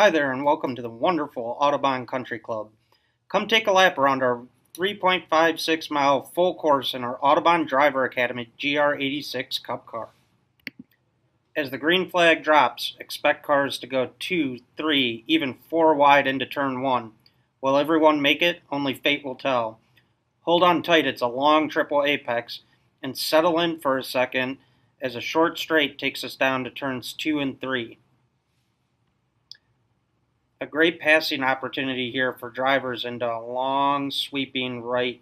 Hi there and welcome to the wonderful Audubon Country Club. Come take a lap around our 3.56 mile full course in our Audubon Driver Academy GR86 Cup car. As the green flag drops, expect cars to go 2, 3, even 4 wide into turn 1. Will everyone make it? Only fate will tell. Hold on tight, it's a long triple apex, and settle in for a second as a short straight takes us down to turns 2 and 3. A great passing opportunity here for drivers into a long sweeping right.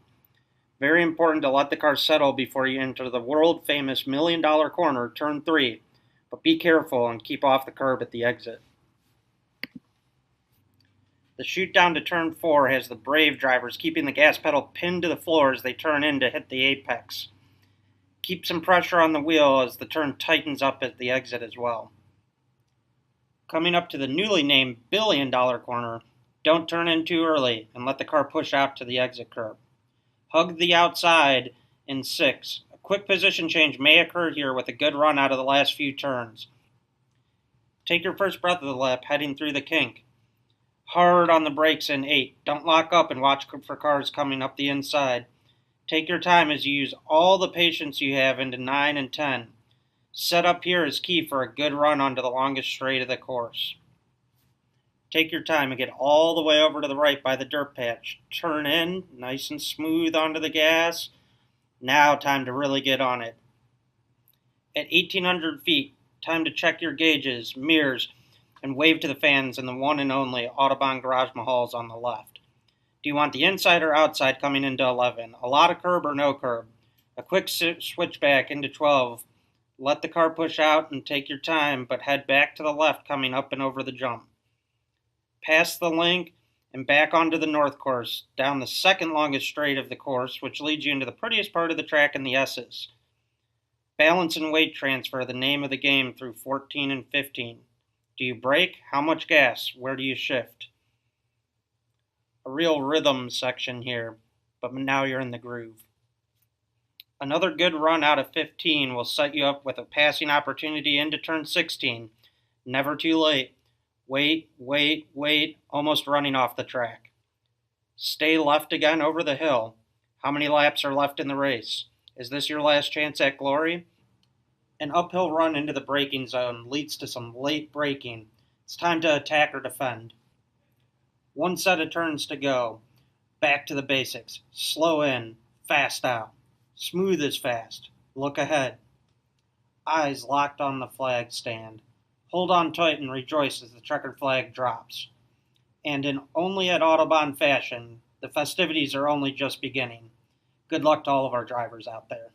Very important to let the car settle before you enter the world famous $1 million corner, turn 3, but be careful and keep off the curb at the exit. The chute down to turn 4 has the brave drivers keeping the gas pedal pinned to the floor as they turn in to hit the apex. Keep some pressure on the wheel as the turn tightens up at the exit as well. Coming up to the newly named $1 billion corner, don't turn in too early and let the car push out to the exit curb. Hug the outside in 6. A quick position change may occur here with a good run out of the last few turns. Take your first breath of the lap heading through the kink. Hard on the brakes in 8. Don't lock up and watch for cars coming up the inside. Take your time as you use all the patience you have into 9 and 10. Set up here is key for a good run onto the longest straight of the course. Take your time and get all the way over to the right by the dirt patch. Turn in, nice and smooth onto the gas. Now time to really get on it. At 1,800 feet, time to check your gauges, mirrors, and wave to the fans in the one and only Audubon Garage Mahals on the left. Do you want the inside or outside coming into 11? A lot of curb or no curb? A quick switchback into 12. Let the car push out and take your time, but head back to the left coming up and over the jump. Past the link and back onto the north course, down the second longest straight of the course, which leads you into the prettiest part of the track in the S's. Balance and weight transfer, the name of the game through 14 and 15. Do you brake? How much gas? Where do you shift? A real rhythm section here, but now you're in the groove. Another good run out of 15 will set you up with a passing opportunity into turn 16. Never too late. Wait, wait, wait, almost running off the track. Stay left again over the hill. How many laps are left in the race? Is this your last chance at glory? An uphill run into the braking zone leads to some late braking. It's time to attack or defend. One set of turns to go. Back to the basics. Slow in, fast out. Smooth as fast. Look ahead. Eyes locked on the flag stand. Hold on tight and rejoice as the checkered flag drops. And in only at Audubon fashion, the festivities are only just beginning. Good luck to all of our drivers out there.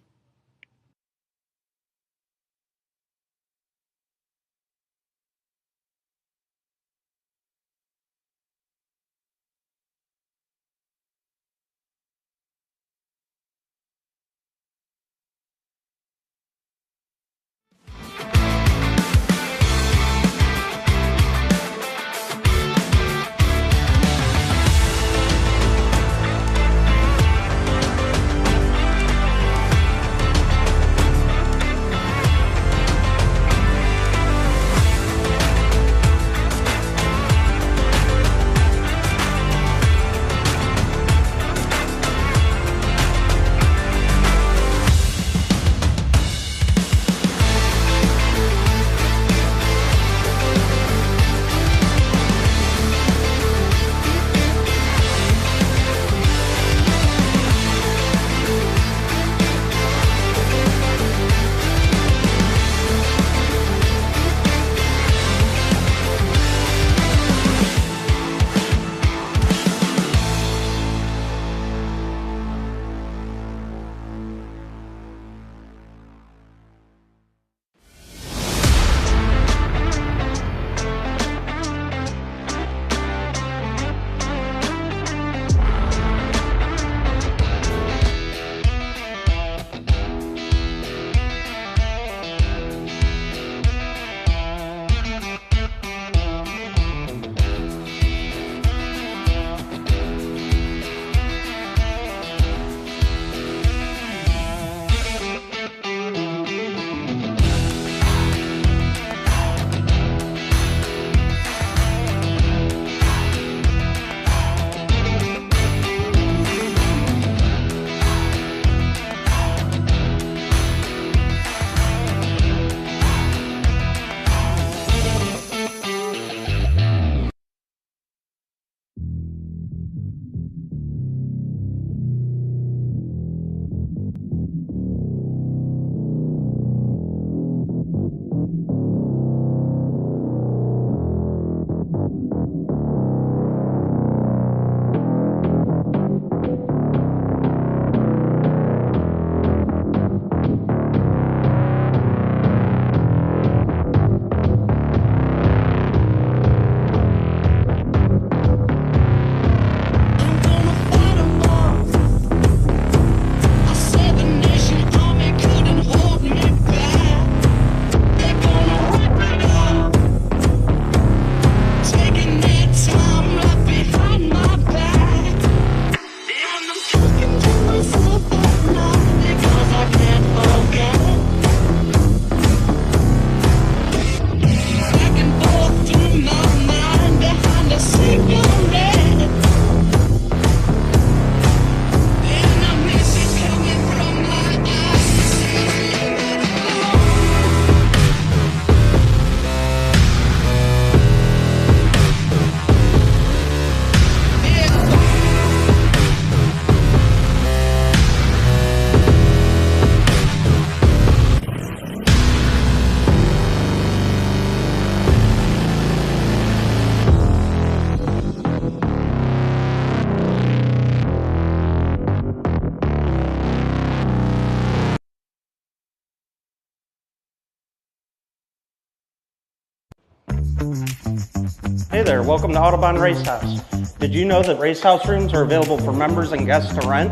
there, welcome to Audubon Race House. Did you know that race house rooms are available for members and guests to rent?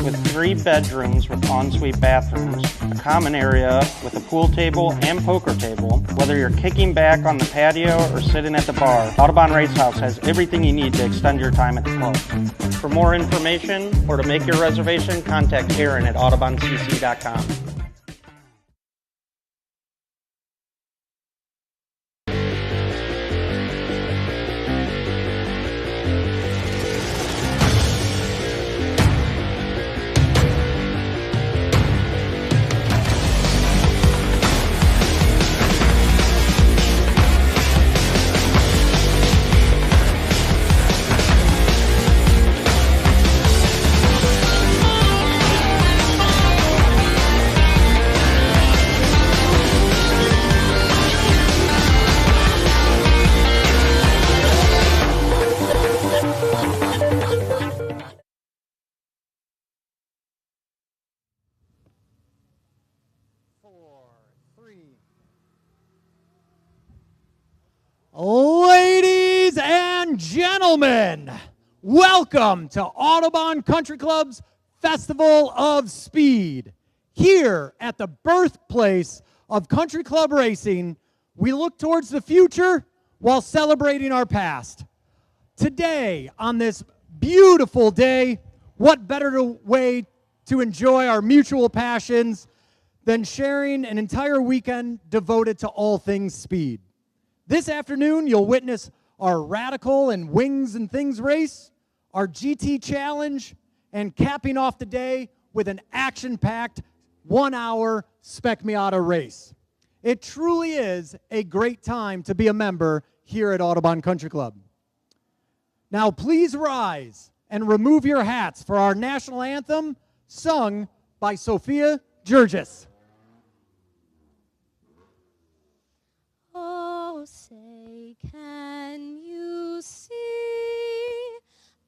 With 3 bedrooms with ensuite bathrooms, a common area with a pool table and poker table, whether you're kicking back on the patio or sitting at the bar, Audubon Race House has everything you need to extend your time at the club. For more information or to make your reservation, contact Aaron at AudubonCC.com. Ladies and gentlemen, welcome to Audubon Country Club's Festival of Speed. Here at the birthplace of country club racing, we look towards the future while celebrating our past. Today, on this beautiful day, what better way to enjoy our mutual passions than sharing an entire weekend devoted to all things speed. This afternoon, you'll witness our Radical and Wings and Things race, our GT Challenge, and capping off the day with an action-packed 1-hour Spec Miata race. It truly is a great time to be a member here at Audubon Country Club. Now, please rise and remove your hats for our national anthem, sung by Sophia Georgis. Oh, say, can you see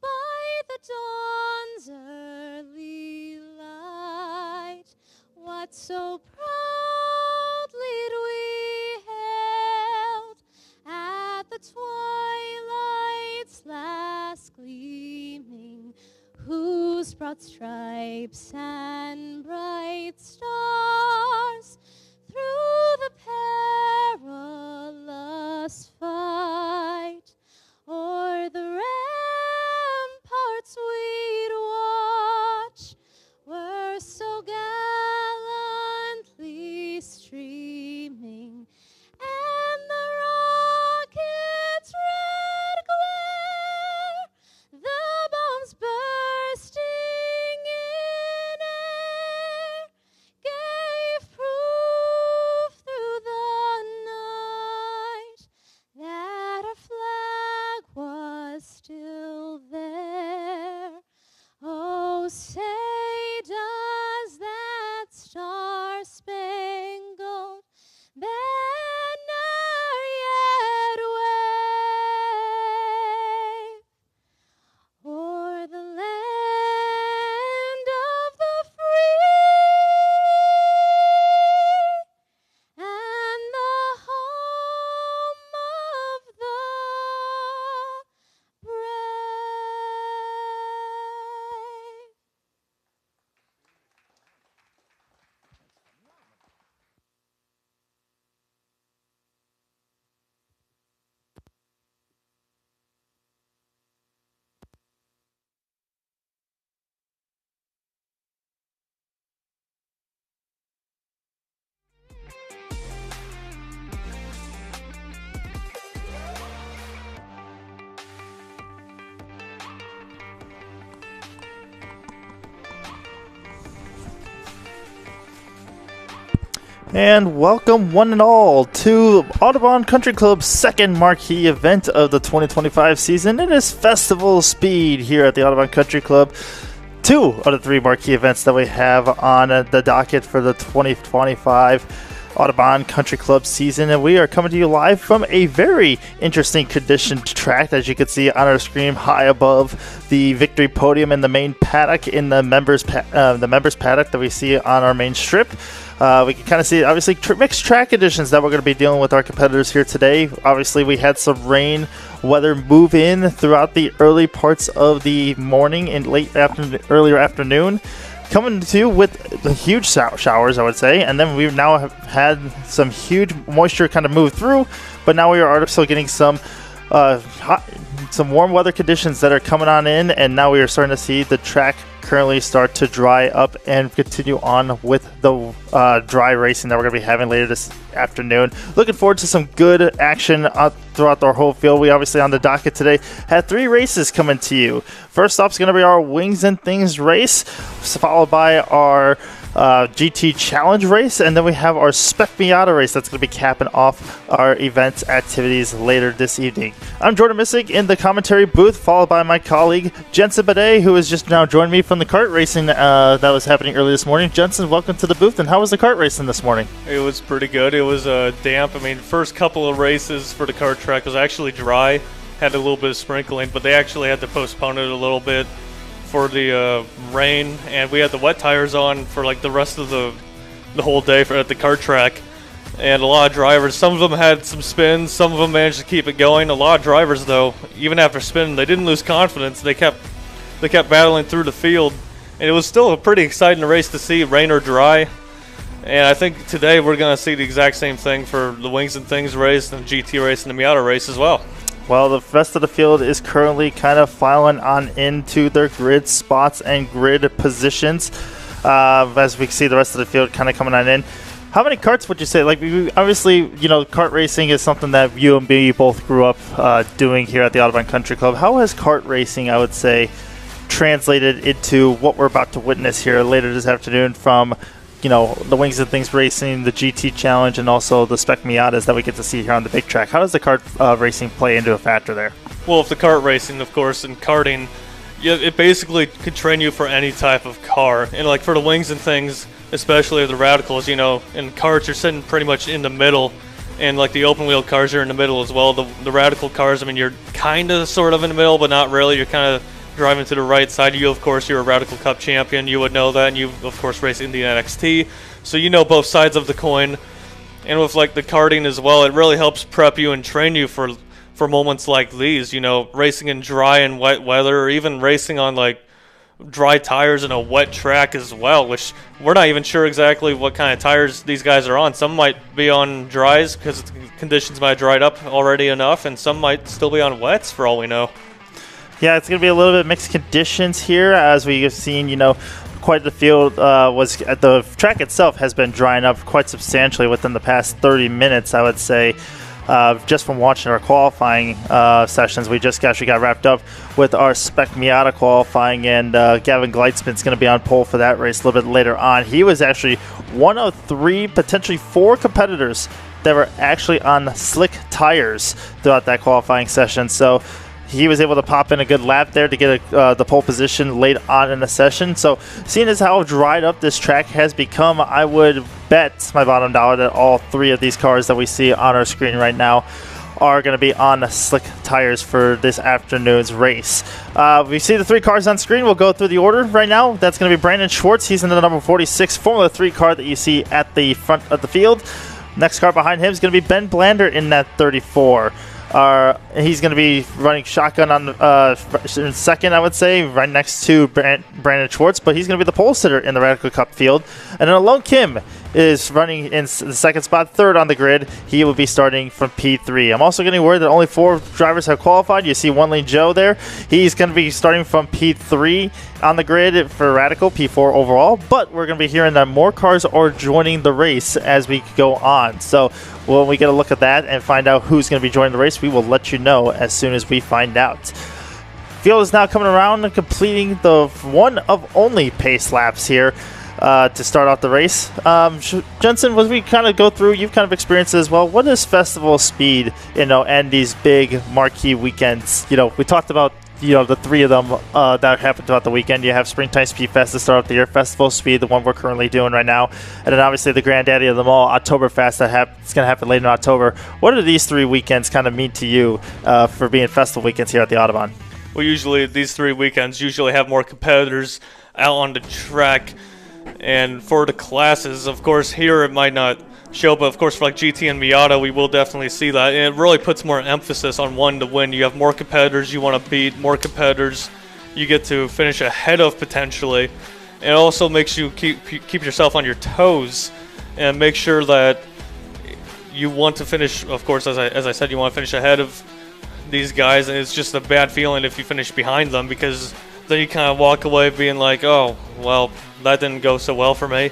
by the dawn's early light what so proudly we hailed at the twilight's last gleaming, whose broad stripes and bright stars through the perilous fight o'er the ramparts we'd watch were so gallantly streaming, and the rocket's red glare, the bombs bursting in air, gave proof through the night that our flag was still there. Oh, say, does that star-spangled banner yet wave o'er the land of the free and the home of the brave? And welcome one and all to Audubon Country Club's second marquee event of the 2025 season. It is Festival Speed here at the Audubon Country Club. 2 of the 3 marquee events that we have on the docket for the 2025 Audubon Country Club season, and we are coming to you live from a very interesting conditioned track, as you can see on our screen, high above the victory podium in the main paddock in the members paddock that we see on our main strip. We can kind of see, obviously, mixed track conditions that we're going to be dealing with our competitors here today. Obviously, we had some rain weather move in throughout the early parts of the morning and earlier afternoon, coming to with the huge showers, I would say. And then we've now had some huge moisture kind of move through, but now we are also getting some some warm weather conditions that are coming on in, and now we are starting to see the track currently start to dry up and continue on with the dry racing that we're going to be having later this afternoon. Looking forward to some good action throughout the whole field. We obviously on the docket today had 3 races coming to you. First off is going to be our Wings and Things race, followed by our GT Challenge race, and then we have our Spec Miata race that's going to be capping off our events activities later this evening. I'm Jordan Missick in the commentary booth, followed by my colleague Jensen Bidet, who has just now joined me from the kart racing that was happening early this morning. Jensen, welcome to the booth, and how was the kart racing this morning? It was pretty good. It was damp. I mean, first couple of races for the kart track was actually dry, had a little bit of sprinkling, but they actually had to postpone it a little bit for the rain, and we had the wet tires on for like the rest of the whole day at the kart track. And a lot of drivers, some of them had some spins, some of them managed to keep it going. A lot of drivers, though, even after spinning, they didn't lose confidence. They kept battling through the field, and it was still a pretty exciting race to see, rain or dry. And I think today we're going to see the exact same thing for the Wings and Things race, and the GT race, and the Miata race as well. Well, the rest of the field is currently kind of filing on into their grid spots and grid positions. As we can see the rest of the field kind of coming on in. How many karts would you say? Like, obviously, you know, kart racing is something that you and me both grew up doing here at the Audubon Country Club. How has kart racing, I would say, translated into what we're about to witness here later this afternoon from, you know, the Wings and Things racing, the GT Challenge, and also the Spec Miatas that we get to see here on the big track? How does the kart racing play into a factor there? Well, if the kart racing, of course, and karting, it basically could train you for any type of car. And like for the Wings and Things, especially the radicals, you know, in karts you're sitting pretty much in the middle, and like the open wheel cars are in the middle as well. The radical cars, I mean, you're kind of sort of in the middle, but not really. You're kind of driving to the right side. You, of course, you're a Radical Cup champion. You would know that, and you, of course, race in the NXT. So you know both sides of the coin. And with, like, the karting as well, it really helps prep you and train you for moments like these. You know, racing in dry and wet weather, or even racing on, like, dry tires in a wet track as well, which we're not even sure exactly what kind of tires these guys are on. Some might be on dries because the conditions might have dried up already enough, and some might still be on wets for all we know. Yeah, it's going to be a little bit mixed conditions here, as we have seen, you know, quite the field was at the track itself has been drying up quite substantially within the past 30 minutes, I would say. Just from watching our qualifying sessions, we just actually got wrapped up with our Spec Miata qualifying, and Gavin Gleitzman's going to be on pole for that race a little bit later on. He was actually one of 3, potentially 4 competitors that were actually on slick tires throughout that qualifying session. So he was able to pop in a good lap there to get the pole position late on in the session. So seeing as how dried up this track has become, I would bet my bottom dollar that all 3 of these cars that we see on our screen right now are going to be on slick tires for this afternoon's race. We see the 3 cars on screen. We'll go through the order right now. That's going to be Brandon Schwartz. He's in the number 46 Formula 3 car that you see at the front of the field. Next car behind him is going to be Ben Blander in that 34. He's going to be running shotgun on in second, I would say, right next to Brandon Schwartz, but he's going to be the pole sitter in the Radical Cup field. And then Alone Kim is running in the second spot, third on the grid. He will be starting from P3. I'm also getting word that only 4 drivers have qualified. You see One Lane Joe there. He's going to be starting from P3 on the grid for Radical, P4 overall. But we're going to be hearing that more cars are joining the race as we go on. So when we get a look at that and find out who's going to be joining the race, we will let you know as soon as we find out. Field is now coming around and completing the one of only pace laps here to start off the race. Jensen, as we kind of go through, you've kind of experienced it as well. What is festival speed, you know, and these big marquee weekends? You know, we talked about, you know, the 3 of them that happened throughout the weekend. You have Springtime Speed Fest to start off the year, Festival Speed, the one we're currently doing right now, and then obviously the granddaddy of them all, Oktoberfest, it's going to happen late in October. What do these 3 weekends kind of mean to you for being festival weekends here at the Audubon? Well, usually these 3 weekends usually have more competitors out on the track. And for the classes, of course, here it might not show, but of course for like GT and Miata, we will definitely see that. And it really puts more emphasis on one to win. You have more competitors you want to beat, more competitors you get to finish ahead of potentially. And it also makes you keep yourself on your toes and make sure that you want to finish, of course, as I said, you want to finish ahead of these guys, and it's just a bad feeling if you finish behind them, because then you kind of walk away being like, oh, well, that didn't go so well for me.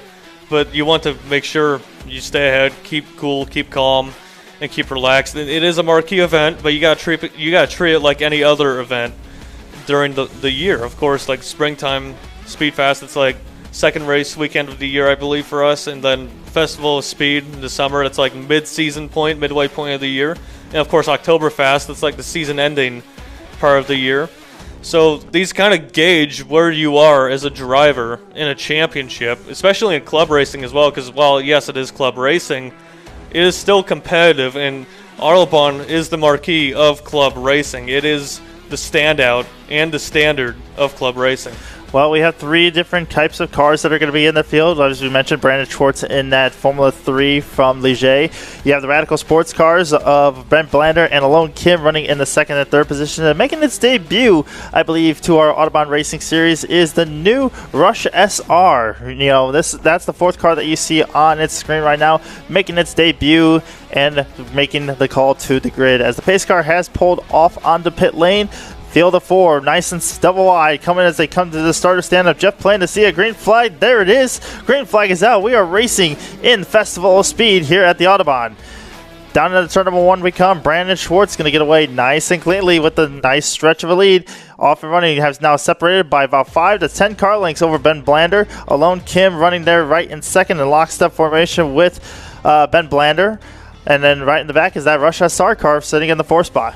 But you want to make sure you stay ahead, keep cool, keep calm, and keep relaxed. It is a marquee event, but you gotta treat it like any other event during the year. Of course, like springtime Speed Fast, it's like second race weekend of the year, I believe, for us, and then Festival of Speed in the summer, it's like mid-season point, midway point of the year. And of course, Oktoberfest, it's like the season-ending part of the year. So these kind of gauge where you are as a driver in a championship, especially in club racing as well, because while, yes, it is club racing, it is still competitive, and Autobahn is the marquee of club racing. It is the standout and the standard of club racing. Well, we have 3 different types of cars that are going to be in the field. As we mentioned, Brandon Schwartz in that Formula 3 from Ligier. You have the Radical Sports cars of Brent Blander and Alone Kim running in the 2nd and 3rd position. And making its debut, I believe, to our Autobahn Racing Series is the new Rush SR. You know, that's the 4th car that you see on its screen right now, making its debut and making the call to the grid. As the pace car has pulled off on the pit lane, field of 4, nice and double wide, coming as they come to the starter stand-up. Jeff playing to see a green flag. There it is. Green flag is out. We are racing in Festival of Speed here at the Autobahn. Down into turn number 1 we come. Brandon Schwartz going to get away nice and cleanly with a nice stretch of a lead. Off and running, has now separated by about 5 to 10 car lengths over Ben Blander. Alone Kim running there right in 2nd in lockstep formation with Ben Blander. And then right in the back is that Rush SR car sitting in the 4th spot.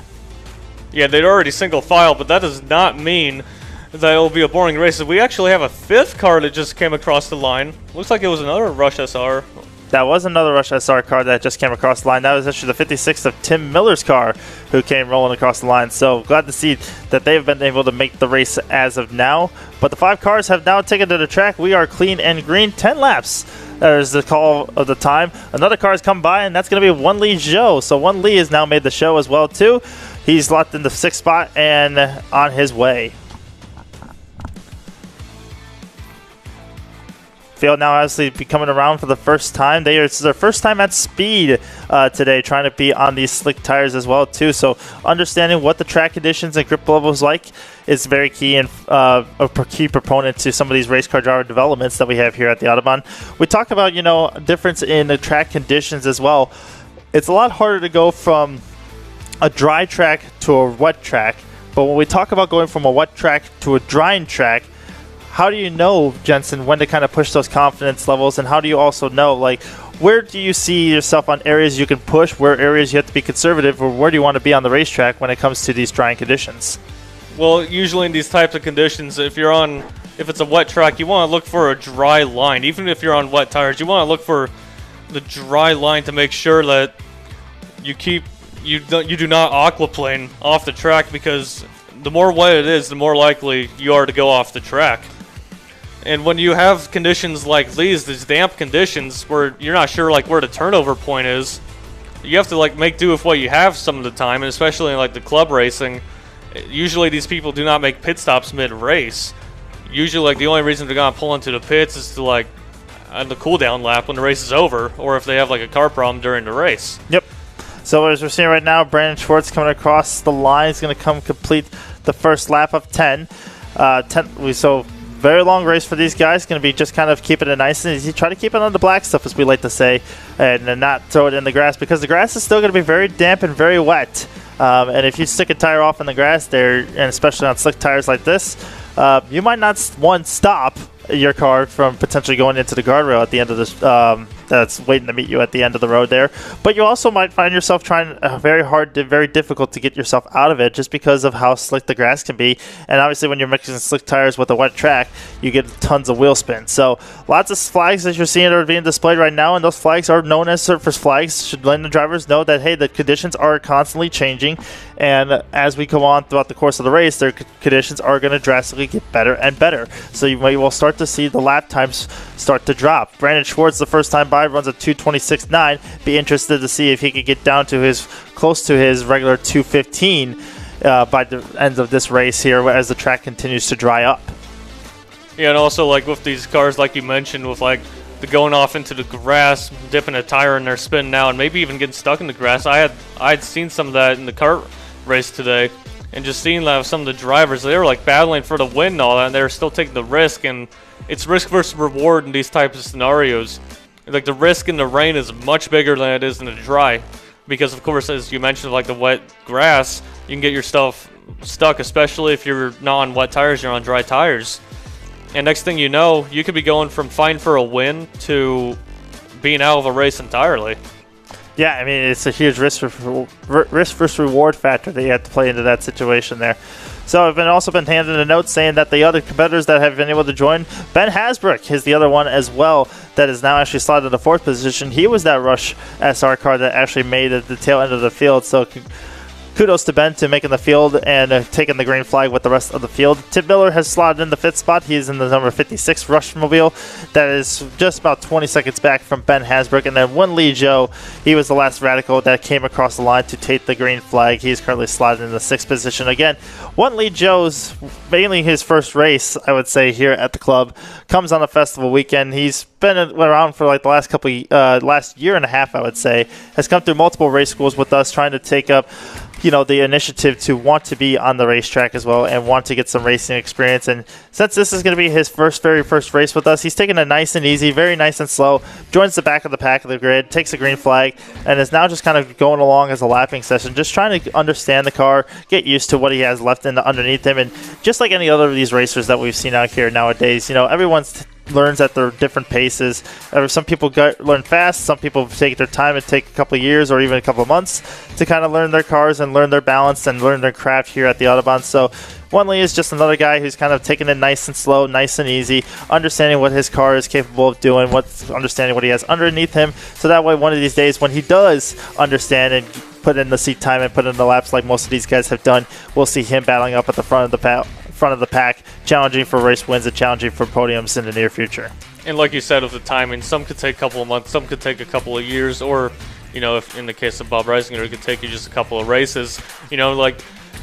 Yeah, they'd already single file, but that does not mean that it will be a boring race. We actually have a 5th car that just came across the line. Looks like it was another Rush SR. That was another Rush SR car that just came across the line. That was actually the 56th of Tim Miller's car who came rolling across the line. So glad to see that they've been able to make the race as of now. But the 5 cars have now taken to the track. We are clean and green. 10 laps. There's the call of the time. Another car has come by, and that's going to be One Lee Zhou. So One Lee has now made the show as well, too. He's locked in the 6th spot and on his way. Field now obviously be coming around for the first time. It's their first time at speed today, trying to be on these slick tires as well too. So understanding what the track conditions and grip level is like is very key and a key proponent to some of these race car driver developments that we have here at the Autobahn. We talk about, you know, difference in the track conditions as well. It's a lot harder to go from a dry track to a wet track, but when we talk about going from a wet track to a drying track, how do you know, Jensen, when to kind of push those confidence levels, and how do you also know, like, where do you see yourself on areas you can push, where areas you have to be conservative, or where do you want to be on the racetrack when it comes to these drying conditions? Well, usually in these types of conditions, if it's a wet track, you want to look for a dry line. Even if you're on wet tires, you want to look for the dry line to make sure that you do not aquaplane off the track, because the more wet it is, the more likely you are to go off the track. And when you have conditions like these damp conditions where you're not sure like where the turnover point is, you have to like make do with what you have some of the time, and especially in like the club racing, usually these people do not make pit stops mid-race. Usually like the only reason they're gonna pull into the pits is to like on the cool down lap when the race is over, or if they have like a car problem during the race. Yep. So as we're seeing right now, Brandon Schwartz coming across the line is going to come complete the first lap of 10. So very long race for these guys. Going to be just kind of keeping it nice and easy. Try to keep it on the black stuff, as we like to say, and then not throw it in the grass, because the grass is still going to be very damp and very wet. And if you stick a tire off in the grass there, and especially on slick tires like this, you might not stop your car from potentially going into the guardrail at the end of that's waiting to meet you at the end of the road there. But you also might find yourself trying very difficult to get yourself out of it just because of how slick the grass can be. And obviously when you're mixing slick tires with a wet track, you get tons of wheel spin. So lots of flags that you're seeing are being displayed right now, and those flags are known as surface flags. Should letting the drivers know that, hey, the conditions are constantly changing, and as we go on throughout the course of the race, their conditions are going to drastically get better and better. So you will start to see the lap times start to drop. Brandon Schwartz, the first time by, runs a 2:26.9. Be interested to see if he can get down to close to his regular 2:15 by the end of this race here as the track continues to dry up. Yeah, and also like with these cars, like you mentioned, with like the going off into the grass, dipping a tire in their spin now, and maybe even getting stuck in the grass. I'd seen some of that in the kart race today, and just seeing that some of the drivers, they were like battling for the win and all that, and they were still taking the risk, and it's risk versus reward in these types of scenarios. Like the risk in the rain is much bigger than it is in the dry, because of course, as you mentioned, like the wet grass, you can get yourself stuck, especially if you're not on wet tires, you're on dry tires. And next thing you know, you could be going from fighting for a win to being out of a race entirely. Yeah, I mean, it's a huge risk versus reward factor that you have to play into that situation there. So I've also been handed a note saying that the other competitors that have been able to join, Ben Hasbrook is the other one as well that is now actually slotted to 4th position. He was that Rush SR car that actually made it the tail end of the field. So kudos to Ben to making the field and taking the green flag with the rest of the field. Tim Miller has slotted in the 5th spot. He's in the number 56 Rushmobile. That is just about 20 seconds back from Ben Hasbrook. And then Win Lee Joe, he was the last Radical that came across the line to take the green flag. He's currently slotted in the 6th position. Again, Win Lee Joe's mainly his first race, I would say, here at the club. Comes on a festival weekend. He's been around for like the last year and a half, I would say. Has come through multiple race schools with us, trying to take up the initiative to want to be on the racetrack as well and want to get some racing experience. And since this is going to be his very first race with us, he's taking it nice and easy, very nice and slow, joins the back of the pack of the grid, takes a green flag, and is now just kind of going along as a lapping session, just trying to understand the car, get used to what he has left underneath him. And just like any other of these racers that we've seen out here nowadays, everyone's learns at their different paces. Some people learn fast, some people take their time and take a couple of years or even a couple of months to kind of learn their cars and learn their balance and learn their craft here at the Autobahn. So Won Lee is just another guy who's kind of taking it nice and slow, nice and easy, understanding what his car is capable of doing, understanding what he has underneath him, so that way one of these days when he does understand and put in the seat time and put in the laps like most of these guys have done, we'll see him battling up at the front of the pack, challenging for race wins and challenging for podiums in the near future. And like you said, with the timing, some could take a couple of months, some could take a couple of years, or if in the case of Bob Reisinger, it could take you just a couple of races.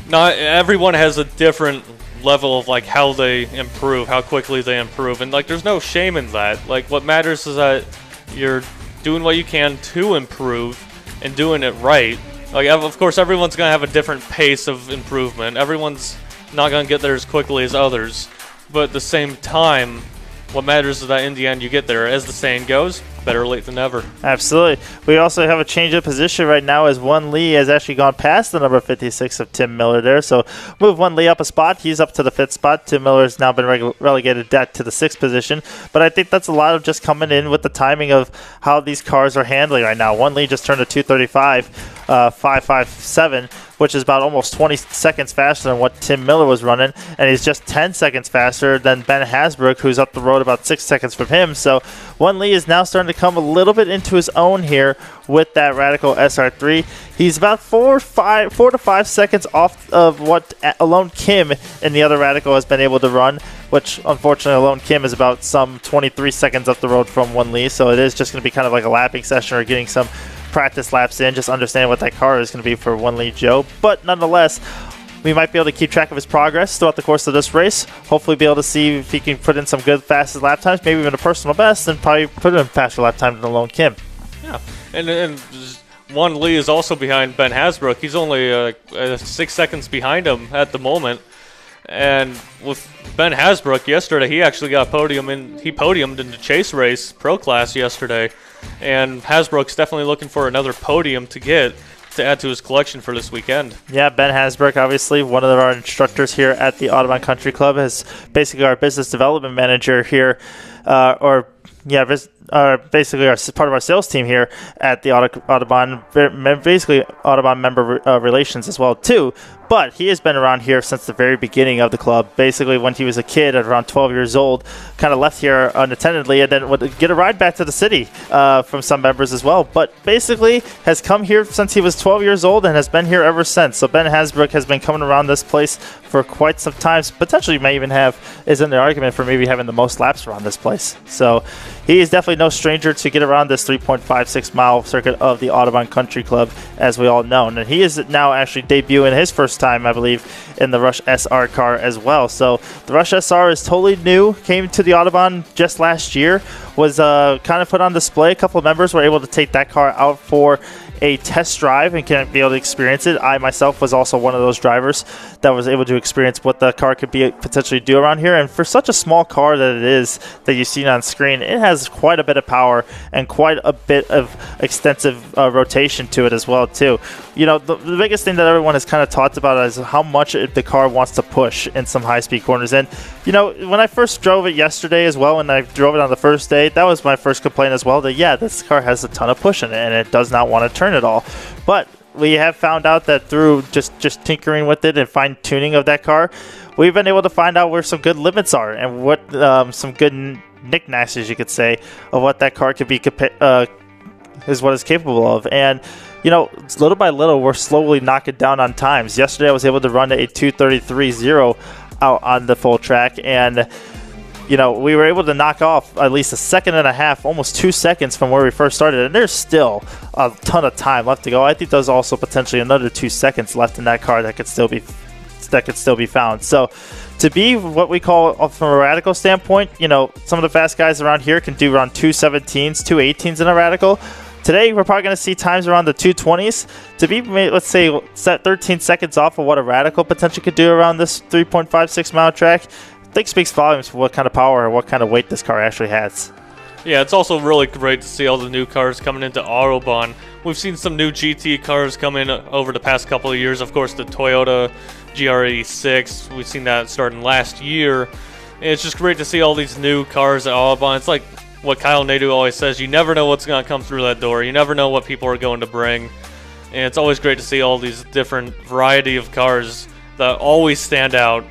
Not everyone has a different level of like how they improve, how quickly they improve, and like there's no shame in that. Like what matters is that you're doing what you can to improve and doing it right. Like of course everyone's gonna have a different pace of improvement. Everyone's not going to get there as quickly as others, but at the same time, what matters is that in the end you get there. As the saying goes, better late than never. Absolutely. We also have a change of position right now as Won Lee has actually gone past the number 56 of Tim Miller there. So move Won Lee up a spot. He's up to the 5th spot. Tim Miller has now been relegated back to the 6th position. But I think that's a lot of just coming in with the timing of how these cars are handling right now. Won Lee just turned a 235, 557, which is about almost 20 seconds faster than what Tim Miller was running, and he's just 10 seconds faster than Ben Hasbrook, who's up the road about 6 seconds from him. So Won Lee is now starting to come a little bit into his own here with that Radical SR3. He's about 4 to 5 seconds off of what Alone Kim in the other Radical has been able to run, which unfortunately Alone Kim is about some 23 seconds up the road from Won Lee. So it is just going to be kind of like a lapping session or getting some practice laps in, just understanding what that car is going to be for Won Lee Joe. But nonetheless, we might be able to keep track of his progress throughout the course of this race. Hopefully be able to see if he can put in some good fastest lap times, maybe even a personal best, and probably put in faster lap time than Alone Kim. Yeah, and Won Lee is also behind Ben Hasbrook. He's only 6 seconds behind him at the moment. And with Ben Hasbrook yesterday, he actually got he podiumed in the chase race pro class yesterday. And Hasbrook's definitely looking for another podium to add to his collection for this weekend. Yeah, Ben Hasbrook, obviously one of our instructors here at the Autobahn Country Club, is basically our business development manager here, basically part of our sales team here at the Audubon, basically Audubon member relations as well too. But he has been around here since the very beginning of the club. Basically, when he was a kid at around 12 years old, kind of left here unattendedly and then would get a ride back to the city from some members as well. But basically has come here since he was 12 years old and has been here ever since. So Ben Hasbrook has been coming around this place for quite some time. Potentially may even is in the argument for maybe having the most laps around this place. So he is definitely no stranger to get around this 3.56 mile circuit of the Audubon Country Club, as we all know. And he is now actually debuting his first time, I believe, in the Rush SR car as well. So the Rush SR is totally new, came to the Audubon just last year, was kind of put on display. A couple of members were able to take that car out for a test drive and can be able to experience it. I myself was also one of those drivers that was able to experience what the car could be potentially do around here. And for such a small car that it is that you've seen on screen, it has quite a bit of power and quite a bit of extensive rotation to it as well too. You know, the biggest thing that everyone has kind of talked about is how much the car wants to push in some high-speed corners. And you know, when I first drove it yesterday as well, and I drove it on the first day, that was my first complaint as well, that yeah, this car has a ton of push in it and it does not want to turn at all. But we have found out that through just tinkering with it and fine-tuning of that car, we've been able to find out where some good limits are and what some good knickknacks, as you could say, of what that car could be is what it's capable of. And you know, little by little, we're slowly knocking down on times. Yesterday, I was able to run a 2:33.0 out on the full track, and you know, we were able to knock off at least a second and a half, almost 2 seconds from where we first started, and there's still a ton of time left to go. I think there's also potentially another 2 seconds left in that car that could still be found. So to be what we call, from a radical standpoint, you know, some of the fast guys around here can do around 2:17s, 2:18s in a radical. Today, we're probably going to see times around the 2:20s. To be, let's say, set 13 seconds off of what a radical potentially could do around this 3.56 mile track, I think speaks volumes for what kind of power or what kind of weight this car actually has. Yeah, it's also really great to see all the new cars coming into Audubon. We've seen some new GT cars come in over the past couple of years. Of course, the Toyota GR86, we've seen that starting last year. And it's just great to see all these new cars at Audubon. It's like what Kyle Nadeau always says, you never know what's going to come through that door. You never know what people are going to bring. And it's always great to see all these different variety of cars that always stand out.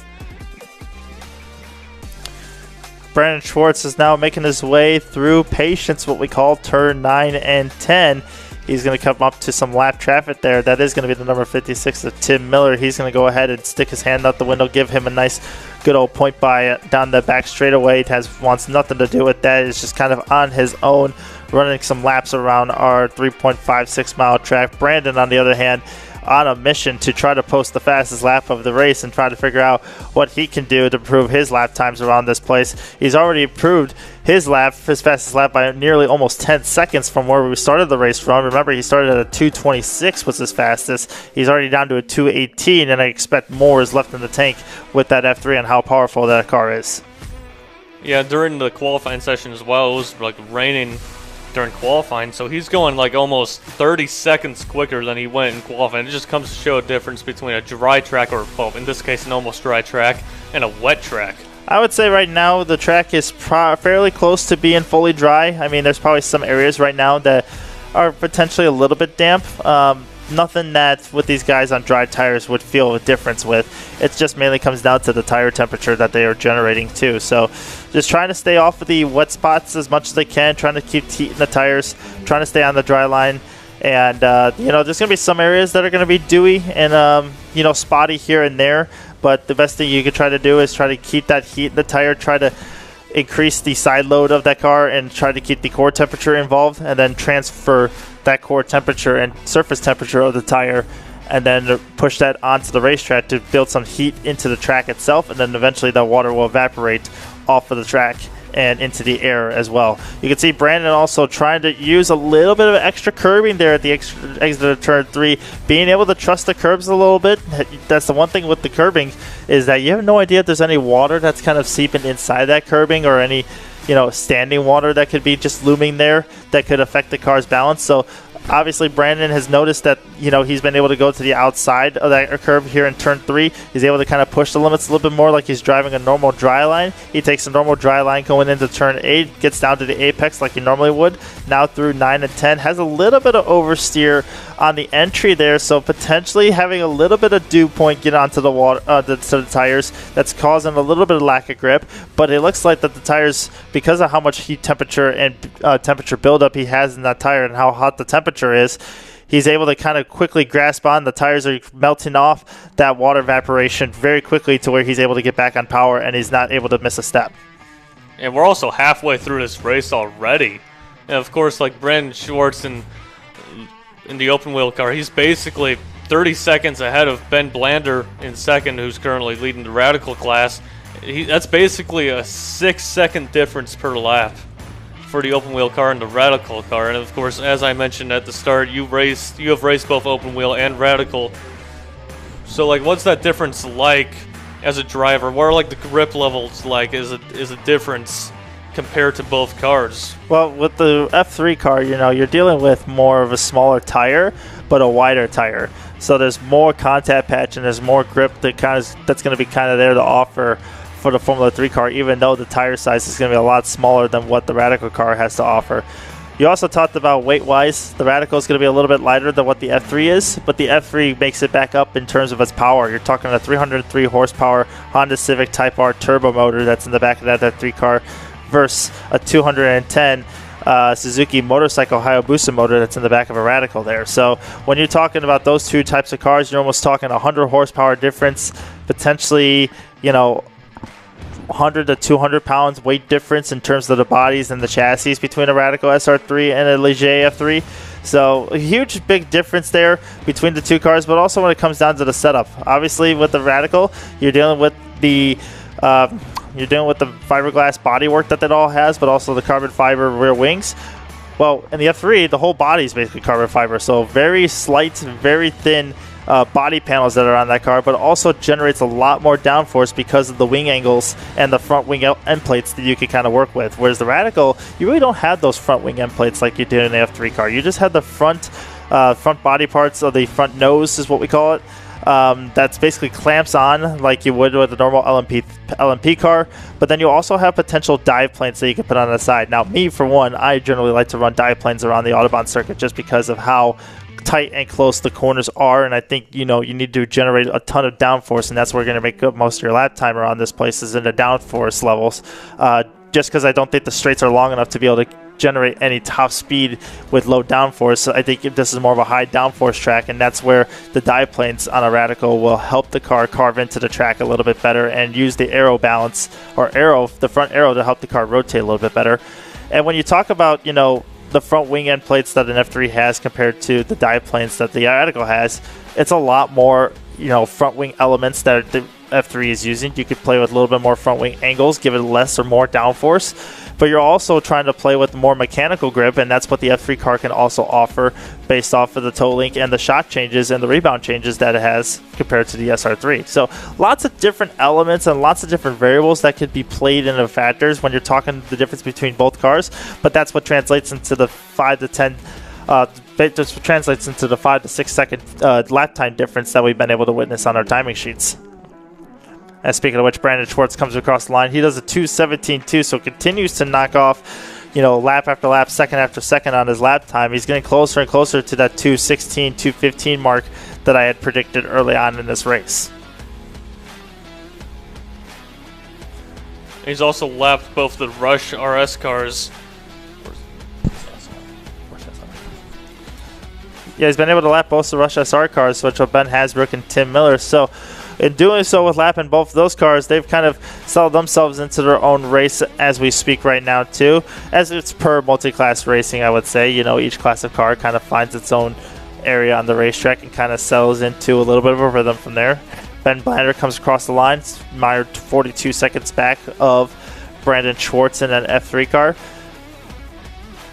Brandon Schwartz is now making his way through Patience, what we call turn 9 and 10. He's going to come up to some lap traffic there. That is going to be the number 56 of Tim Miller. He's going to go ahead and stick his hand out the window, give him a nice good old point by down the back straightaway. Wants nothing to do with that. It's just kind of on his own, running some laps around our 3.56 mile track. Brandon, on the other hand, on a mission to try to post the fastest lap of the race and try to figure out what he can do to improve his lap times around this place. He's already improved his fastest lap by nearly almost 10 seconds from where we started the race from. Remember, he started at a 2:26 was his fastest. He's already down to a 2:18, and I expect more is left in the tank with that F3 and how powerful that car is. Yeah, during the qualifying session as well, it was like raining during qualifying, so he's going like almost 30 seconds quicker than he went in qualifying. It just comes to show a difference between a dry track, or well, in this case an almost dry track, and a wet track. I would say right now the track is fairly close to being fully dry. I mean, there's probably some areas right now that are potentially a little bit damp. Nothing that with these guys on dry tires would feel a difference with. It just mainly comes down to the tire temperature that they are generating too. So just trying to stay off of the wet spots as much as they can, trying to keep heat in the tires, trying to stay on the dry line. And, you know, there's going to be some areas that are going to be dewy and, you know, spotty here and there. But the best thing you could try to do is try to keep that heat in the tire, try to increase the side load of that car and try to keep the core temperature involved, and then transfer that core temperature and surface temperature of the tire, and then push that onto the racetrack to build some heat into the track itself, and then eventually the water will evaporate off of the track and into the air as well. You can see Brandon also trying to use a little bit of extra curbing there at the exit of turn 3, being able to trust the curbs a little bit. That's the one thing with the curbing, is that you have no idea if there's any water that's kind of seeping inside that curbing, or any, you know, standing water that could be just looming there that could affect the car's balance. So Obviously, Brandon has noticed that, he's been able to go to the outside of that curve here in turn 3. He's able to kind of push the limits a little bit more like he's driving a normal dry line. He takes a normal dry line going into turn 8, gets down to the apex like he normally would. Now through 9 and 10, has a little bit of oversteer on the entry there, so potentially having a little bit of dew point get onto the water, to the tires. That's causing a little bit of lack of grip, but it looks like that the tires, because of how much heat temperature and temperature buildup he has in that tire and how hot the temperature is, he's able to kind of quickly grasp on. The tires are melting off that water evaporation very quickly to where he's able to get back on power and he's not able to miss a step. And we're also halfway through this race already. And of course, like Brandon Schwartz in the open wheel car, he's basically 30 seconds ahead of Ben Blander in second, who's currently leading the Radical class. That's basically a 6-second difference per lap for the open wheel car and the Radical car. And of course, as I mentioned at the start, you have raced both open wheel and Radical. So like, what's that difference like as a driver? What are like the grip levels like? Is a difference compared to both cars? Well, with the F3 car, you're dealing with more of a smaller tire, but a wider tire. So there's more contact patch and there's more grip that's going to be kind of there to offer for the Formula 3 car, even though the tire size is going to be a lot smaller than what the Radical car has to offer. You also talked about weight-wise. The Radical is going to be a little bit lighter than what the F3 is, but the F3 makes it back up in terms of its power. You're talking a 303 horsepower Honda Civic Type R turbo motor that's in the back of that F3 car versus a 210 Suzuki motorcycle Hayabusa motor that's in the back of a Radical there. So when you're talking about those two types of cars, you're almost talking 100 horsepower difference, potentially, 100 to 200 pounds weight difference in terms of the bodies and the chassis between a Radical SR3 and a Ligier F3. So a huge big difference there between the two cars, but also when it comes down to the setup. Obviously with the Radical, you're dealing with the fiberglass bodywork that all has, but also the carbon fiber rear wings. Well, in the F3, the whole body is basically carbon fiber, so very slight, very thin body panels that are on that car, but also generates a lot more downforce because of the wing angles and the front wing end plates that you can kind of work with. Whereas the Radical, you really don't have those front wing end plates like you did in the F3 car. You just have the front body parts, or the front nose is what we call it. That's basically clamps on like you would with a normal LMP car, but then you also have potential dive planes that you can put on the side. Now, me, for one, I generally like to run dive planes around the Autobahn circuit just because of how tight and close the corners are, and I think you need to generate a ton of downforce, and that's where you're going to make up most of your lap time around this place is in the downforce levels. Just because I don't think the straights are long enough to be able to generate any top speed with low downforce. I think this is more of a high downforce track, and that's where the dive planes on a Radical will help the car carve into the track a little bit better and use the aero balance or the front aero to help the car rotate a little bit better. And when you talk about the front wing end plates that an F3 has compared to the dive planes that the Radical has, it's a lot more front wing elements that the F3 is using. You could play with a little bit more front wing angles, give it less or more downforce, but you're also trying to play with more mechanical grip, and that's what the F3 car can also offer based off of the toe link and the shock changes and the rebound changes that it has compared to the SR3. So lots of different elements and lots of different variables that could be played into factors when you're talking the difference between both cars, but that's what translates into the 5 to 10 just translates into the 5 to 6 second lap time difference that we've been able to witness on our timing sheets. And speaking of which, Brandon Schwartz comes across the line. He does a 2:17.2, so continues to knock off, lap after lap, second after second on his lap time. He's getting closer and closer to that 2:16, 2:15 mark that I had predicted early on in this race. He's also lapped both the Rush RS cars. Yeah, he's been able to lap both the Rush SR cars, which are Ben Hasbrook and Tim Miller. So in doing so with lapping both of those cars, they've kind of settled themselves into their own race as we speak right now too. As it's per multi-class racing, I would say, each class of car kind of finds its own area on the racetrack and kind of settles into a little bit of a rhythm from there. Ben Blander comes across the line, mired 42 seconds back of Brandon Schwartz in an F3 car.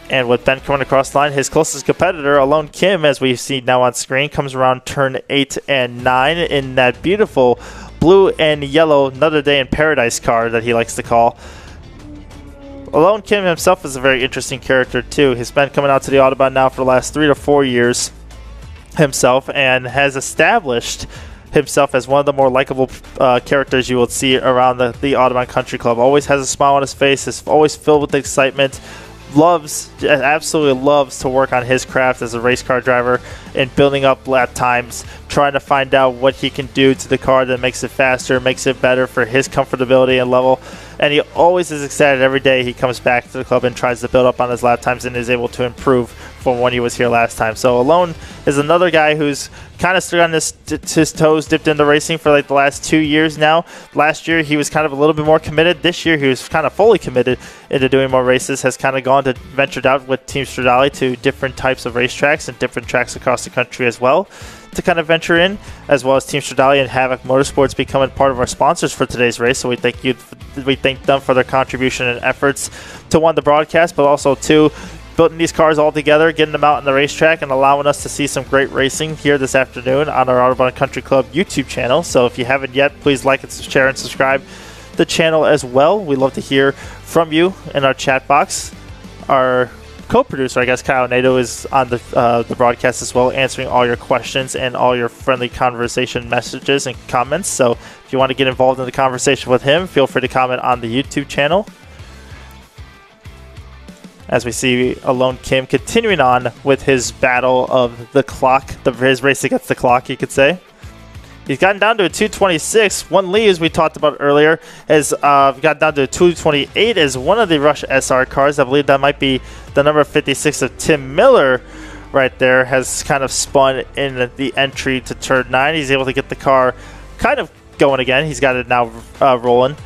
And with Ben coming across the line, his closest competitor, Alone Kim, as we see now on screen, comes around turn 8 and 9 in that beautiful blue and yellow Another Day in Paradise car that he likes to call. Alone Kim himself is a very interesting character too. He's been coming out to the Autobahn now for the last 3 to 4 years himself, and has established himself as one of the more likable characters you will see around the Autobahn Country Club. Always has a smile on his face, is always filled with excitement, absolutely loves to work on his craft as a race car driver and building up lap times, trying to find out what he can do to the car that makes it faster, makes it better for his comfortability and level. And he always is excited every day he comes back to the club and tries to build up on his lap times and is able to improve from when he was here last time. So Alone is another guy who's kind of stood on his toes, dipped into racing for like the last 2 years now. Last year he was kind of a little bit more committed. This year he was kind of fully committed into doing more races, has kind of ventured out with Team Stradale to different types of racetracks and different tracks across the country as well to kind of venture in, as well as Team Stradale and Havoc Motorsports becoming part of our sponsors for today's race. So we thank them for their contribution and efforts to one, the broadcast, but also two, building these cars all together, getting them out on the racetrack, and allowing us to see some great racing here this afternoon on our Autobahn Country Club YouTube channel. So if you haven't yet, please like and share and subscribe the channel as well. We love to hear from you in our chat box. Our co-producer, I guess, Kyle Nato, is on the broadcast as well, answering all your questions and all your friendly conversation messages and comments. So if you want to get involved in the conversation with him, feel free to comment on the YouTube channel. As we see Alone Kim continuing on with his battle of the clock, his race against the clock, you could say. He's gotten down to a 226. One Lee, as we talked about earlier, has got down to a 228 as one of the Rush SR cars. I believe that might be the number 56 of Tim Miller right there, has kind of spun in the entry to turn 9. He's able to get the car kind of going again. He's got it now rolling.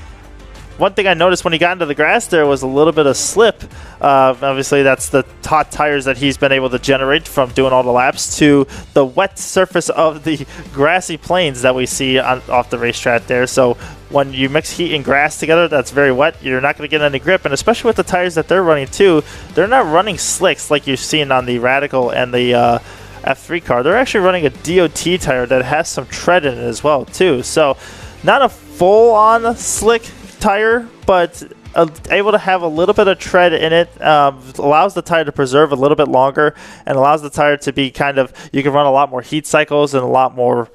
One thing I noticed when he got into the grass there was a little bit of slip. Obviously, that's the hot tires that he's been able to generate from doing all the laps to the wet surface of the grassy plains that we see off the racetrack there. So when you mix heat and grass together, that's very wet. You're not going to get any grip, and especially with the tires that they're running too, they're not running slicks like you're seeing on the Radical and the F3 car. They're actually running a DOT tire that has some tread in it as well too. So not a full-on slick tire, but able to have a little bit of tread in it, allows the tire to preserve a little bit longer and allows the tire to be kind of, you can run a lot more heat cycles and a lot more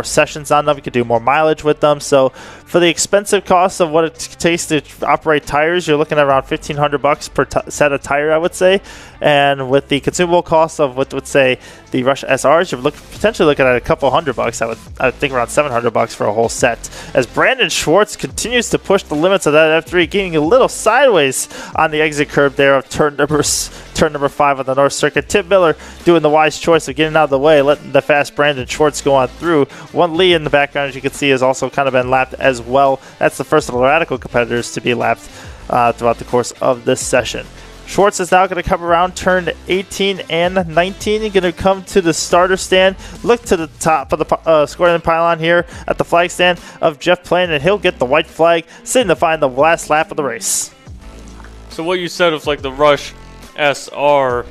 sessions on them. You can do more mileage with them. So for the expensive cost of what it takes to operate tires, you're looking at around $1,500 per set of tire, I would say. And with the consumable cost of what would say the Rush SRs, you're potentially looking at a couple $100. I would think around $700 for a whole set. As Brandon Schwartz continues to push the limits of that F3, getting a little sideways on the exit curb there of turn number 5 on the North Circuit. Tim Miller doing the wise choice of getting out of the way, letting the fast Brandon Schwartz go on through. One Lee in the background, as you can see, has also kind of been lapped as well. That's the first of the Radical competitors to be lapped throughout the course of this session. Schwartz is now going to come around turn 18 and 19. He's going to come to the starter stand, look to the top of the scoring pylon here at the flag stand of Jeff Plain, and he'll get the white flag, signifying the last lap of the race. So what you said of like the Rush SR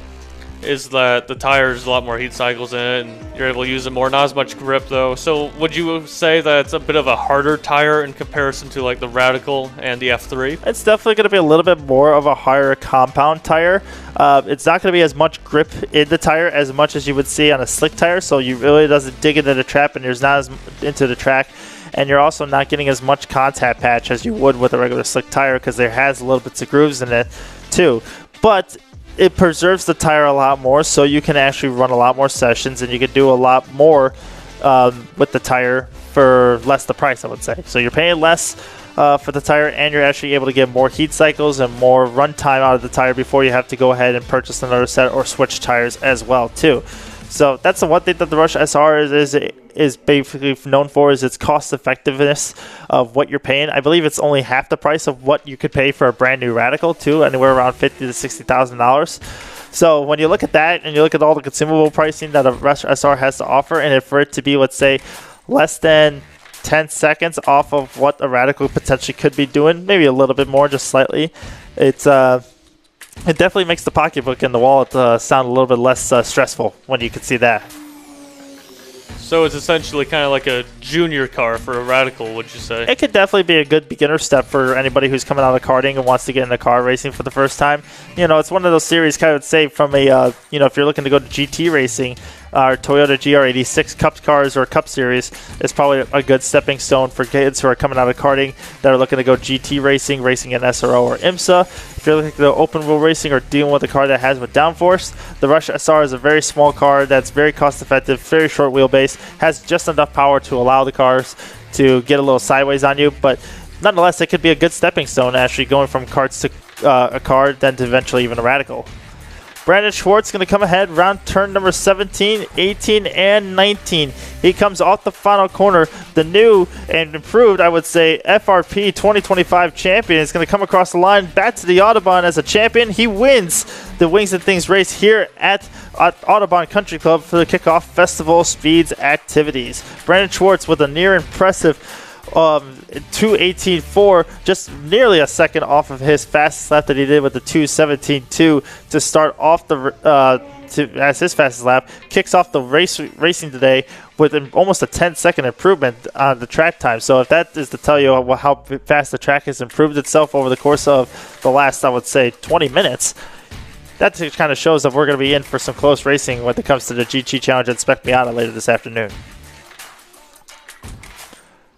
is that the tires a lot more heat cycles in it and you're able to use it more. Not as much grip though. So would you say that it's a bit of a harder tire in comparison to like the Radical and the F3? It's definitely going to be a little bit more of a higher compound tire. It's not going to be as much grip in the tire as much as you would see on a slick tire, so you really doesn't dig into the trap and there's not as into the track. And you're also not getting as much contact patch as you would with a regular slick tire because there has a little bits of grooves in it too. But it preserves the tire a lot more, so you can actually run a lot more sessions and you can do a lot more with the tire for less the price, I would say. So you're paying less for the tire and you're actually able to get more heat cycles and more run time out of the tire before you have to go ahead and purchase another set or switch tires as well too. So that's the one thing that the Rush SR is basically known for, is its cost effectiveness of what you're paying. I believe it's only half the price of what you could pay for a brand new Radical too, anywhere around $50,000 to $60,000. So when you look at that and you look at all the consumable pricing that a Rush SR has to offer, and for it to be, let's say, less than 10 seconds off of what a Radical potentially could be doing, maybe a little bit more, just slightly, it definitely makes the pocketbook and the wallet sound a little bit less stressful when you can see that. So it's essentially kind of like a junior car for a Radical, would you say? It could definitely be a good beginner step for anybody who's coming out of karting and wants to get into car racing for the first time. It's one of those series, kind of say, from a, if you're looking to go to GT racing, our Toyota GR86 Cup cars or Cup Series is probably a good stepping stone for kids who are coming out of karting that are looking to go GT racing, racing in SRO or IMSA. If you're looking to go open wheel racing or dealing with a car that has with downforce, the Rush SR is a very small car that's very cost effective, very short wheelbase, has just enough power to allow the cars to get a little sideways on you, but nonetheless, it could be a good stepping stone actually going from karts to a car, then to eventually even a Radical. Brandon Schwartz going to come ahead around turn number 17, 18, and 19. He comes off the final corner. The new and improved, I would say, FRP 2025 champion is going to come across the line back to the Autobahn as a champion. He wins the Wings and Things race here at Autobahn Country Club for the kickoff Festival Speeds activities. Brandon Schwartz with a near impressive 2:18.4, just nearly a second off of his fastest lap that he did with the 2:17.2 to start off as his fastest lap. Kicks off the racing today with almost a 10-second improvement on the track time. So if that is to tell you how fast the track has improved itself over the course of the last, I would say, 20 minutes, that kind of shows that we're going to be in for some close racing when it comes to the GT Challenge at Spec Miata later this afternoon.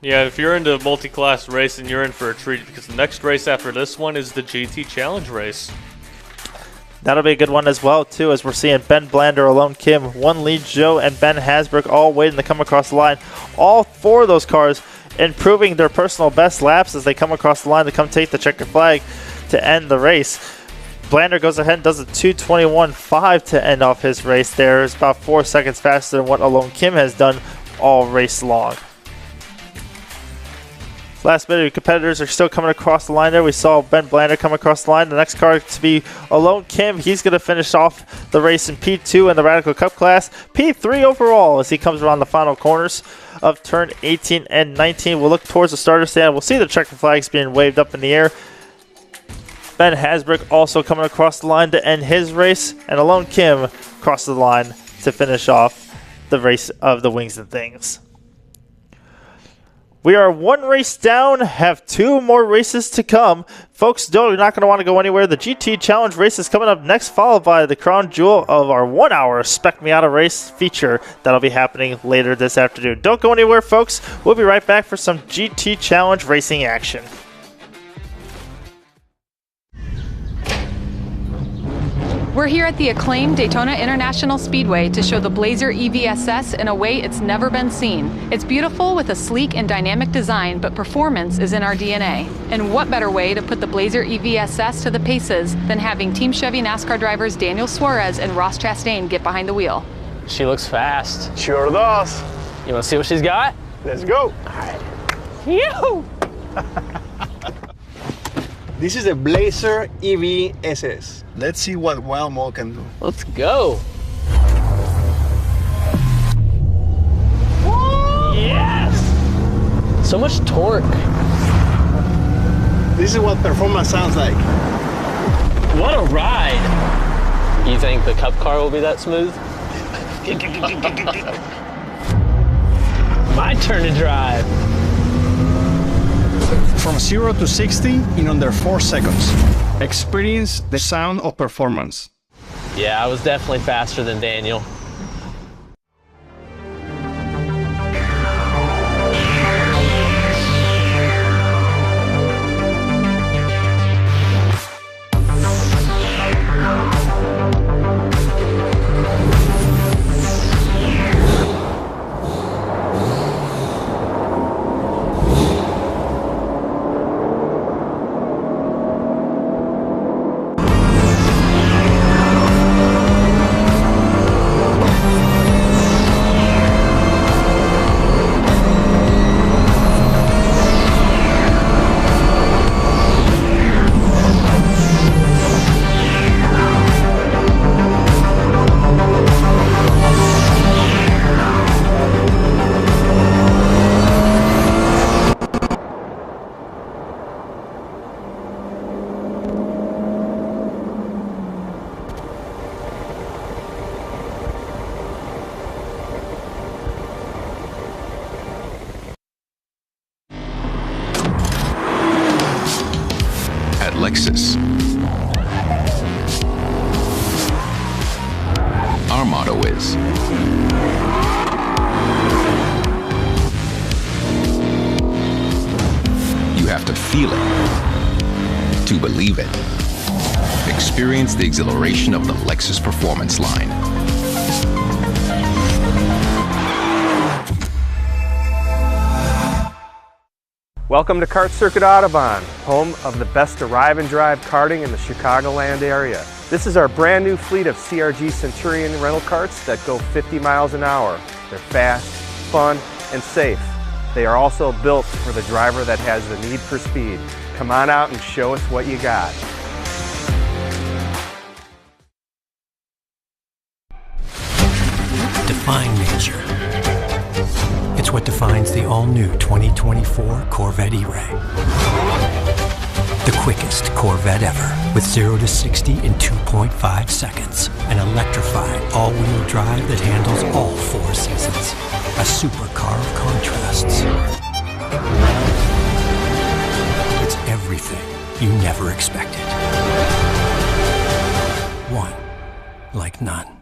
Yeah, if you're into multi-class racing, you're in for a treat because the next race after this one is the GT Challenge race. That'll be a good one as well, too, as we're seeing Ben Blander, Alone Kim, One Lee Joe, and Ben Hasbrook all waiting to come across the line. All four of those cars improving their personal best laps as they come across the line to come take the checkered flag to end the race. Blander goes ahead and does a 2:21.5 to end off his race there. It's about 4 seconds faster than what Alone Kim has done all race long. Last bit of competitors are still coming across the line there. We saw Ben Blander come across the line. The next car to be Alone Kim. He's going to finish off the race in P2 in the Radical Cup class. P3 overall as he comes around the final corners of turn 18 and 19. We'll look towards the starter stand. We'll see the checker flags being waved up in the air. Ben Hasbrook also coming across the line to end his race. And Alone Kim crosses the line to finish off the race of the Wings and Things. We are one race down, have two more races to come. Folks, you're not going to want to go anywhere. The GT Challenge race is coming up next, followed by the crown jewel of our 1 hour Spec Miata race feature that'll be happening later this afternoon. Don't go anywhere, folks. We'll be right back for some GT Challenge racing action. We're here at the acclaimed Daytona International Speedway to show the Blazer EVSS in a way it's never been seen. It's beautiful with a sleek and dynamic design, but performance is in our DNA. And what better way to put the Blazer EVSS to the paces than having Team Chevy NASCAR drivers Daniel Suarez and Ross Chastain get behind the wheel. She looks fast. Sure does. You want to see what she's got? Let's go. All right. Yoo! This is a Blazer EVSS. Let's see what Wild Mode can do. Let's go. Woo! Yes! So much torque. This is what performance sounds like. What a ride. You think the Cup car will be that smooth? My turn to drive. From 0 to 60 in under 4 seconds. Experience the sound of performance. Yeah, I was definitely faster than Daniel. Lexus. Our motto is, you have to feel it to believe it. Experience the exhilaration of the Lexus Performance line. Welcome to Kart Circuit Audubon, home of the best arrive and drive karting in the Chicagoland area. This is our brand new fleet of CRG Centurion rental karts that go 50 miles an hour. They're fast, fun, and safe. They are also built for the driver that has the need for speed. Come on out and show us what you got. Define nature. It's what defines the all-new 2024 Corvette E-Ray. The quickest Corvette ever, with 0 to 60 in 2.5 seconds. An electrified all-wheel drive that handles all 4 seasons. A supercar of contrasts. It's everything you never expected. One like none.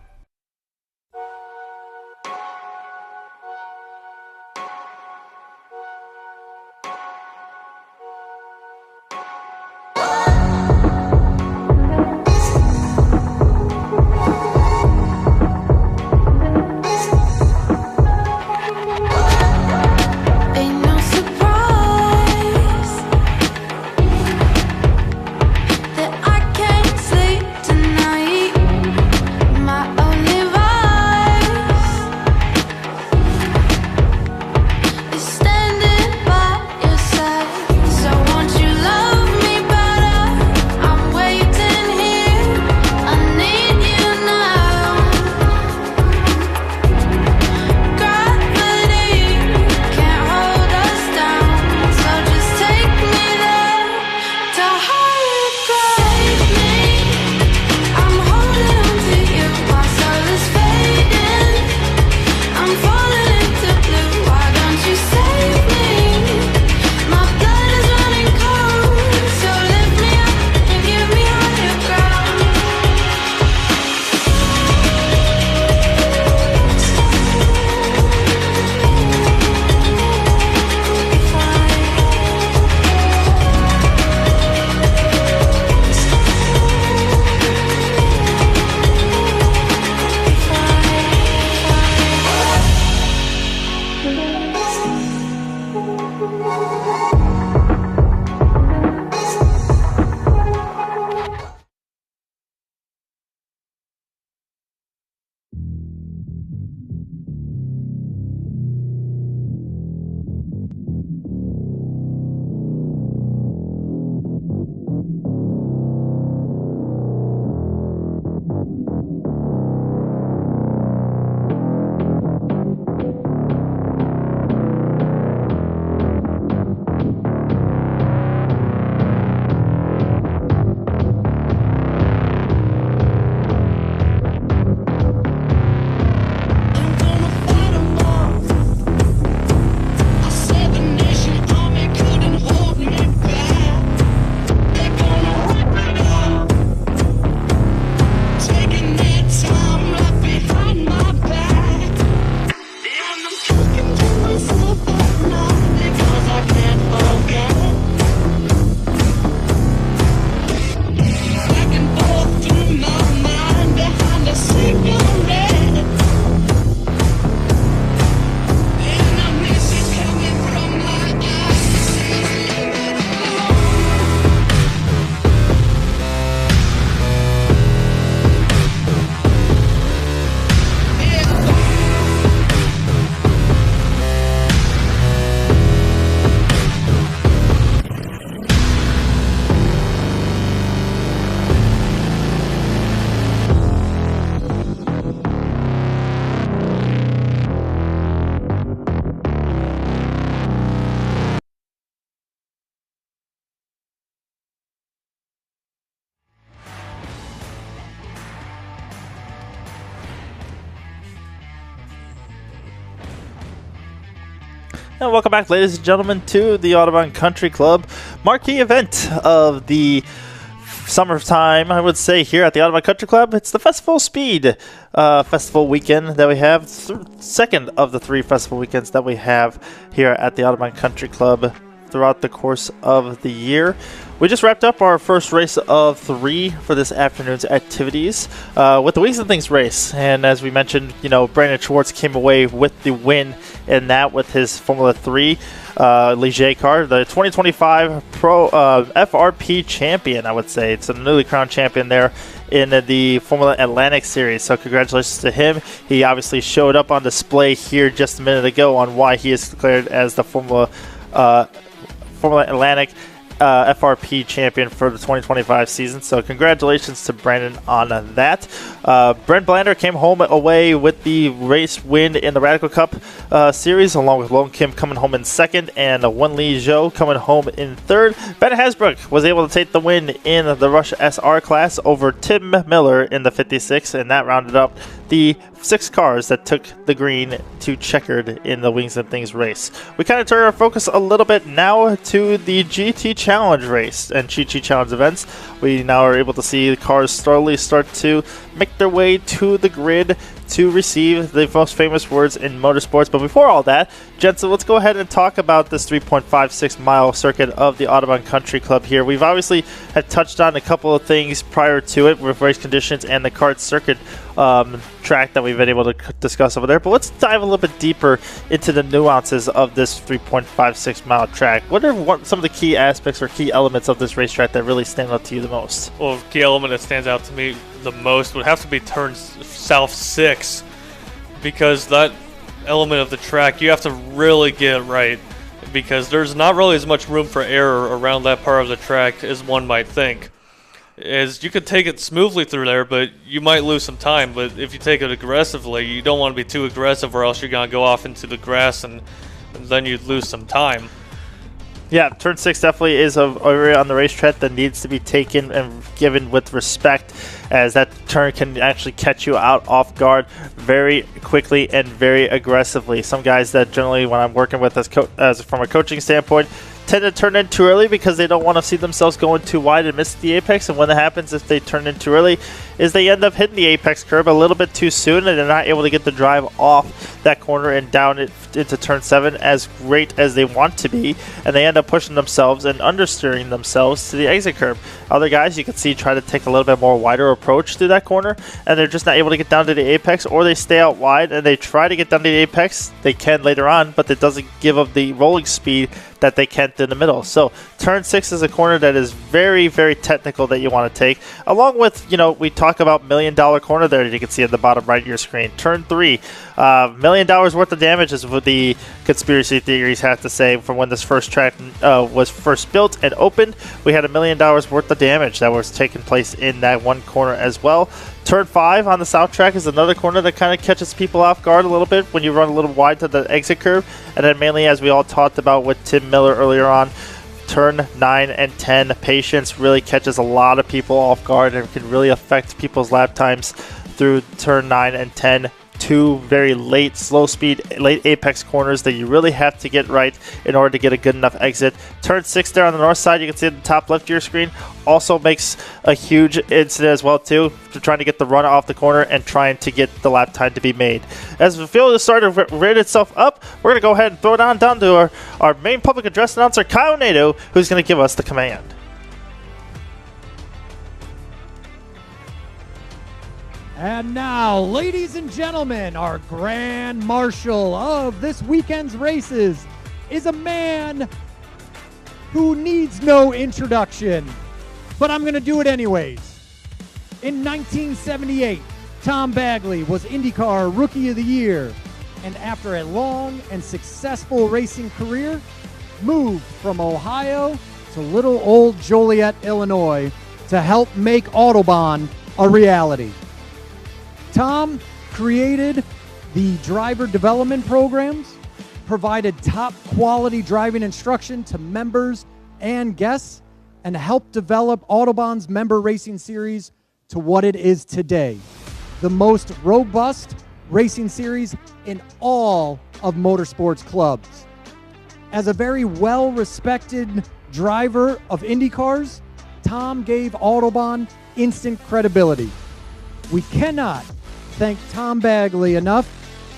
And welcome back, ladies and gentlemen, to the Audubon Country Club marquee event of the summertime, I would say, here at the Audubon Country Club. It's the Festival Speed festival weekend that we have, second of the 3 festival weekends that we have here at the Audubon Country Club throughout the course of the year. We just wrapped up our first race of 3 for this afternoon's activities with the Wings and Things race. And as we mentioned, Brandon Schwartz came away with the win in that with his Formula 3 Ligier car, the 2025 Pro FRP champion, I would say. It's a newly crowned champion there in the Formula Atlantic Series. So congratulations to him. He obviously showed up on display here just a minute ago on why he is declared as the Formula Atlantic FRP champion for the 2025 season. So congratulations to Brandon on that. Brent Blander came home away with the race win in the Radical Cup series, along with Lone Kim coming home in second and Wen Li Zhou coming home in third. Ben Hasbrook was able to take the win in the Rush SR class over Tim Miller in the 56, and that rounded up the 6 cars that took the green to checkered in the Wings and Things race. We kind of turn our focus a little bit now to the GT Challenge race and GT Challenge events. We now are able to see the cars slowly start to make their way to the grid to receive the most famous words in motorsports. But before all that, Jensen, let's go ahead and talk about this 3.56 mile circuit of the Audubon Country Club here. We've obviously had touched on a couple of things prior to it with race conditions and the kart circuit track that we've been able to discuss over there. But let's dive a little bit deeper into the nuances of this 3.56 mile track. What are some of the key aspects or key elements of this racetrack that really stand out to you the most? Well, the key element that stands out to me the most would have to be turn South 6, because that element of the track you have to really get right, because there's not really as much room for error around that part of the track as one might think. As you could take it smoothly through there, but you might lose some time. But if you take it aggressively, you don't want to be too aggressive, or else you're going to go off into the grass and then you'd lose some time. Yeah, turn 6 definitely is an area on the racetrack that needs to be taken and given with respect, as that turn can actually catch you out off guard very quickly and very aggressively. Some guys that generally, when I'm working with as from a coaching standpoint, tend to turn in too early because they don't want to see themselves going too wide and miss the apex. And when that happens, if they turn in too early, is they end up hitting the apex curb a little bit too soon, and they're not able to get the drive off that corner and down it into turn 7 as great as they want to be, and they end up pushing themselves and understeering themselves to the exit curb. Other guys you can see try to take a little bit more wider approach through that corner, and they're just not able to get down to the apex, or they stay out wide and they try to get down to the apex. They can later on, but it doesn't give up the rolling speed that they can't in the middle. So turn 6 is a corner that is very, very technical that you want to take, along with, we talk about $1 million corner there that you can see at the bottom right of your screen. Turn 3, $1 million worth of damage is what the conspiracy theories have to say. From when this first track was first built and opened, we had $1 million worth of damage that was taking place in that one corner as well. Turn 5 on the south track is another corner that kind of catches people off guard a little bit when you run a little wide to the exit curve. And then mainly, as we all talked about with Tim Miller earlier on, turn 9 and 10 patience really catches a lot of people off guard and can really affect people's lap times through turn 9 and 10. 2 very late, slow speed, late apex corners that you really have to get right in order to get a good enough exit. Turn 6 there on the north side, you can see at the top left of your screen, also makes a huge incident as well too, for trying to get the run off the corner and trying to get the lap time to be made. As the field is starting to rid itself up, we're going to go ahead and throw it on down to our main public address announcer, Kyle Nadeau, who's going to give us the command. And now, ladies and gentlemen, our grand marshal of this weekend's races is a man who needs no introduction, but I'm going to do it anyways. In 1978, Tom Bagley was IndyCar Rookie of the Year, and after a long and successful racing career, moved from Ohio to little old Joliet, Illinois, to help make Autobahn a reality. Tom created the driver development programs, provided top quality driving instruction to members and guests, and helped develop Autobahn's member racing series to what it is today, the most robust racing series in all of motorsports clubs. As a very well-respected driver of Indy cars, Tom gave Autobahn instant credibility. We cannot thank Tom Bagley enough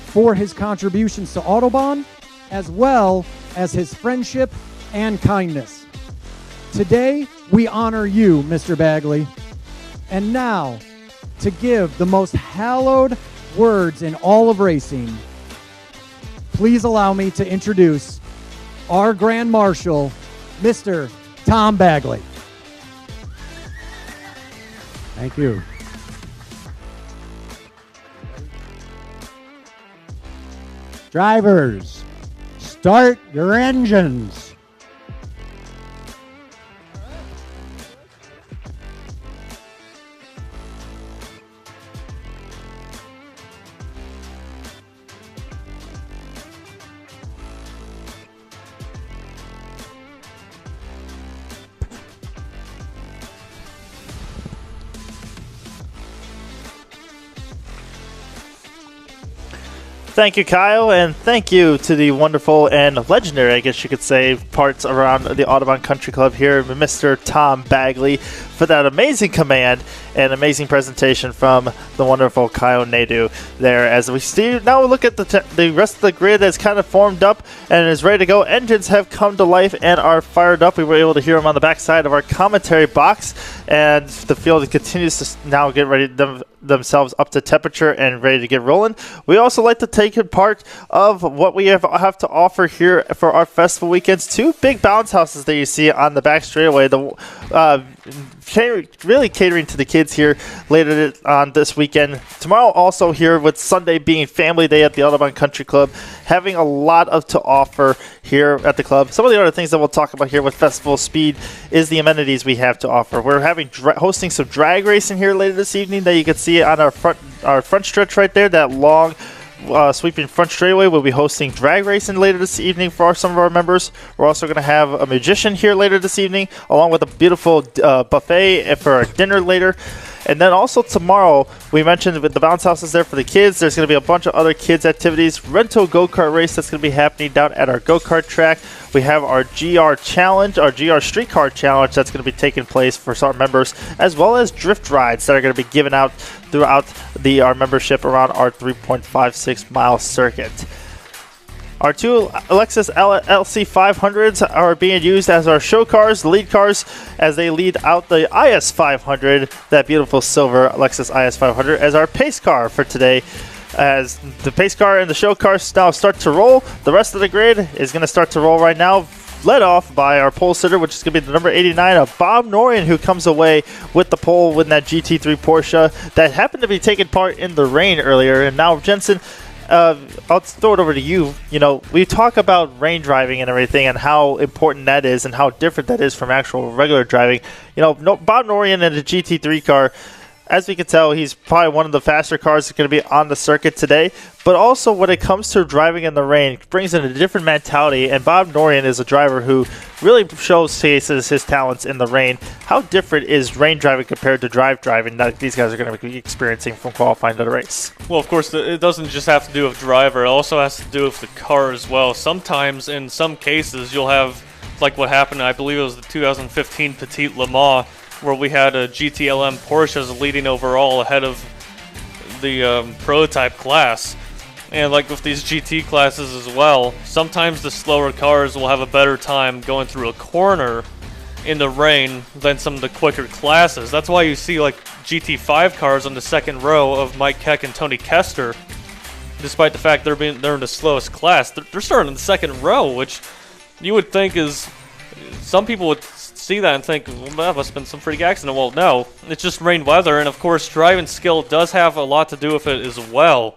for his contributions to Autobahn, as well as his friendship and kindness. Today, we honor you, Mr. Bagley. And now, to give the most hallowed words in all of racing, please allow me to introduce our Grand Marshal, Mr. Tom Bagley. Thank you. Drivers, start your engines. Thank you, Kyle, and thank you to the wonderful and legendary, I guess you could say, parts around the Audubon Country Club here, Mr. Tom Bagley, for that amazing command and amazing presentation from the wonderful Kyle Nadu there. As we see, now we look at the rest of the grid that's kind of formed up and is ready to go. Engines have come to life and are fired up. We were able to hear them on the backside of our commentary box, and the field continues to now get ready themselves up to temperature and ready to get rolling. We also like to take part of what we have to offer here for our festival weekends. Two big bounce houses that you see on the back straightaway. Really catering to the kids here later on this weekend. Tomorrow also here, with Sunday being family day at the Audubon Country Club, having a lot to offer here at the club. Some of the other things that we'll talk about here with Festival Speed is the amenities we have to offer. We're hosting some drag racing here later this evening that you can see on our front stretch right there, that long sweeping front straightaway. We'll be hosting drag racing later this evening for some of our members. We're also going to have a magician here later this evening, along with a beautiful buffet for our dinner later. And then also tomorrow, we mentioned with the bounce houses there for the kids, there's going to be a bunch of other kids activities. Rental go-kart race that's going to be happening down at our go-kart track. We have our GR Challenge, our GR Streetcar Challenge that's going to be taking place for our members, as well as drift rides that are going to be given out throughout our membership around our 3.56 mile circuit. Our two Lexus LC 500s are being used as our show cars, lead cars, as they lead out the IS 500, that beautiful silver Lexus IS 500, as our pace car for today. As the pace car and the show cars now start to roll, the rest of the grid is going to start to roll right now, led off by our pole sitter, which is going to be the number 89 of Bob Norian, who comes away with the pole with that GT3 Porsche that happened to be taking part in the rain earlier. And now, Jensen, I'll throw it over to you. You know, we talk about rain driving and everything and how important that is and how different that is from actual regular driving. You know, Bob Norian in the GT3 car, as we can tell, he's probably one of the faster cars that's going to be on the circuit today. But also, when it comes to driving in the rain, it brings in a different mentality. And Bob Norian is a driver who really showcases his talents in the rain. How different is rain driving compared to drive driving that these guys are going to be experiencing from qualifying to the race? Well, of course, it doesn't just have to do with driver. It also has to do with the car as well. Sometimes, in some cases, you'll have, like what happened, I believe it was the 2015 Petit Le Mans, where we had a GTLM Porsches leading overall ahead of the prototype class. And like with these GT classes as well, sometimes the slower cars will have a better time going through a corner in the rain than some of the quicker classes. That's why you see like GT5 cars on the second row of Mike Keck and Tony Kester, despite the fact they're in the slowest class. They're starting in the second row, which you would think is, some people would see that and think, well, that must have been some freak accident. Well, no, it's just rain weather, and of course driving skill does have a lot to do with it as well.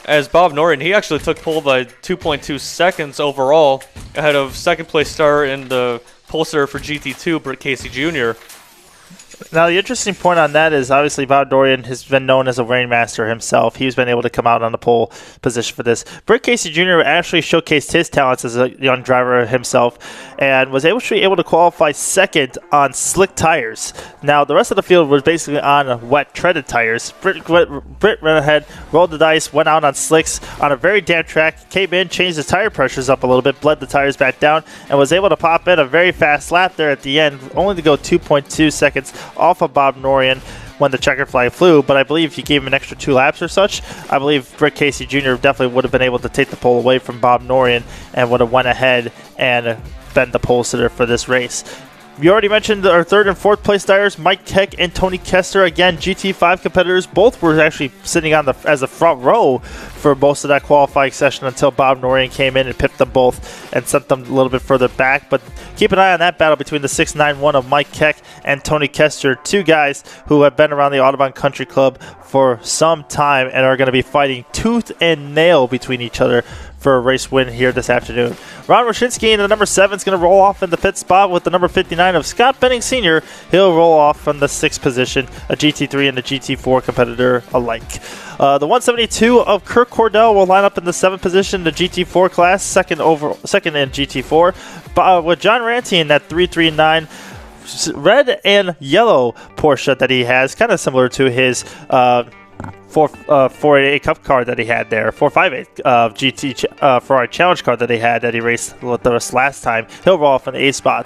As Bob Norian, he actually took pole by 2.2 seconds overall, ahead of second place starter in the pole sitter for GT2, Britt Casey Jr. Now, the interesting point on that is obviously Bob Dorian has been known as a rainmaster himself. He's been able to come out on the pole position for this. Britt Casey Jr. actually showcased his talents as a young driver himself and was able to qualify second on slick tires. Now, the rest of the field was basically on wet, treaded tires. Britt went ahead, rolled the dice, went out on slicks on a very damp track, came in, changed the tire pressures up a little bit, bled the tires back down, and was able to pop in a very fast lap there at the end, only to go 2.2 seconds off of Bob Norian when the checker flag flew, but I believe if you gave him an extra 2 laps or such, I believe Britt Casey Jr. definitely would have been able to take the pole away from Bob Norian and would have went ahead and been the pole sitter for this race. You already mentioned our third and fourth place drivers, Mike Keck and Tony Kester. Again, GT5 competitors. Both were actually sitting on as a front row for most of that qualifying session until Bob Norian came in and pipped them both and sent them a little bit further back. But keep an eye on that battle between the 691 of Mike Keck and Tony Kester, two guys who have been around the Audubon Country Club for some time and are going to be fighting tooth and nail between each other for a race win here this afternoon. Ron Roshinsky in the number 7 is going to roll off in the pit spot with the number 59 of Scott Benning Sr. He'll roll off from the 6th position, a GT3 and a GT4 competitor alike. The 172 of Kirk Cordell will line up in the 7th position, the GT4 class, second in GT4, with John Ranty in that 339 red and yellow Porsche that he has, kind of similar to his 488 Cup car that he had there, 458 GT Ferrari Challenge car that he had that he raced with us last time. He'll roll off in the 8th spot.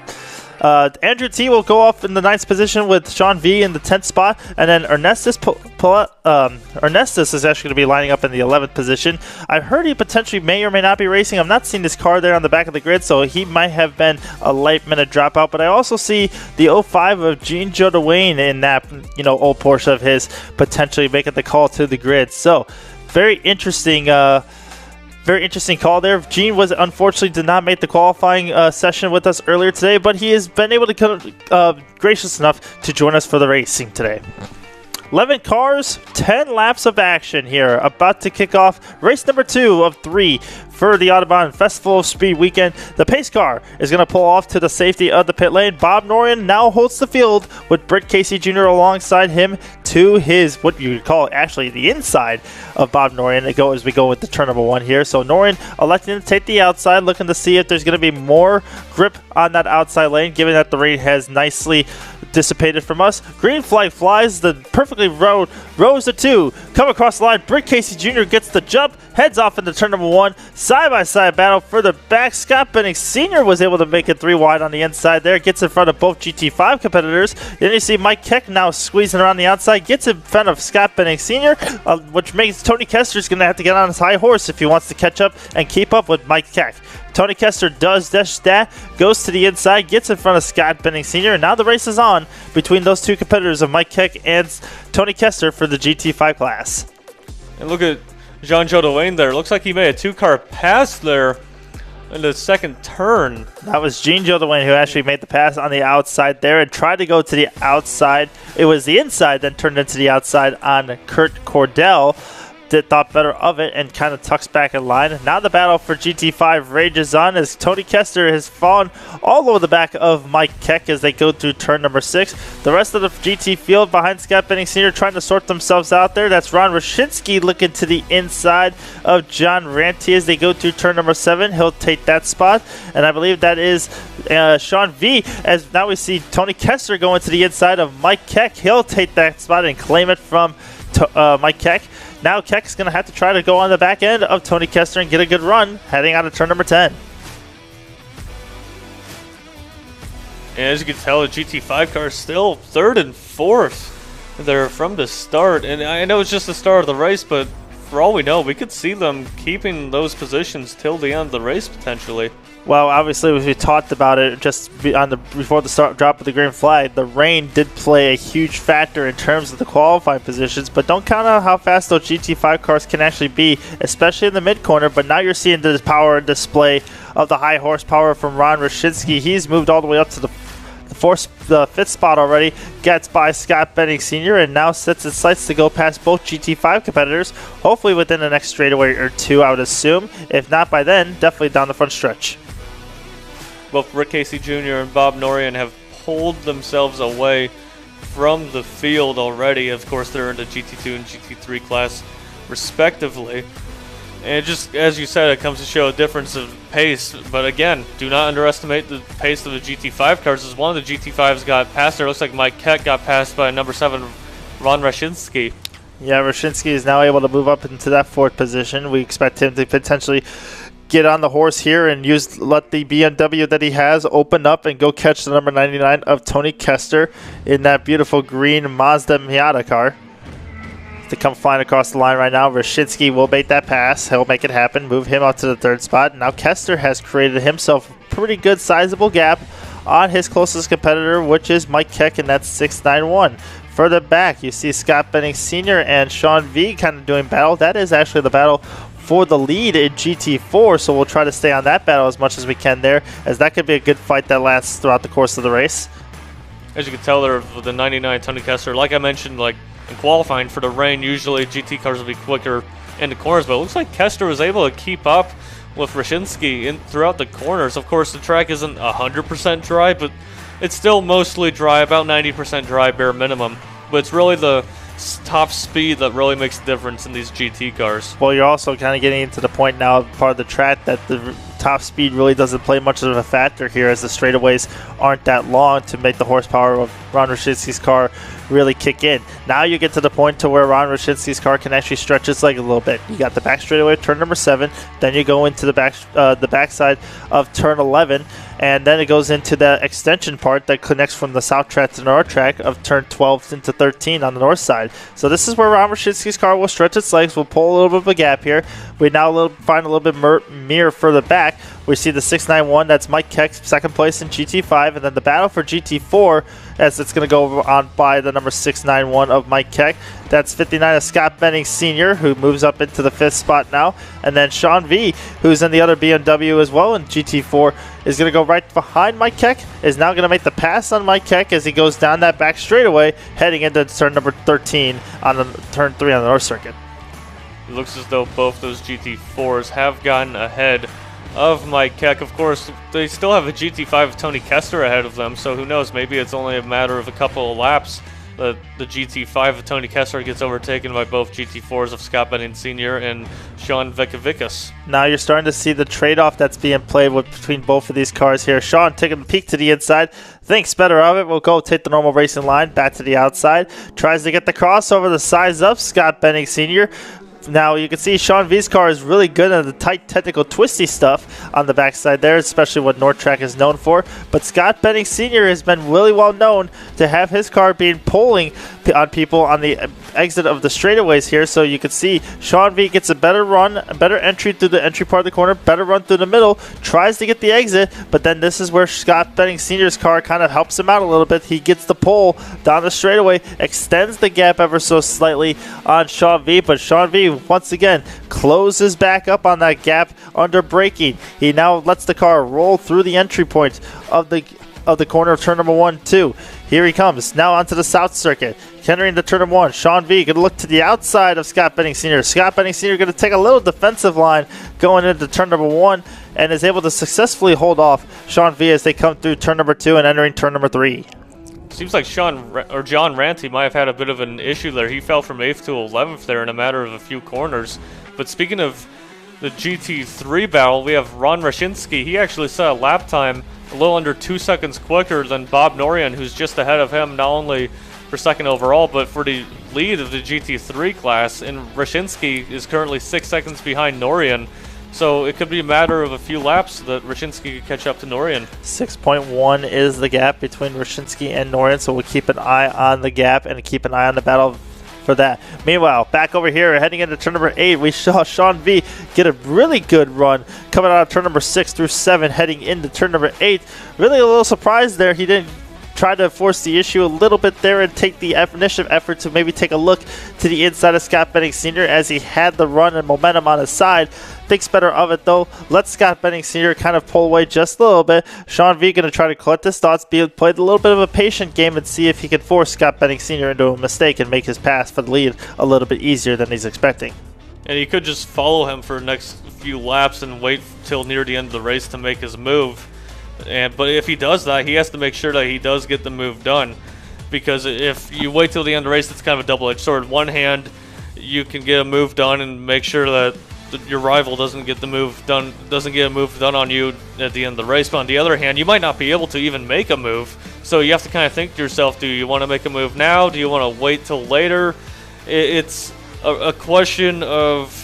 Andrew T will go off in the 9th position with Sean V in the 10th spot, and then Ernestus is actually going to be lining up in the 11th position. I heard he potentially may or may not be racing. I'm not seeing this car there on the back of the grid, so he might have been a late minute dropout, but I also see the 05 of Gene Joe DeWayne in that old Porsche of his potentially making the call to the grid. So very interesting call there. Gene unfortunately did not make the qualifying session with us earlier today, but he has been able to come gracious enough to join us for the racing today. 11 cars, 10 laps of action here. About to kick off race number 2 of 3 for the Audubon Festival of Speed weekend. The pace car is going to pull off to the safety of the pit lane. Bob Norian now holds the field with Britt Casey Jr. alongside him to his, what you would call actually the inside of Bob Norian as we go with the turn number 1 here. So Norian electing to take the outside, looking to see if there's going to be more grip on that outside lane, given that the rain has nicely dissipated from us. Green flag flies, the perfectly rows to 2, come across the line. Britt Casey Jr. gets the jump, heads off into turn number 1. Side-by-side battle further back. Scott Benning Sr. was able to make it 3 wide on the inside there, gets in front of both GT5 competitors. Then you see Mike Keck now squeezing around the outside, gets in front of Scott Benning Sr., which makes Tony Kester's going to have to get on his high horse if he wants to catch up and keep up with Mike Keck. Tony Kester does that, goes to the inside, gets in front of Scott Benning Sr., and now the race is on between those two competitors of Mike Keck and Tony Kester for the GT5 class. And look at Jean-Joe DeWayne there. Looks like he made a 2-car pass there in the second turn. That was Jean-Joe DeWayne who actually made the pass on the outside there and tried to go to the outside. It was the inside, then turned into the outside on Kurt Cordell. Thought better of it and kind of tucks back in line. Now the battle for GT5 rages on as Tony Kester has fallen all over the back of Mike Keck as they go through turn number 6. The rest of the GT field behind Scott Benning Sr. trying to sort themselves out there. That's Ron Roshinsky looking to the inside of John Ranty as they go through turn number 7. He'll take that spot, and I believe that is Sean V. As now we see Tony Kester going to the inside of Mike Keck. He'll take that spot and claim it from Mike Keck. Now Keck's going to have to try to go on the back end of Tony Kester and get a good run heading out of turn number 10. And as you can tell, the GT5 car is still 3rd and 4th there from the start. And I know it's just the start of the race, but for all we know, we could see them keeping those positions till the end of the race potentially. Well, obviously, as we talked about it before the drop of the green flag, the rain did play a huge factor in terms of the qualifying positions, but don't count on how fast those GT5 cars can actually be, especially in the mid-corner. But now you're seeing the power display of the high horsepower from Ron Roshinsky. He's moved all the way up to the 5th spot already, gets by Scott Benning Sr., and now sets his sights to go past both GT5 competitors, hopefully within the next straightaway or 2, I would assume. If not by then, definitely down the front stretch. Both Britt Casey Jr. and Bob Norian have pulled themselves away from the field already. Of course, they're in the GT2 and GT3 class, respectively. And just as you said, it comes to show a difference of pace. But again, do not underestimate the pace of the GT5 cars, as one of the GT5s got past there. It looks like Mike Keck got passed by number 7, Ron Rashinsky. Yeah, Rashinsky is now able to move up into that 4th position. We expect him to potentially get on the horse here and let the BMW that he has open up and go catch the number 99 of Tony Kester in that beautiful green Mazda Miata car. To come flying across the line right now, Rashinsky will make that pass. He'll make it happen, move him up to the 3rd spot. Now Kester has created himself a pretty good sizable gap on his closest competitor, which is Mike Keck, and that's 691. Further back, you see Scott Benning Sr. and Sean V kind of doing battle. That is actually the battle for the lead in GT4, so we'll try to stay on that battle as much as we can there, as that could be a good fight that lasts throughout the course of the race. As you can tell there with the 99 Tony Kester, like I mentioned, like in qualifying for the rain, usually GT cars will be quicker in the corners, but it looks like Kester was able to keep up with Rashinsky throughout the corners. Of course, the track isn't 100% dry, but it's still mostly dry, about 90% dry bare minimum. But it's really the top speed that really makes the difference in these GT cars. Well, you're also kind of getting into the point now, part of the track, that the top speed really doesn't play much of a factor here, as the straightaways aren't that long to make the horsepower of Ron Rashinsky's car really kick in. Now you get to the point to where Ron Rashinsky's car can actually stretch its leg a little bit. You got the back straightaway, turn number 7, then you go into the backside of turn 11, and then it goes into the extension part that connects from the south track to the north track of turn 12 into 13 on the north side. So this is where Ron Rashinsky's car will stretch its legs. We'll pull a little bit of a gap here. We now find a little bit mirror further back. We see the 691, that's Mike Keck, 2nd place in GT5, and then the battle for GT4, as it's going to go on by the number 691 of Mike Keck. That's 59 of Scott Benning Sr., who moves up into the 5th spot now. And then Sean V, who's in the other BMW as well in GT4, is going to go right behind Mike Keck, is now going to make the pass on Mike Keck as he goes down that back straightaway, heading into turn number 13 on the turn 3 on the North Circuit. It looks as though both those GT4s have gotten ahead of Mike Keck. Of course, they still have a GT5 of Tony Kester ahead of them, so who knows, maybe it's only a matter of a couple of laps that the GT5 of Tony Kester gets overtaken by both GT4s of Scott Benning Sr. and Sean Vekavikas. Now you're starting to see the trade-off that's being played between both of these cars here. Sean taking the peek to the inside, thinks better of it, will go take the normal racing line back to the outside, tries to get the crossover to size up Scott Benning Sr. Now you can see Sean V's car is really good at the tight, technical, twisty stuff on the backside there, especially what North Track is known for. But Scott Benning Sr. has been really well known to have his car being pulling on people on the exit of the straightaways here. So you can see Sean V gets a better run, a better entry through the entry part of the corner, better run through the middle, tries to get the exit, but then this is where Scott Benning Sr.'s car kind of helps him out a little bit. He gets the pull down the straightaway, extends the gap ever so slightly on Sean V, but Sean V once again closes back up on that gap under braking. He now lets the car roll through the entry point of the corner of turn number 1, 2. Here he comes now onto the south circuit, entering the turn number 1. Sean V going to look to the outside of Scott Benning Sr. Scott Benning Sr. going to take a little defensive line going into turn number 1 and is able to successfully hold off Sean V as they come through turn number 2 and entering turn number 3. Seems like John Ranty might have had a bit of an issue there. He fell from 8th to 11th there in a matter of a few corners. But speaking of the GT3 battle, we have Ron Rashinsky. He actually set a lap time a little under 2 seconds quicker than Bob Norian, who's just ahead of him, not only for 2nd overall, but for the lead of the GT3 class. And Rashinsky is currently 6 seconds behind Norian. So it could be a matter of a few laps that Rashinsky could catch up to Norian. 6.1 is the gap between Rashinsky and Norian, so we'll keep an eye on the gap and keep an eye on the battle for that. Meanwhile, back over here, heading into turn number 8, we saw Sean V get a really good run coming out of turn number 6 through 7, heading into turn number 8. Really a little surprised there. He didn't try to force the issue a little bit there and take the initiative effort to maybe take a look to the inside of Scott Benning Sr. as he had the run and momentum on his side. Thinks better of it though. Let Scott Benning Sr. kind of pull away just a little bit. Sean V going to try to collect his thoughts, play a little bit of a patient game and see if he can force Scott Benning Sr. into a mistake and make his pass for the lead a little bit easier than he's expecting. And he could just follow him for the next few laps and wait till near the end of the race to make his move. But if he does that, he has to make sure that he does get the move done. because if you wait till the end of the race, it's kind of a double-edged sword. One hand, you can get a move done and make sure that your rival doesn't get a move done on you at the end of the race. But on the other hand, you might not be able to even make a move. So you have to kind of think to yourself, do you want to make a move now? Do you want to wait till later? It's a question of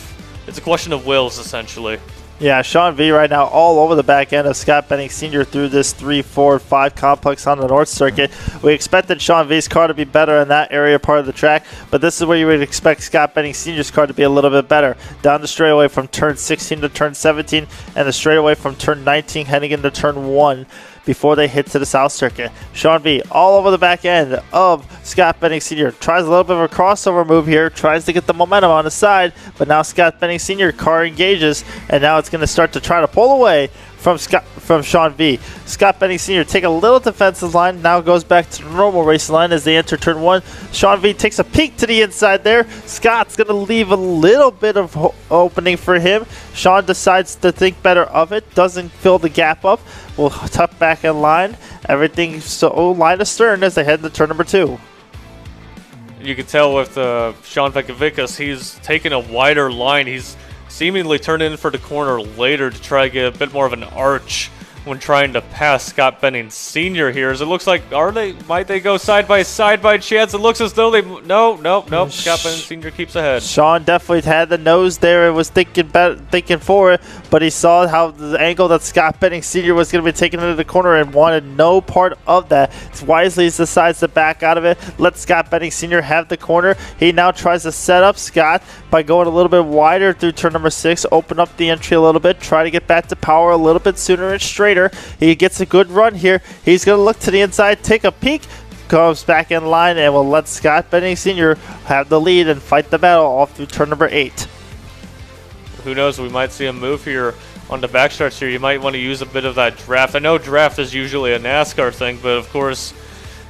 wills, essentially. Yeah, Sean V right now all over the back end of Scott Benning Sr. through this 3, 4, 5 complex on the North Circuit. We expected Sean V's car to be better in that area part of the track, but this is where you would expect Scott Benning Sr.'s car to be a little bit better. Down the straightaway from turn 16 to turn 17, and the straightaway from turn 19 heading into turn 1. Before they hit to the South Circuit. Sean V all over the back end of Scott Benning Sr. Tries a little bit of a crossover move here, tries to get the momentum on the side, but now Scott Benning Sr. car engages, and now it's going to start to try to pull away from Sean V. Scott Benning Sr. take a little defensive line, now goes back to the normal racing line as they enter turn 1. Sean V takes a peek to the inside there. Scott's going to leave a little bit of opening for him. Sean decides to think better of it, doesn't fill the gap up. Will tuck back in line. Everything so line astern as they head into turn number 2. You can tell with Sean Vekovikas, he's taken a wider line. He's seemingly turned in for the corner later to try to get a bit more of an arch when trying to pass Scott Benning Sr. here. As it looks like, might they go side by chance? It looks as though they, no. Scott Benning Sr. keeps ahead. Sean definitely had the nose there and was thinking for it, but he saw how the angle that Scott Benning Sr. was going to be taking into the corner and wanted no part of that. Wisely he decides to back out of it, let Scott Benning Sr. have the corner. He now tries to set up Scott by going a little bit wider through turn number 6, open up the entry a little bit, try to get back to power a little bit sooner and straighter. He gets a good run here. He's going to look to the inside, take a peek, goes back in line, and will let Scott Benning Sr. have the lead and fight the battle all through turn number 8. Who knows? We might see a move here on the backstretch here. You might want to use a bit of that draft. I know draft is usually a NASCAR thing, but of course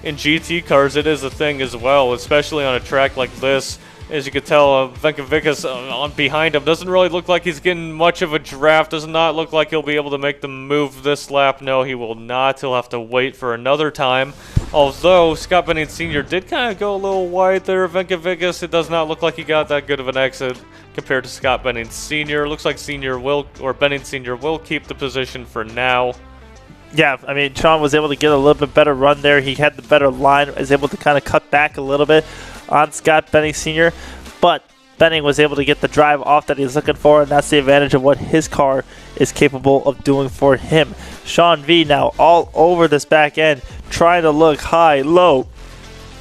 in GT cars it is a thing as well, especially on a track like this. As you can tell, Vekovikas on behind him doesn't really look like he's getting much of a draft. Does not look like he'll be able to make the move this lap. No, he will not. He'll have to wait for another time. Although Scott Benning Sr. did kind of go a little wide there. Vekovikas, it does not look like he got that good of an exit compared to Scott Benning Sr. Looks like Benning Sr. will keep the position for now. Yeah, I mean, Sean was able to get a little bit better run there. He had the better line, was able to kind of cut back a little bit on Scott Benning Sr., but Benning was able to get the drive off that he's looking for, and that's the advantage of what his car is capable of doing for him. Sean V now all over this back end, trying to look high, low,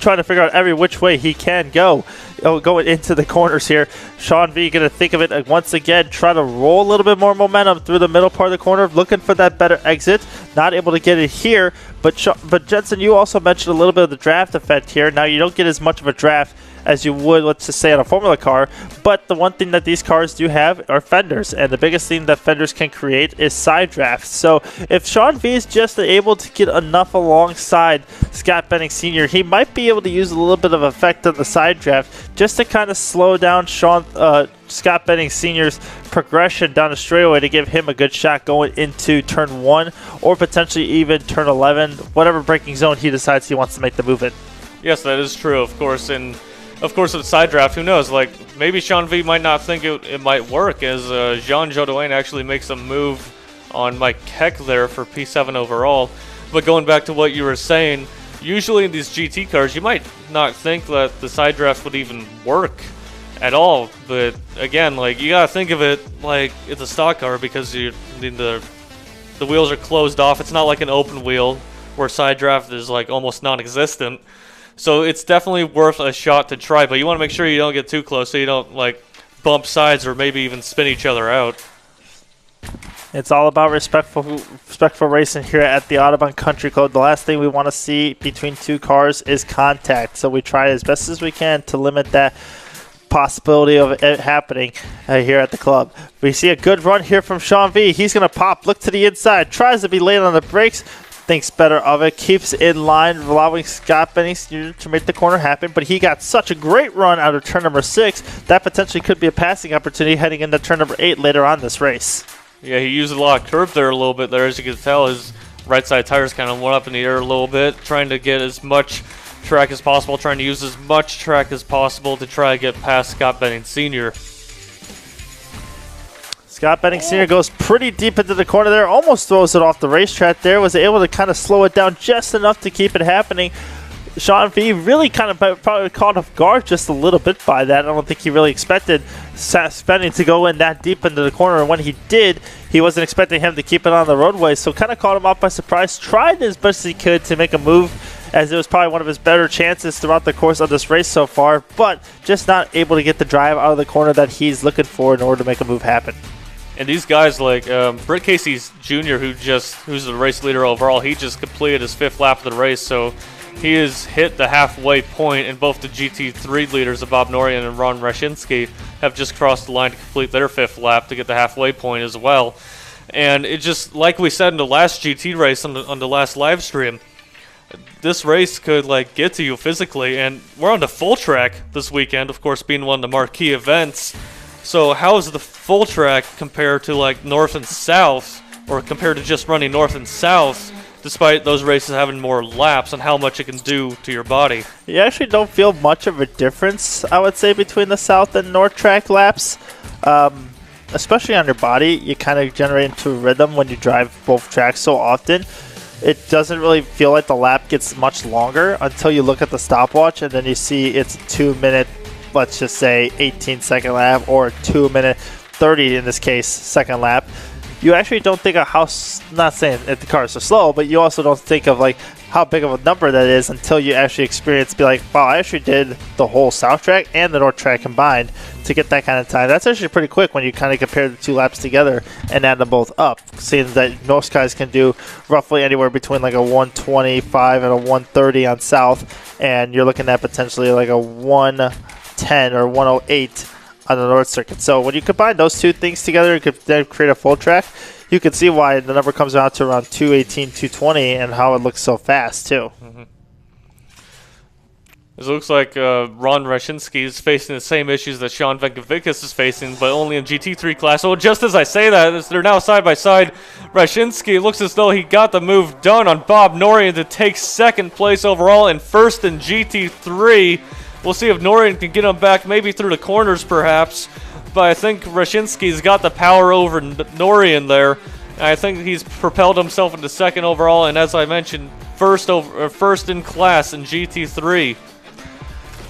trying to figure out every which way he can go. Going into the corners here. Sean V going to think of it once again, try to roll a little bit more momentum through the middle part of the corner, looking for that better exit. Not able to get it here, but Jensen, you also mentioned a little bit of the draft effect here. Now you don't get as much of a draft as you would, let's just say, on a Formula car, but the one thing that these cars do have are fenders, and the biggest thing that fenders can create is side drafts. So if Sean V is just able to get enough alongside Scott Benning Sr., he might be able to use a little bit of effect of the side draft just to kind of slow down Scott Benning Sr.'s progression down the straightaway to give him a good shot going into turn 1 or potentially even turn 11, whatever braking zone he decides he wants to make the move in. Yes, that is true, of course, and of course with the side draft, who knows, like maybe Sean V might not think it might work, as Jean Jodoin actually makes a move on Mike Keck there for P7 overall. But going back to what you were saying, usually in these GT cars you might not think that the side draft would even work at all, but again, like, you gotta think of it like it's a stock car, because the wheels are closed off. It's not like an open wheel where side draft is like almost non-existent. So it's definitely worth a shot to try, but you want to make sure you don't get too close so you don't like bump sides or maybe even spin each other out. It's all about respectful racing here at the Audubon Country Club. The last thing we want to see between two cars is contact, so we try as best as we can to limit that possibility of it happening here at the club. We see a good run here from Sean V. He's going to pop, look to the inside, tries to be late on the brakes, thinks better of it, keeps in line, allowing Scott Benning to make the corner happen, but he got such a great run out of turn number 6, that potentially could be a passing opportunity heading into turn number 8 later on this race. Yeah, he used a lot of curve there a little bit there. As you can tell, his right side tires kind of went up in the air a little bit, trying to get as much track as possible, trying to use as much track as possible to try to get past Scott Benning Sr. Scott Benning Sr. goes pretty deep into the corner there, almost throws it off the racetrack there, was able to kind of slow it down just enough to keep it happening. Sean V really kind of probably caught off guard just a little bit by that. I don't think he really expected Benning to go in that deep into the corner, and when he did, he wasn't expecting him to keep it on the roadway, so kind of caught him off by surprise. Tried as best as he could to make a move, as it was probably one of his better chances throughout the course of this race so far, but just not able to get the drive out of the corner that he's looking for in order to make a move happen. And these guys like Britt Casey's Jr., who's the race leader overall, he just completed his 5th lap of the race, so he has hit the halfway point, and both the GT3 leaders of Bob Norian and Ron Rashinsky have just crossed the line to complete their 5th lap to get the halfway point as well. And it just, like we said in the last GT race on the last live stream, this race could like get to you physically, and we're on the full track this weekend, of course being one of the marquee events. So how is the full track compared to like north and south, or compared to just running north and south, despite those races having more laps, and how much it can do to your body? You actually don't feel much of a difference, I would say, between the south and north track laps. Especially on your body, you kind of generate into a rhythm when you drive both tracks so often. It doesn't really feel like the lap gets much longer until you look at the stopwatch, and then you see it's a 2-minute, let's just say 18-second lap, or 2-minute 30 in this case second lap. You actually don't think of how, not saying that the cars are slow, but you also don't think of like how big of a number that is until you actually experience, be like, wow, I actually did the whole south track and the north track combined to get that kind of time. That's actually pretty quick when you kind of compare the 2 laps together and add them both up, seeing that most guys can do roughly anywhere between like a 125 and a 130 on south, and you're looking at potentially like a 110 or 108 on the North Circuit. So when you combine those two things together, you could then create a full track. You can see why the number comes out to around 218, 220, and how it looks so fast too. Mm-hmm. It looks like Ron Rashinsky is facing the same issues that Sean Venkovikas is facing, but only in GT3 class. So just as I say that, as they're now side by side, Rashinsky looks as though he got the move done on Bob Norian to take 2nd place overall and 1st in GT3. We'll see if Norian can get him back, maybe through the corners perhaps. But I think Rashinsky's got the power over Norian there. And I think he's propelled himself into 2nd overall, and as I mentioned, first in class in GT3.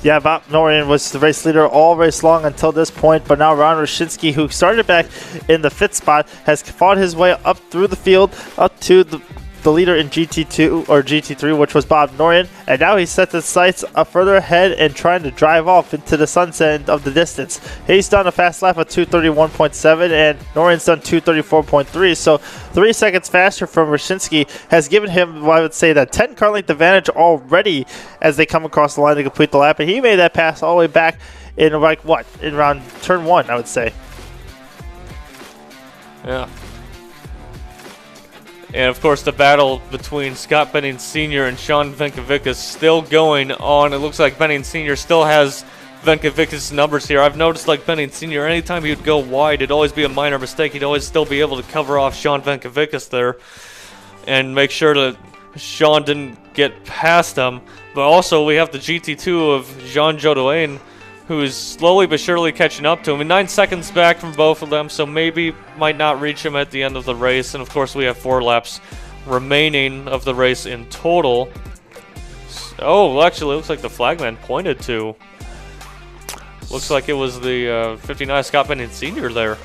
Yeah, Bob Norian was the race leader all race long until this point, but now Ron Rashinsky, who started back in the 5th spot, has fought his way up through the field, up to the leader in GT2 or GT3, which was Bob Norian, and now he's set his sights up further ahead and trying to drive off into the sunset of the distance. He's done a fast lap of 231.7, and Norian's done 234.3, so 3 seconds faster from Rashinsky has given him, well, I would say, that 10 car length advantage already as they come across the line to complete the lap, and he made that pass all the way back in like what, in around turn 1, I would say. Yeah. And of course the battle between Scott Benning Sr. and Sean Venkovikas still going on. It looks like Benning Sr. still has Venkovikas' numbers here. I've noticed like Benning Sr., anytime he would go wide, it'd always be a minor mistake. He'd always still be able to cover off Sean Venkovikas there and make sure that Sean didn't get past him. But also we have the GT2 of Jean Jodoin, who is slowly but surely catching up to him. And 9 seconds back from both of them, so maybe might not reach him at the end of the race. And of course we have 4 laps remaining of the race in total. Oh, well, actually it looks like the flagman pointed to. Looks like it was the 59 Scott Benning Sr. there.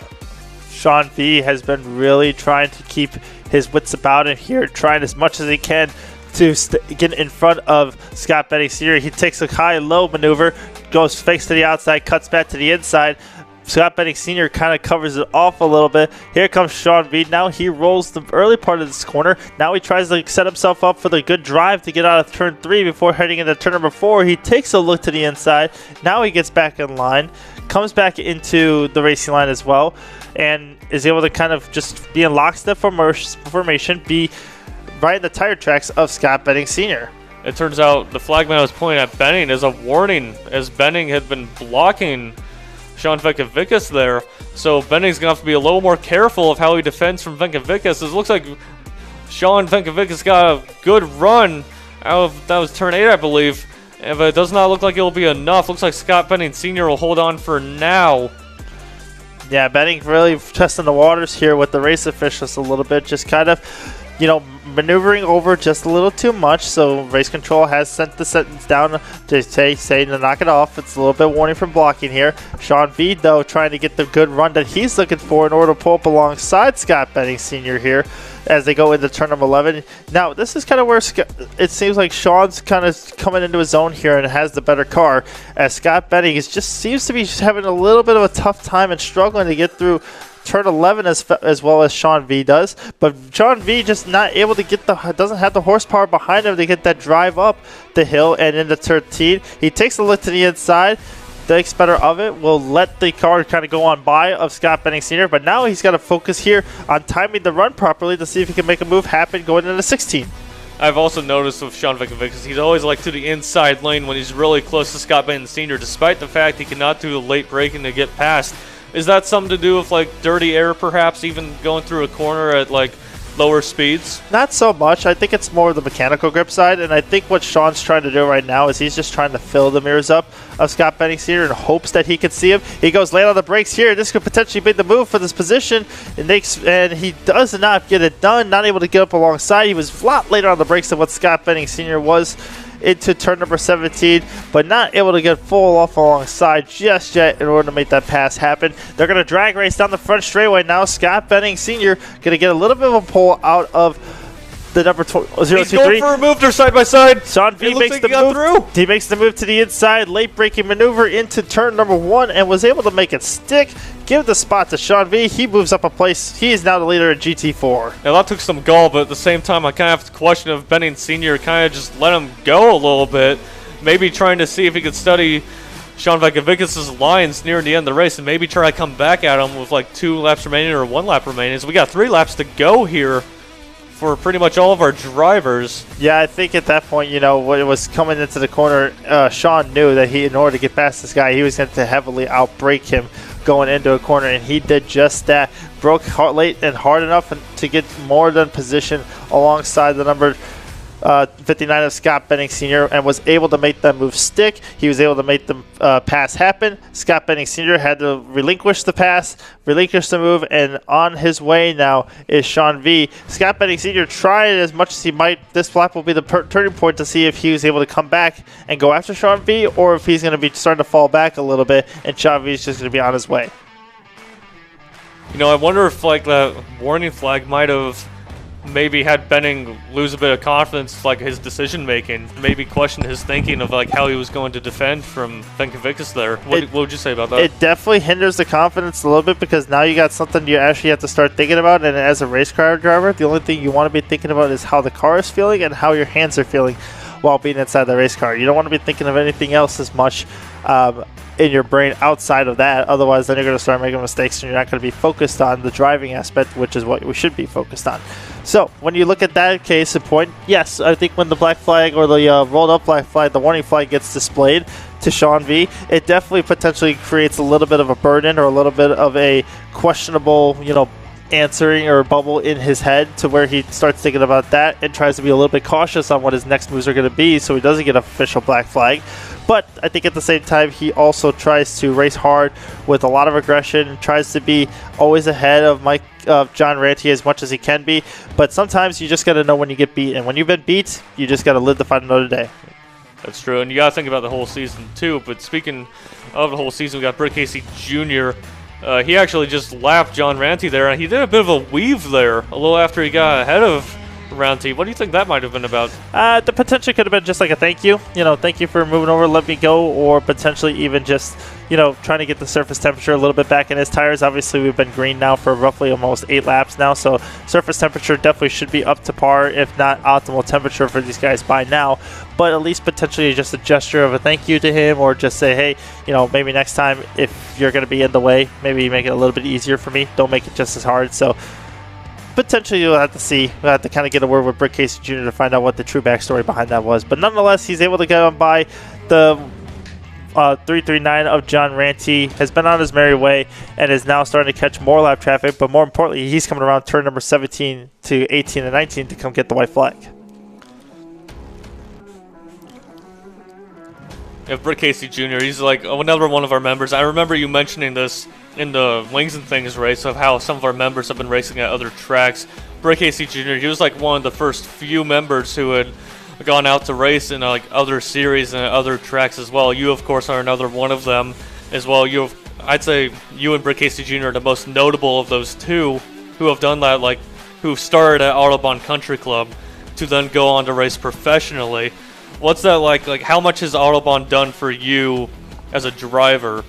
Sean V has been really trying to keep his wits about him here, trying as much as he can to get in front of Scott Benning Sr. He takes a high-low maneuver, goes fakes to the outside, cuts back to the inside. Scott Benning Sr. kind of covers it off a little bit. Here comes Sean V. Now he rolls the early part of this corner. Now he tries to set himself up for the good drive to get out of turn 3 before heading into turn number 4. He takes a look to the inside. Now he gets back in line, comes back into the racing line as well, and is able to kind of just be in lockstep formation, be right in the tire tracks of Scott Benning Sr. It turns out the flagman was pointing at Benning as a warning, as Benning had been blocking Sean Venkovikas there. So Benning's going to have to be a little more careful of how he defends from Venkovikas. It looks like Sean Venkovikas got a good run out of, that was turn 8, I believe. But it does not look like it will be enough. Looks like Scott Benning Sr. will hold on for now. Yeah, Benning really testing the waters here with the race officials a little bit. Just kind of, maneuvering over just a little too much. So race control has sent the sentence down to say to knock it off. It's a little bit warning for blocking here. Sean V, though, trying to get the good run that he's looking for in order to pull up alongside Scott Benning Sr. here as they go into turn number 11. Now, this is kind of where it seems like Sean's kind of coming into his own here and has the better car, as Scott Benning seems to be having a little bit of a tough time and struggling to get through turn 11 as well as Sean V does. But Sean V just not able to get doesn't have the horsepower behind him to get that drive up the hill and into 13. He takes a look to the inside. Thinks better of it, will let the car kind of go on by of Scott Benning Sr., but now he's got to focus here on timing the run properly to see if he can make a move happen going into 16. I've also noticed with Sean Vickovic, he's always like to the inside lane when he's really close to Scott Benning Sr., despite the fact he cannot do the late braking to get past. Is that something to do with like dirty air, perhaps, even going through a corner at like lower speeds? Not so much. I think it's more the mechanical grip side, and I think what Sean's trying to do right now is he's just trying to fill the mirrors up of Scott Benning Sr. in hopes that he can see him. He goes late on the brakes here. This could potentially be the move for this position, and he does not get it done, not able to get up alongside. He was a lot later on the brakes than what Scott Benning Sr. was into turn number 17, but not able to get full off alongside just yet in order to make that pass happen. They're going to drag race down the front straightaway now. Scott Benning Sr. going to get a little bit of a pull out of the number 023. He's going for a move. They're side by side. Sean V makes the move. He makes the move to the inside, late braking maneuver into turn number 1, and was able to make it stick. Give the spot to Sean V. He moves up a place. He is now the leader at GT4. Now that took some gall, but at the same time, I kind of have to question if Benning Sr. kind of just let him go a little bit. Maybe trying to see if he could study Sean Vickovic's lines near the end of the race and maybe try to come back at him with like 2 laps remaining or 1 lap remaining. So we got 3 laps to go here for pretty much all of our drivers. Yeah, I think at that point, when it was coming into the corner, Sean knew that in order to get past this guy, he was going to heavily outbrake him going into a corner, and he did just that. Broke late and hard enough to get more than position alongside the number 59 of Scott Benning Sr. and was able to make that move stick. He was able to make the pass happen. Scott Benning Sr. had to relinquish the pass, relinquish the move, and on his way now is Sean V. Scott Benning Sr. tried as much as he might. This lap will be the turning point to see if he was able to come back and go after Sean V, or if he's going to be starting to fall back a little bit and Sean V is just going to be on his way. I wonder if like the warning flag might have maybe had Benning lose a bit of confidence, like his decision making, maybe question his thinking of like how he was going to defend from Vickovic there. What would you say about that? It definitely hinders the confidence a little bit, because now you got something you actually have to start thinking about, and as a race car driver, the only thing you want to be thinking about is how the car is feeling and how your hands are feeling while being inside the race car. You don't want to be thinking of anything else as much in your brain outside of that. Otherwise, then you're going to start making mistakes and you're not going to be focused on the driving aspect, which is what we should be focused on. So when you look at that case in point, yes, I think when the black flag or the rolled up black flag, the warning flag gets displayed to Sean V, it definitely potentially creates a little bit of a burden or a little bit of a questionable, answering or bubble in his head, to where he starts thinking about that and tries to be a little bit cautious on what his next moves are going to be so he doesn't get an official black flag. But I think at the same time, he also tries to race hard with a lot of aggression, tries to be always ahead of John Ranty as much as he can be. But sometimes you just got to know when you get beat, and when you've been beat, you just got to live to fight another day. That's true, and you got to think about the whole season too. But speaking of the whole season, we got Britt Casey Jr. He actually just lapped John Ranty there, and he did a bit of a weave there a little after he got ahead of Ranty. What do you think that might have been about? The potential could have been just like a thank you. Thank you for moving over, let me go, or potentially even just, trying to get the surface temperature a little bit back in his tires. Obviously, we've been green now for roughly almost 8 laps now, so surface temperature definitely should be up to par, if not optimal temperature for these guys by now. But at least potentially just a gesture of a thank you to him, or just say, hey, maybe next time if you're going to be in the way, maybe make it a little bit easier for me. Don't make it just as hard. So potentially you'll have to see. We'll have to kind of get a word with Britt Casey Jr. to find out what the true backstory behind that was. But nonetheless, he's able to get on by the 339 of John Ranty, has been on his merry way and is now starting to catch more lap traffic. But more importantly, he's coming around turn number 17 to 18 and 19 to come get the white flag. of Britt Casey Jr. He's like another one of our members. I remember you mentioning this in the Wings and Things race of how some of our members have been racing at other tracks. Britt Casey Jr., he was like one of the first few members who had gone out to race in like other series and other tracks as well. You, of course, are another one of them as well. I'd say you and Britt Casey Jr. are the most notable of those two who have done that, like who started at Autobahn Country Club to then go on to race professionally. What's that like? Like, how much has Autobahn done for you as a driver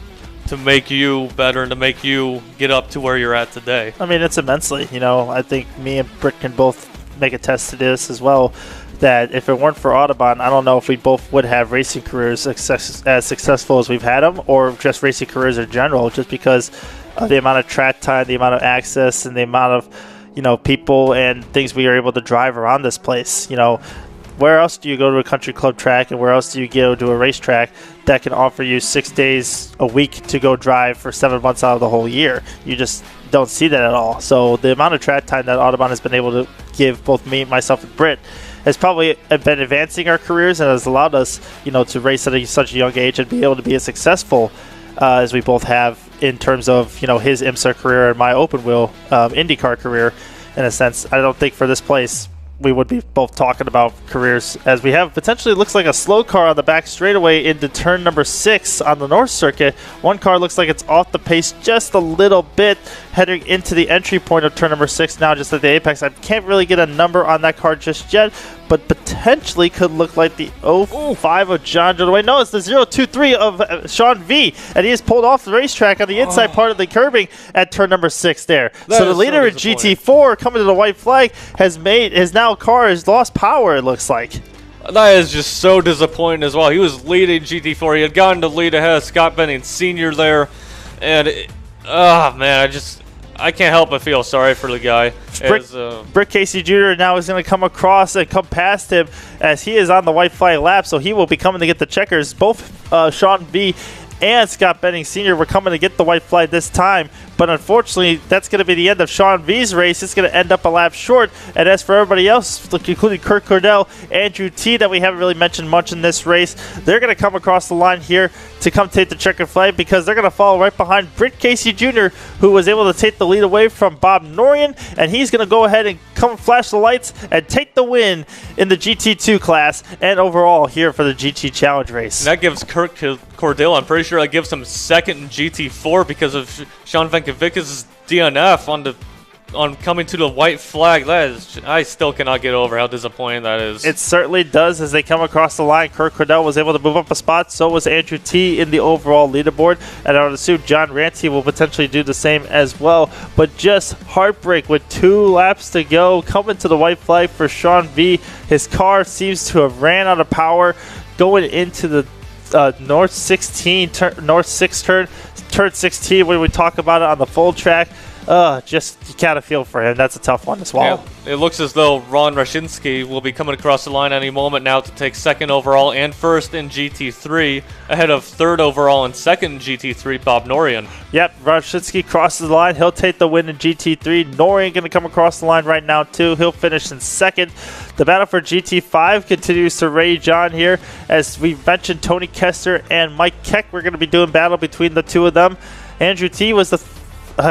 to make you better and to make you get up to where you're at today? I mean, it's immensely. You know, I think me and Britt can both make a test to this as well, that if it weren't for Autobahn, I don't know if we both would have racing careers as successful as we've had them, or just racing careers in general, just because of the amount of track time, the amount of access, and the amount of, you know, people and things we are able to drive around this place. You know, where else do you go to a country club track, and where else do you go to a racetrack that can offer you 6 days a week to go drive for 7 months out of the whole year? You just don't see that at all. So the amount of track time that Autobahn has been able to give both me, myself, and Britt has probably been advancing our careers and has allowed us, you know, to race at such a young age and be able to be as successful as we both have in terms of, you know, his IMSA career and my open wheel IndyCar career. In a sense, I don't think for this place we would be both talking about careers, as we have potentially looks like a slow car on the back straightaway into turn number 6 on the North Circuit. One car looks like it's off the pace just a little bit heading into the entry point of turn number 6 now, just at the apex. I can't really get a number on that car just yet, but potentially could look like the 05 of John Jodaway. No, it's the 023 of Sean V, and he has pulled off the racetrack on the inside part of the curbing at turn number 6 there. So the leader in GT4 coming to the white flag has lost power, it looks like. That is just so disappointing as well. He was leading GT4. He had gotten to lead ahead of Scott Benning Sr. there. And, man, I can't help but feel sorry for the guy. Britt Casey Jr. now is going to come across and come past him as he is on the white flag lap, so he will be coming to get the checkers. Both Sean B and Scott Benning Sr. were coming to get the white flag this time, but unfortunately that's going to be the end of Sean V's race. It's going to end up a lap short, and as for everybody else, including Kurt Cordell, Andrew T, that we haven't really mentioned much in this race, they're going to come across the line here to come take the checkered flag, because they're going to follow right behind Britt Casey Jr., who was able to take the lead away from Bob Norian, and he's going to go ahead and come flash the lights and take the win in the GT2 class and overall here for the GT Challenge race. And that gives Kurt Cordell, I'm pretty sure that gives him second in GT4 because of Sean Venkevic's DNF on coming to the white flag. That is, I still cannot get over how disappointing that is. It certainly does. As they come across the line, Kurt Cordell was able to move up a spot. So was Andrew T in the overall leaderboard. And I would assume John Ranty will potentially do the same as well. But just heartbreak with 2 laps to go. Coming to the white flag for Sean V. His car seems to have ran out of power going into the North 16, North 6 turn 16, when we talk about it on the full track. Just you gotta feel for him. That's a tough one to swallow. Yeah, it looks as though Ron Rashinsky will be coming across the line any moment now to take second overall and first in GT3, ahead of third overall and second in GT3, Bob Norian. Yep, Rashinsky crosses the line. He'll take the win in GT3. Norian going to come across the line right now, too. He'll finish in second. The battle for GT5 continues to rage on here. As we mentioned, Tony Kester and Mike Keck, we're going to be doing battle between the two of them. Andrew T was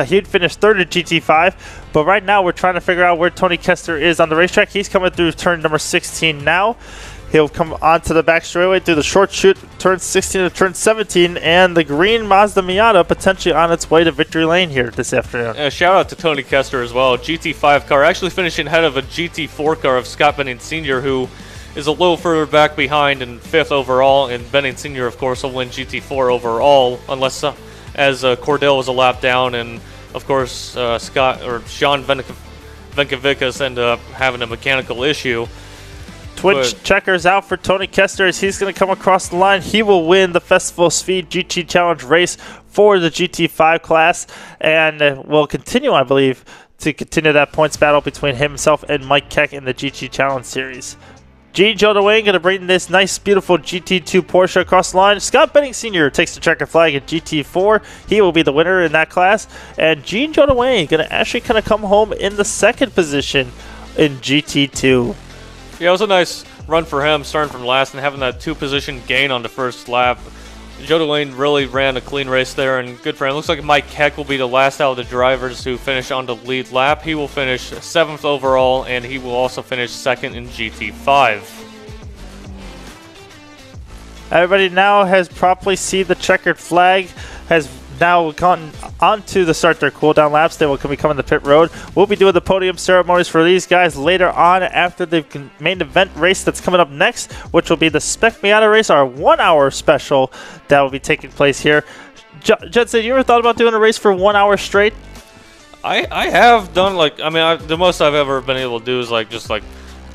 he'd finished third at GT5, but right now we're trying to figure out where Tony Kester is on the racetrack. He's coming through turn number 16 now. He'll come onto the back straightaway through the short chute, turn 16 to turn 17, and the green Mazda Miata potentially on its way to victory lane here this afternoon. Shout out to Tony Kester as well. GT5 car actually finishing ahead of a GT4 car of Scott Benning Sr., who is a little further back behind in 5th overall, and Benning Sr., of course, will win GT4 overall, unless as Cordell was a lap down, and of course Sean Venkevicus ended up having a mechanical issue. Twitch checkers out for Tony Kester as he's going to come across the line. He will win the Festival Speed GT Challenge race for the GT5 class, and will continue, I believe, to continue that points battle between himself and Mike Keck in the GT Challenge series. Gene Jodaway going to bring this nice, beautiful GT2 Porsche across the line. Scott Benning Sr. takes the checker flag in GT4. He will be the winner in that class. And Gene Jodaway going to actually kind of come home in the second position in GT2. Yeah, it was a nice run for him, starting from last and having that 2-position gain on the first lap. Joe DeWayne really ran a clean race there, and good for him. Looks like Mike Keck will be the last out of the drivers who finish on the lead lap. He will finish 7th overall, and he will also finish 2nd in GT5. Everybody now has properly seen the checkered flag, has now gone onto the start their cooldown laps. They will be coming to pit road. We'll be doing the podium ceremonies for these guys later on after the main event race that's coming up next, which will be the Spec Miata race, our 1-hour special that will be taking place here. Judson, you ever thought about doing a race for 1 hour straight? I have done, like, I mean, the most I've ever been able to do is like just like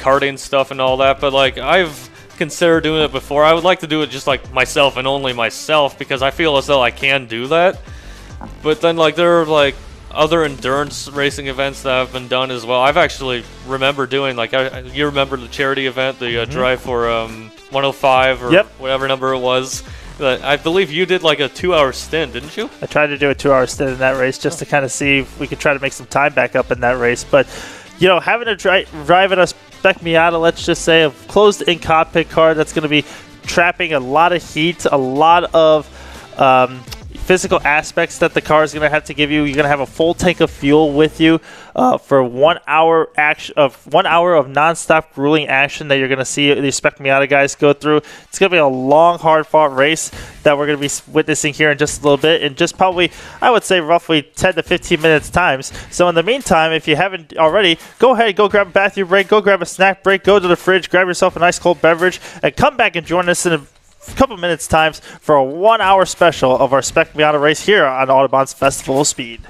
karting stuff and all that, but like I've considered doing it before. I would like to do it just like myself and only myself, because I feel as though I can do that. But then like there are like other endurance racing events that have been done as well. I've actually remember doing like you remember the charity event, the drive for 105 or whatever number it was. I believe you did like a 2-hour stint, didn't you? I tried to do a 2-hour stint in that race just to kind of see if we could try to make some time back up in that race. But you know, having a drive in a Spec Miata, let's just say, a closed-in cockpit car that's going to be trapping a lot of heat, a lot of physical aspects that the car is going to have to give you. You're going to have a full tank of fuel with you for 1 hour of non-stop grueling action that you're going to see the Spec Miata guys go through. It's going to be a long, hard-fought race that we're going to be witnessing here in just a little bit, in just probably, I would say, roughly 10 to 15 minutes times. So in the meantime, if you haven't already, go ahead, go grab a bathroom break, go grab a snack break, go to the fridge, grab yourself a nice cold beverage, and come back and join us in a couple minutes times for a 1 hour special of our Spec Miata race here on Autobahn's Festival of Speed.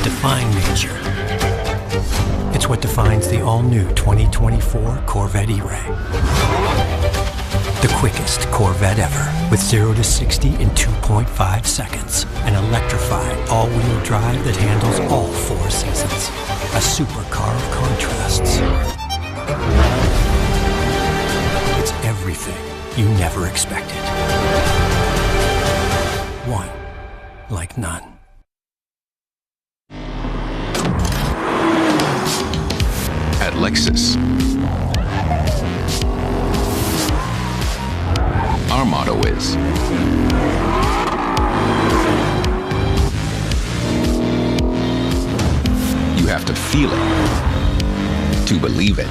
Define nature. It's what defines the all-new 2024 Corvette E-Ray. The quickest Corvette ever, with 0 to 60 in 2.5 seconds. An electrified all-wheel drive that handles all 4 seasons. A supercar of contrasts. It's everything you never expected. One like none. At Lexus, our motto is you have to feel it to believe it.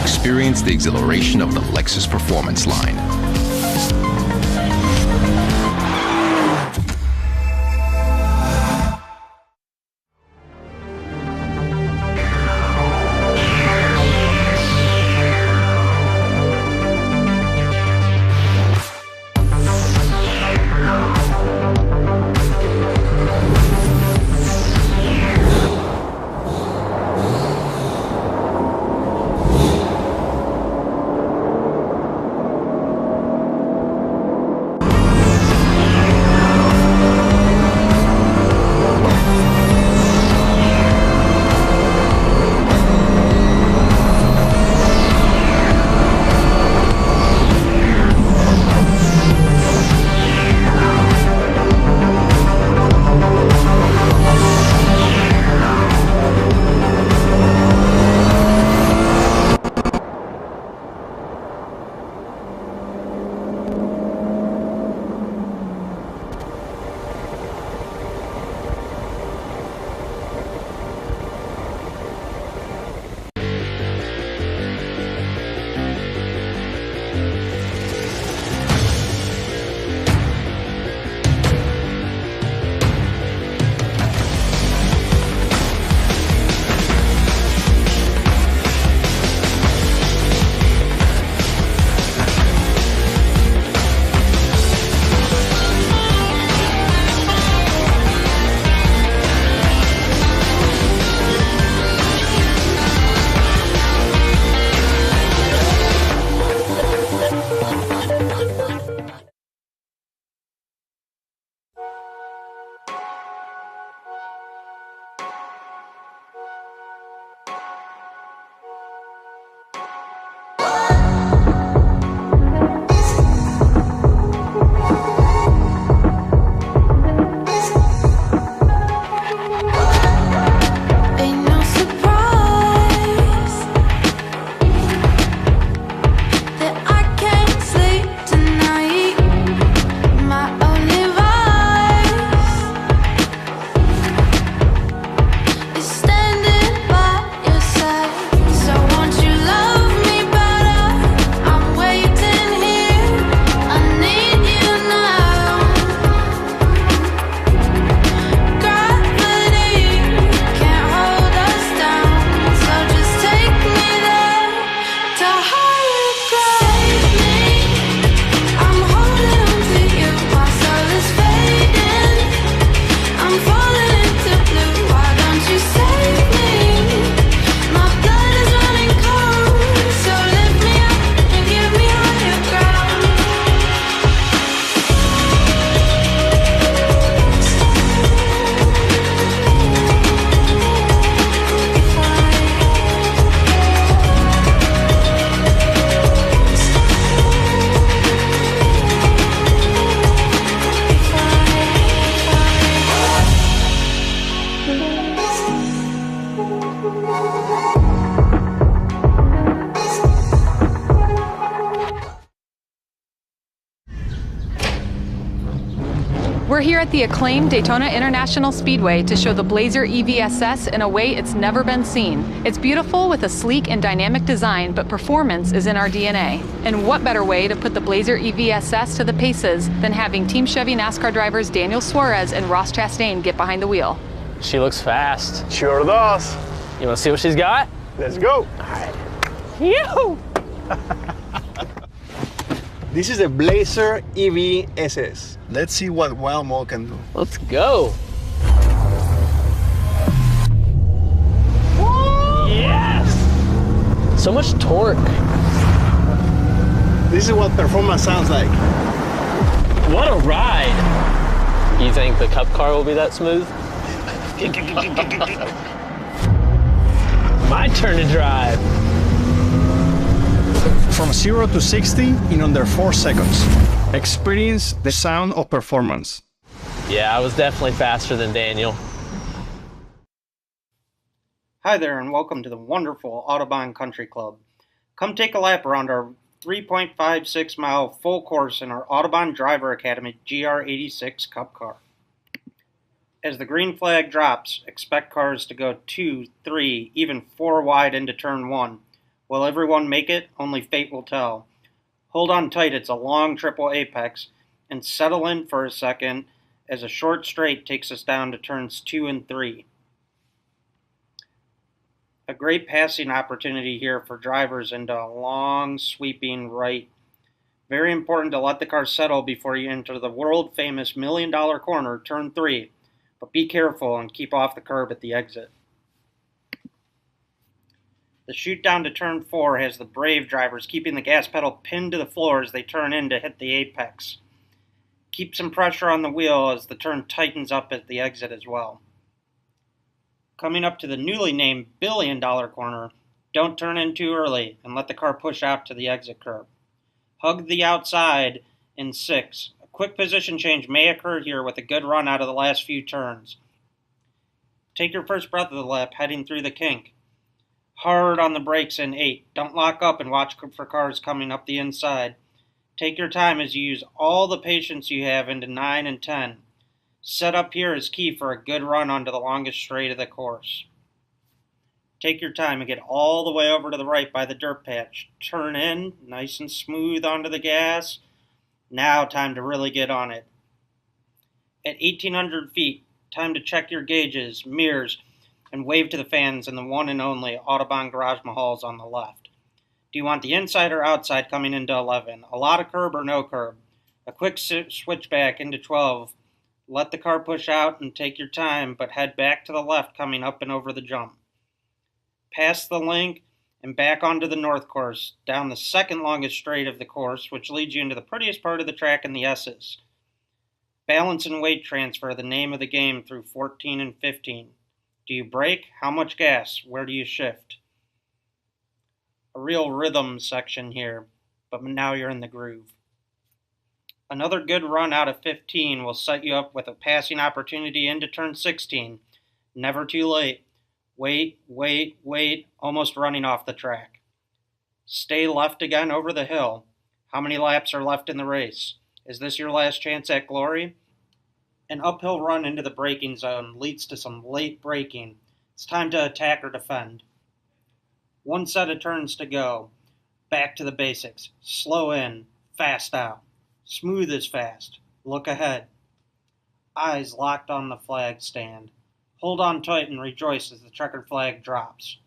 Experience the exhilaration of the Lexus Performance line. Ain't no surprise that I can't sleep tonight. My only vice is standing by your side. So won't you love me better? I'm waiting here. I need you now. Gravity can't hold us down, so just take me there to higher ground. I'm holding on to you, my soul is fading. I'm falling into blue. Why don't you save me? My blood is running cold, so lift me up and give me higher ground. We're here at the acclaimed Daytona International Speedway to show the Blazer EVSS in a way it's never been seen. It's beautiful with a sleek and dynamic design, but performance is in our DNA. And what better way to put the Blazer EVSS to the paces than having Team Chevy NASCAR drivers Daniel Suarez and Ross Chastain get behind the wheel. She looks fast. Sure does. You want to see what she's got? Let's go. Yoo! This is a Blazer EV-SS. Let's see what wild mode can do. Let's go. Yes! So much torque. This is what performance sounds like. What a ride. You think the Cup car will be that smooth? My turn to drive. From 0 to 60 in under 4 seconds. Experience the sound of performance. Yeah, I was definitely faster than Daniel. Hi there, and welcome to the wonderful Audubon Country Club. Come take a lap around our 3.56 mile full course in our Audubon Driver Academy GR86 Cup car. As the green flag drops, expect cars to go 2, 3, even 4 wide into turn 1. Will everyone make it? Only fate will tell. Hold on tight, it's a long triple apex, and settle in for a second as a short straight takes us down to turns 2 and 3. A great passing opportunity here for drivers into a long sweeping right. Very important to let the car settle before you enter the world famous $1 million corner, turn 3, but be careful and keep off the curb at the exit. The chute down to turn 4 has the brave drivers keeping the gas pedal pinned to the floor as they turn in to hit the apex. Keep some pressure on the wheel as the turn tightens up at the exit as well. Coming up to the newly named $1 billion corner, don't turn in too early and let the car push out to the exit curb. Hug the outside in 6. A quick position change may occur here with a good run out of the last few turns. Take your first breath of the lap heading through the kink. Hard on the brakes in 8. Don't lock up and watch for cars coming up the inside. Take your time as you use all the patience you have into 9 and 10. Set up here is key for a good run onto the longest straight of the course. Take your time and get all the way over to the right by the dirt patch. Turn in, nice and smooth onto the gas. Now time to really get on it. At 1,800 feet, time to check your gauges, mirrors, and wave to the fans in the one and only Audubon Garage Mahals on the left. Do you want the inside or outside coming into 11? A lot of curb or no curb? A quick switch back into 12. Let the car push out and take your time, but head back to the left coming up and over the jump. Past the link and back onto the north course, down the second longest straight of the course, which leads you into the prettiest part of the track in the S's. Balance and weight transfer are the name of the game through 14 and 15. Do you brake? How much gas? Where do you shift? A real rhythm section here, but now you're in the groove. Another good run out of 15 will set you up with a passing opportunity into turn 16. Never too late. Wait, wait, wait, almost running off the track. Stay left again over the hill. How many laps are left in the race? Is this your last chance at glory? An uphill run into the braking zone leads to some late braking. It's time to attack or defend. One set of turns to go. Back to the basics. Slow in, fast out. Smooth as fast. Look ahead. Eyes locked on the flag stand. Hold on tight and rejoice as the checkered flag drops.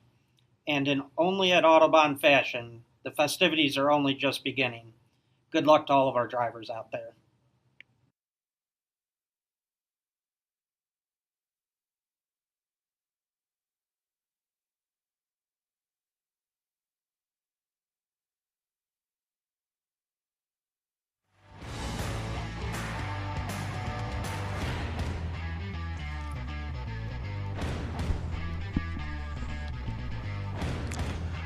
And in only at Autobahn fashion, the festivities are only just beginning. Good luck to all of our drivers out there.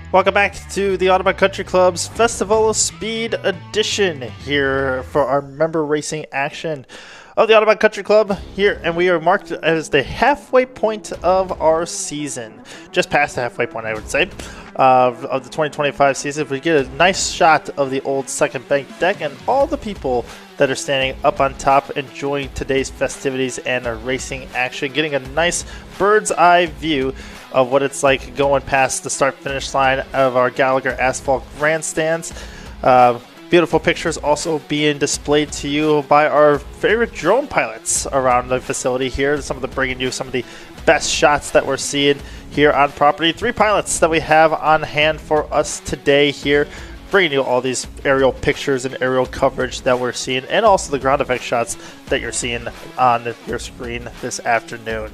Welcome back to the Autobahn Country Club's Festival of Speed edition here for our member racing action of the Autobahn Country Club here, and we are marked as the halfway point of our season. Just past the halfway point, I would say, of the 2025 season. We get a nice shot of the old second bank deck and all the people that are standing up on top enjoying today's festivities and racing action, getting a nice bird's eye view of what it's like going past the start-finish line of our Gallagher Asphalt grandstands. Beautiful pictures also being displayed to you by our favorite drone pilots around the facility here. Some of them bringing you some of the best shots that we're seeing here on property. 3 pilots that we have on hand for us today here, bringing you all these aerial pictures and aerial coverage that we're seeing, and also the ground effect shots that you're seeing on your screen this afternoon.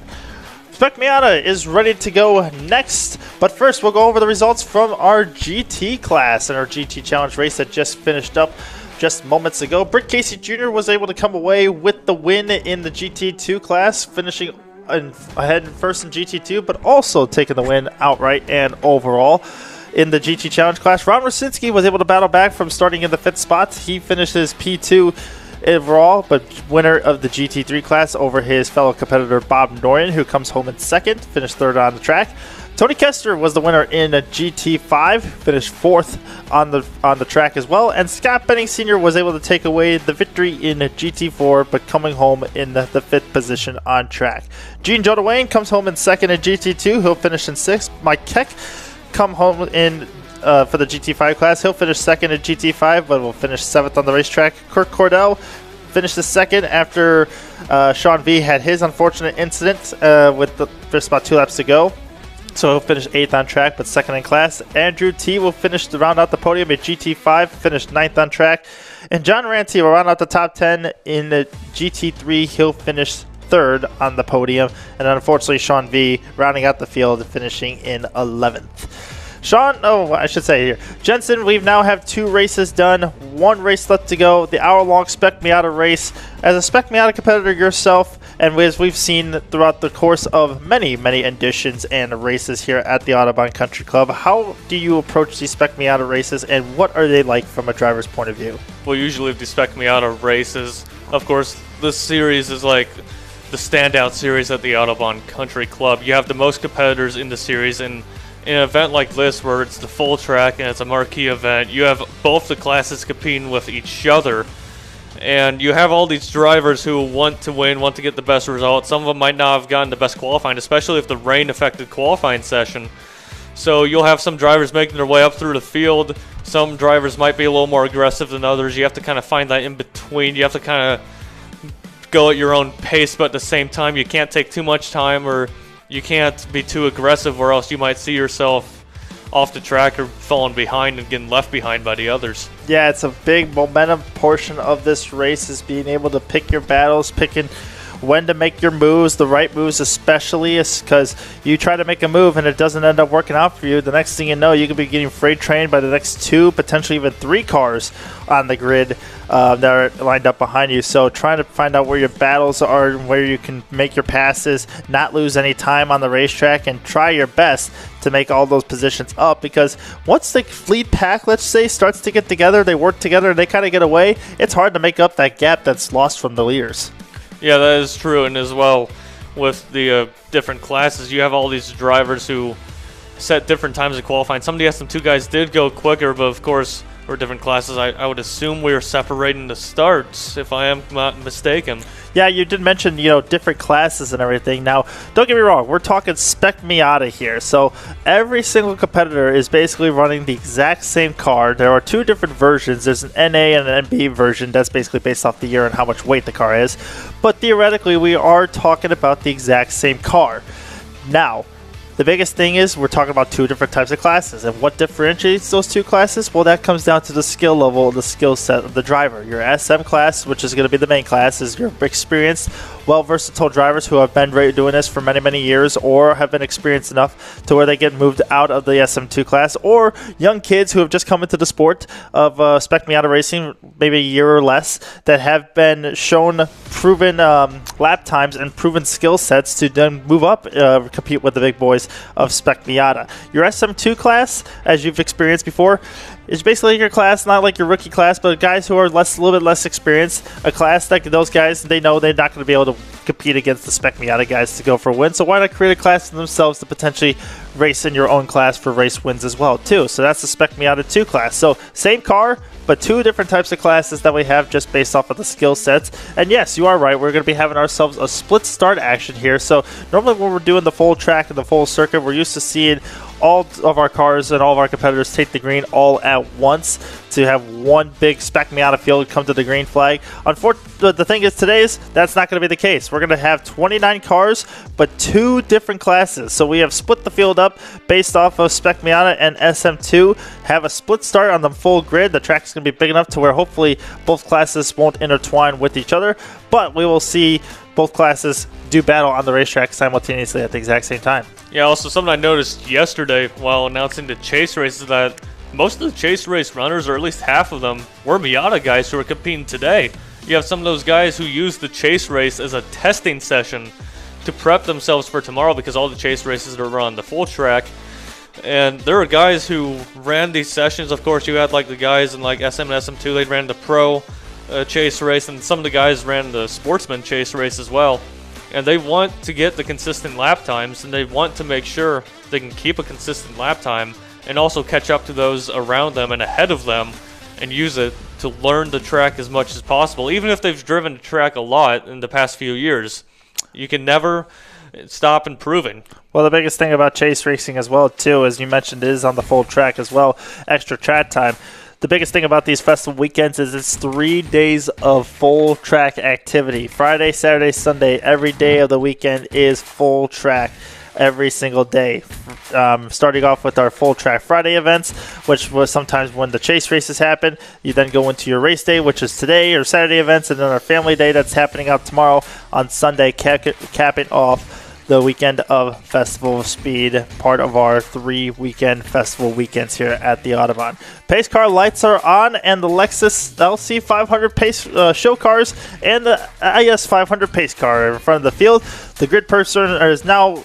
Spec Miata is ready to go next, but first we'll go over the results from our GT class and our GT Challenge race that just finished up just moments ago. Britt Casey Jr. was able to come away with the win in the GT2 class, finishing ahead first in GT2, but also taking the win outright and overall. In the GT Challenge class, Ron Rosinski was able to battle back from starting in the 5th spot. He finished his P2 overall, but winner of the GT3 class over his fellow competitor Bob Norian, who comes home in 2nd, finished 3rd on the track. Tony Kester was the winner in a GT5, finished 4th on the track as well, and Scott Benning Sr. was able to take away the victory in a GT4, but coming home in the 5th position on track. Gene Jodawayne comes home in 2nd in GT2, he'll finish in 6th. Mike Keck come home in for the GT5 class. He'll finish 2nd at GT5, but will finish 7th on the racetrack. Kirk Cordell finished the 2nd after Sean V had his unfortunate incident with there's about 2 laps to go. So he'll finish 8th on track, but 2nd in class. Andrew T will finish to round out the podium at GT5, finished 9th on track. And John Ranty will round out the top 10 in the GT3. He'll finish 3rd on the podium. And unfortunately, Sean V rounding out the field, finishing in 11th. Jensen, we now have 2 races done, 1 race left to go, the hour-long Spec Miata race. As a Spec Miata competitor yourself, and as we've seen throughout the course of many, many editions and races here at the Autobahn Country Club, how do you approach these Spec Miata races, and what are they like from a driver's point of view? Well, usually with the Spec Miata races, of course, this series is like the standout series at the Autobahn Country Club. You have the most competitors in the series, and in an event like this where it's the full track and it's a marquee event, you have both the classes competing with each other, and you have all these drivers who want to win, want to get the best result. Some of them might not have gotten the best qualifying, especially if the rain affected qualifying session. So you'll have some drivers making their way up through the field. Some drivers might be a little more aggressive than others. You have to kind of find that in between. You have to kind of go at your own pace, but at the same time you can't take too much time, or you can't be too aggressive, or else you might see yourself off the track or falling behind and getting left behind by the others. Yeah, it's a big momentum portion of this race, is being able to pick your battles, picking when to make your moves, the right moves especially, because you try to make a move and it doesn't end up working out for you. The next thing you know, you could be getting freight trained by the next 2, potentially even 3 cars on the grid that are lined up behind you. So trying to find out where your battles are and where you can make your passes, not lose any time on the racetrack, and try your best to make all those positions up, because once the lead pack, let's say, starts to get together, they work together and they kind of get away, it's hard to make up that gap that's lost from the leaders. Yeah, that is true. And as well, with the different classes, you have all these drivers who set different times of qualifying. Some of the SM2 guys did go quicker, but of course, for different classes, I would assume we are separating the starts, if I am not mistaken. Yeah, you did mention, different classes and everything. Now, don't get me wrong, we're talking Spec Miata here. So every single competitor is basically running the exact same car. There are 2 different versions. There's an NA and an NB version. That's basically based off the year and how much weight the car is. But theoretically, we are talking about the exact same car. Now, the biggest thing is we're talking about 2 different types of classes. And what differentiates those 2 classes? Well, that comes down to the skill level, the skill set of the driver. Your SM class, which is going to be the main class, is your experienced, well-versatile drivers who have been doing this for many, many years, or have been experienced enough to where they get moved out of the SM2 class, or young kids who have just come into the sport of Spec Miata racing, maybe a year or less, that have been shown proven lap times and proven skill sets to then move up, compete with the big boys of Spec Miata. Your SM2 class, as you've experienced before, is basically your class, not like your rookie class, but guys who are a little bit less experienced. A class that those guys, they know they're not going to be able to compete against the Spec Miata guys to go for a win. So why not create a class for themselves to potentially race in your own class for race wins as well, too? So that's the Spec Miata 2 class. So same car, but 2 different types of classes that we have just based off of the skill sets. And yes, you are right. We're going to be having ourselves a split start action here. So normally when we're doing the full track and the full circuit, we're used to seeing all of our cars and all of our competitors take the green all at once to have one big Spec Miata field come to the green flag. Unfortunately, the thing is that's not going to be the case. We're going to have 29 cars, but 2 different classes. So we have split the field up based off of Spec Miata and SM2, have a split start on the full grid. The track is going to be big enough to where hopefully both classes won't intertwine with each other, but we will see both classes do battle on the racetrack simultaneously at the exact same time. Yeah, also something I noticed yesterday while announcing the chase race is that most of the chase race runners, or at least half of them, were Miata guys who are competing today. You have some of those guys who use the chase race as a testing session to prep themselves for tomorrow, because all the chase races are run the full track. And there are guys who ran these sessions. Of course, you had like the guys in like SM and SM2, they ran the pro chase race, and some of the guys ran the sportsman chase race as well. And they want to get the consistent lap times, and they want to make sure they can keep a consistent lap time and also catch up to those around them and ahead of them and use it to learn the track as much as possible. Even if they've driven the track a lot in the past few years, you can never stop improving. Well, the biggest thing about chase racing as well, too, as you mentioned, is on the full track as well, extra track time. The biggest thing about these festival weekends is it's 3 days of full track activity. Friday, Saturday, Sunday, every day of the weekend is full track every single day. Starting off with our full track Friday events, which was sometimes when the chase races happen. You then go into your race day, which is today, or Saturday events, and then our family day that's happening out tomorrow on Sunday, capping off the weekend of Festival of Speed, part of our 3 weekend festival weekends here at the Audubon. Pace car lights are on, and the Lexus LC 500 pace show cars and the IS 500 pace car in front of the field. The grid person is now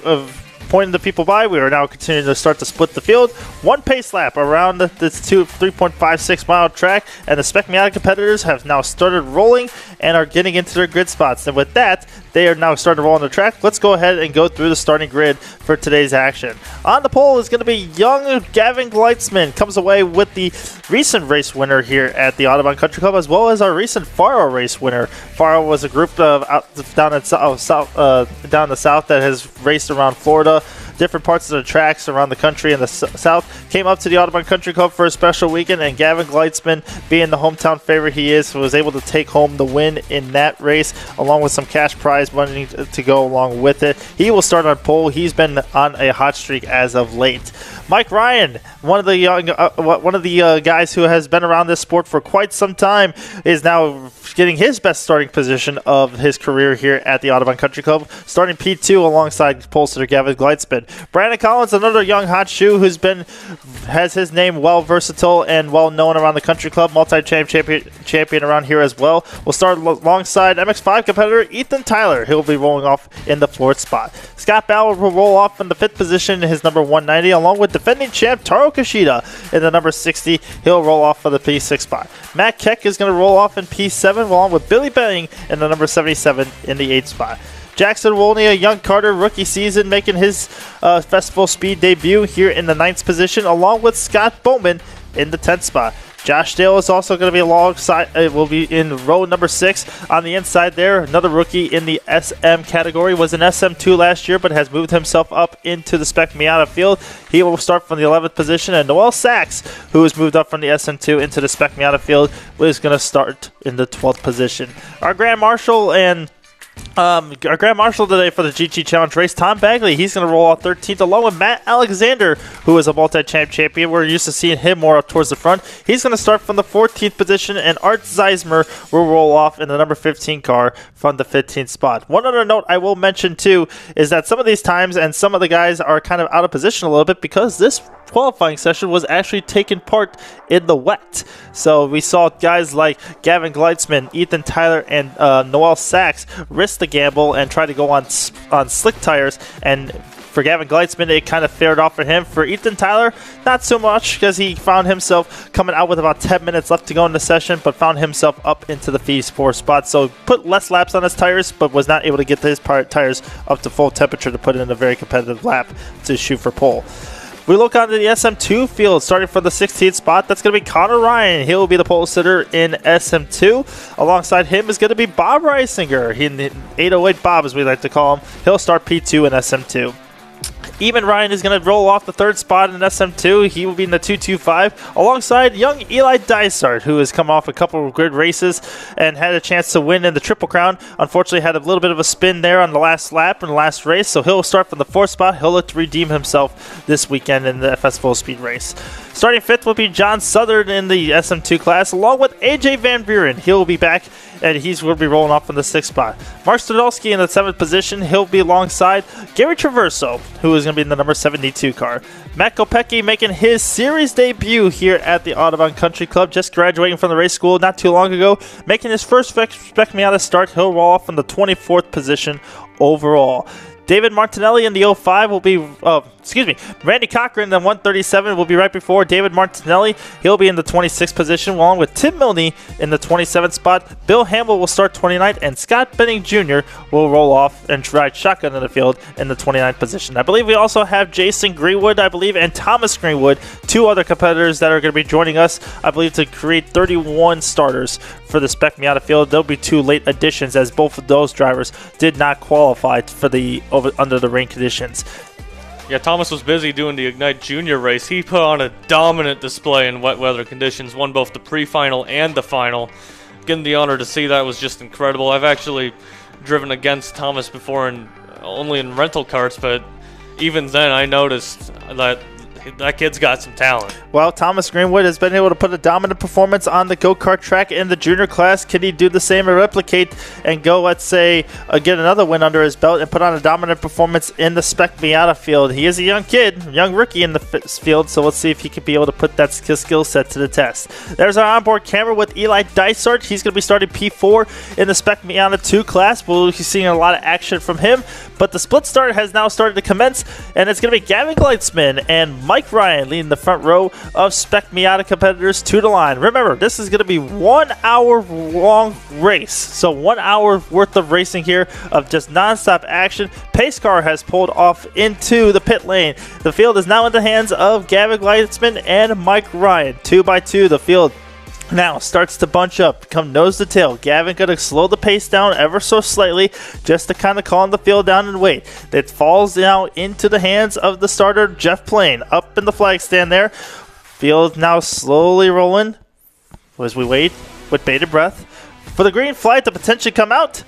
pointing the people by. We are now continuing to start to split the field. 1 pace lap around this 3.56 mile track, and the Spec Miata competitors have now started rolling and are getting into their grid spots. And with that, they are now starting to roll on the track. Let's go ahead and go through the starting grid for today's action. On the pole is going to be young Gavin Gleitzman, comes away with the recent race winner here at the Audubon Country Club, as well as our recent Faro race winner. Faro was a group of down in the south that has raced around Florida, different parts of the tracks around the country and the south, came up to the Audubon Country Club for a special weekend, and Gavin Gleitzman, being the hometown favorite he is, was able to take home the win in that race, along with some cash prize money to go along with it. He will start on pole. He's been on a hot streak as of late. Mike Ryan, one of the guys who has been around this sport for quite some time, is now getting his best starting position of his career here at the Audubon Country Club, starting P2 alongside pole sitter Gavin Gleitzman. Brandon Collins, another young hot shoe has his name well versatile and well known around the country club, champion around here as well. We'll start alongside MX5 competitor Ethan Tyler. He'll be rolling off in the 4th spot. Scott Bauer will roll off in the 5th position in his number 190, along with defending champ Taro Kishida in the number 60. He'll roll off for the P6 spot. Matt Keck is going to roll off in P7, along with Billy Benning in the number 77 in the 8th spot. Jackson Wolney, a young Carter rookie season, making his Festival Speed debut here in the 9th position, along with Scott Bowman in the 10th spot. Josh Dale is also going to be alongside, will be in row number 6 on the inside there. Another rookie in the SM category, was in SM2 last year, but has moved himself up into the Spec Miata field. He will start from the 11th position, and Noel Sachs, who has moved up from the SM2 into the Spec Miata field, is going to start in the 12th position. Our Grand Marshal today for the GT Challenge race, Tom Bagley, he's going to roll off 13th, along with Matt Alexander, who is a multi-champ champion. We're used to seeing him more up towards the front. He's going to start from the 14th position, and Art Zeismer will roll off in the number 15 car from the 15th spot. One other note I will mention, too, is that some of these times and some of the guys are kind of out of position a little bit because this qualifying session was actually taking part in the wet. So we saw guys like Gavin Gleitzman, Ethan Tyler, and Noel Sachs risk the gamble and try to go on slick tires. And for Gavin Gleitzman, it kind of fared off for him. For Ethan Tyler, not so much, because he found himself coming out with about 10 minutes left to go in the session, but found himself up into the P4 spot. So put less laps on his tires, but was not able to get his tires up to full temperature to put in a very competitive lap to shoot for pole. We look onto the SM2 field, starting from the 16th spot. That's going to be Connor Ryan. He'll be the pole sitter in SM2. Alongside him is going to be Bob Reisinger. He, 808 Bob, as we like to call him. He'll start P2 in SM2. Eamon Ryan is going to roll off the 3rd spot in SM2. He will be in the 225 alongside young Eli Dysart, who has come off a couple of good races and had a chance to win in the Triple Crown. Unfortunately, had a little bit of a spin there on the last lap in the last race, so he'll start from the 4th spot. He'll look to redeem himself this weekend in the Festival Speed race. Starting 5th will be John Southern in the SM2 class, along with AJ Van Buren. He'll be back, and he's going to be rolling off from the 6th spot. Mark Stradolski in the 7th position. He'll be alongside Gary Traverso, who is going to be in the number 72 car. Matt Kopecki making his series debut here at the Audubon Country Club, just graduating from the race school not too long ago, making his first Spec Miata start. He'll roll off in the 24th position overall. David Martinelli in the 05 will be, Randy Cochran in the 137 will be right before David Martinelli. He'll be in the 26th position, along with Tim Milne in the 27th spot. Bill Hamill will start 29th, and Scott Benning Jr. will roll off and ride shotgun in the field in the 29th position. I believe we also have Jason Greenwood, and Thomas Greenwood, 2 other competitors that are going to be joining us, I believe, to create 31 starters for the Spec Miata field. There'll be 2 late additions, as both of those drivers did not qualify for the under the rain conditions. Yeah, Thomas was busy doing the Ignite Junior race. He put on a dominant display in wet weather conditions, won both the pre-final and the final. Getting the honor to see that was just incredible. I've actually driven against Thomas before, only in rental carts, but even then I noticed that kid's got some talent. Well, Thomas Greenwood has been able to put a dominant performance on the go-kart track in the junior class. Can he do the same and replicate and go, let's say, get another win under his belt and put on a dominant performance in the Spec Miata field? He is a young kid, young rookie in the field, so let's see if he can be able to put that skill set to the test. There's our onboard camera with Eli Dysart. He's going to be starting P4 in the Spec Miata 2 class. We'll be seeing a lot of action from him, but the split start has now started to commence, and it's going to be Gavin Gleitzman and Mike Ryan leading the front row of Spec Miata competitors to the line. Remember, this is going to be 1 hour long race, so 1 hour worth of racing here of just non-stop action. Pace car has pulled off into the pit lane. The field is now in the hands of Gavin Gleitzman and Mike Ryan. 2 by 2, the field Now starts to bunch up, come nose to tail. Gavin going to slow the pace down ever so slightly just to kind of calm the field down and wait. It falls now into the hands of the starter, Jeff Plain, up in the flag stand there. Field now slowly rolling as we wait with bated breath for the green flag to potentially come out.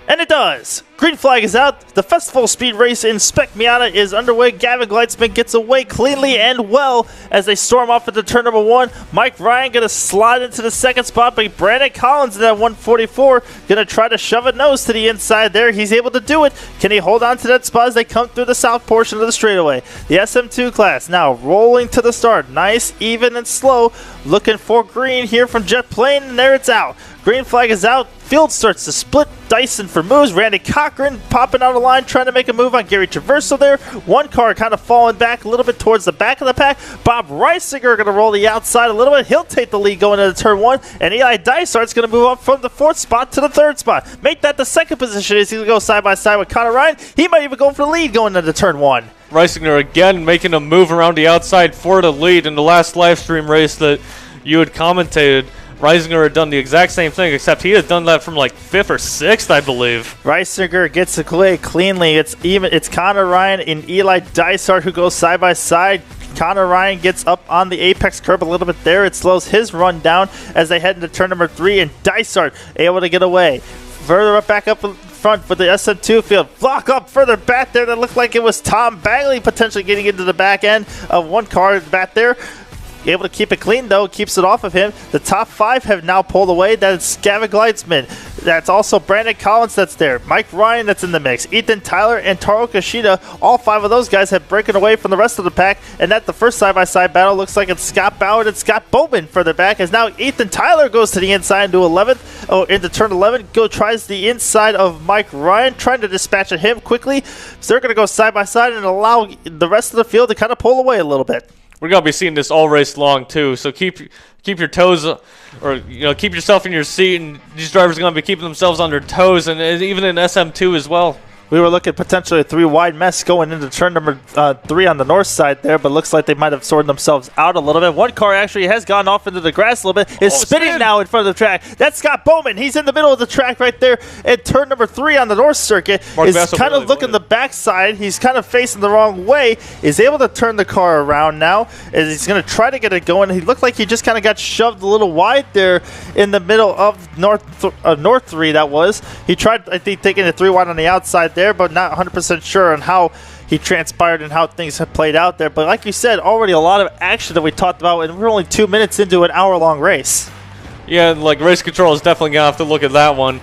And it does. Green flag is out. The Festival Speed Race in Spec Miata is underway. Gavin Gleitzman gets away cleanly and well as they storm off into turn number 1. Mike Ryan going to slide into the second spot, but Brandon Collins in that 144 going to try to shove a nose to the inside there. He's able to do it. Can he hold on to that spot as they come through the south portion of the straightaway? The SM2 class now rolling to the start. Nice, even, and slow. Looking for green here from Jet Plane, and there it's out. Green flag is out. Field starts to split. Dyson for moves. Randy Cochran popping out of line, trying to make a move on Gary Traverso there. One car kind of falling back a little bit towards the back of the pack. Bob Reisinger going to roll the outside a little bit. He'll take the lead going into turn 1. And Eli Dysart's going to move up from the 4th spot to the 3rd spot. Make that the 2nd position as he's going to go side by side with Connor Ryan. He might even go for the lead going into turn 1. Reisinger again making a move around the outside for the lead in the last live stream race that you had commentated. Reisinger had done the exact same thing, except he had done that from like 5th or 6th, I believe. Reisinger gets away cleanly. It's Connor Ryan and Eli Dysart who go side by side. Connor Ryan gets up on the apex curb a little bit there. It slows his run down as they head into turn number 3, and Dysart able to get away. Further up, back up front for the SM2 field. Block up further back there. That looked like it was Tom Bagley potentially getting into the back end of one car back there. Able to keep it clean, though. Keeps it off of him. The top 5 have now pulled away. That's Gavin Gleitzman. That's also Brandon Collins that's there. Mike Ryan that's in the mix. Ethan Tyler and Taro Kashida. All 5 of those guys have broken away from the rest of the pack. And that the first side-by-side battle looks like it's Scott Ballard and Scott Bowman further back. As now Ethan Tyler goes to the inside into 11th. Oh, into turn 11. Tries the inside of Mike Ryan. Trying to dispatch at him quickly. So they're going to go side-by-side and allow the rest of the field to kind of pull away a little bit. We're going to be seeing this all race long, too, so keep your toes, or keep yourself in your seat, and these drivers are going to be keeping themselves on their toes, and even in SM2 as well. We were looking potentially a 3-wide mess going into turn number 3 on the north side there, but looks like they might have sorted themselves out a little bit. One car actually has gone off into the grass a little bit. Is spinning now in front of the track. That's Scott Bowman. He's in the middle of the track right there at turn number 3 on the north circuit. Is kind of looking the backside. He's kind of facing the wrong way. Is able to turn the car around now. As he's going to try to get it going. He looked like he just kind of got shoved a little wide there in the middle of north 3. That was. He tried, I think, taking a 3-wide on the outside there, but not 100% sure on how he transpired and how things have played out there. But like you said, already a lot of action that we talked about, and we're only 2 minutes into an hour-long race. Yeah, like race control is definitely going to have to look at that one.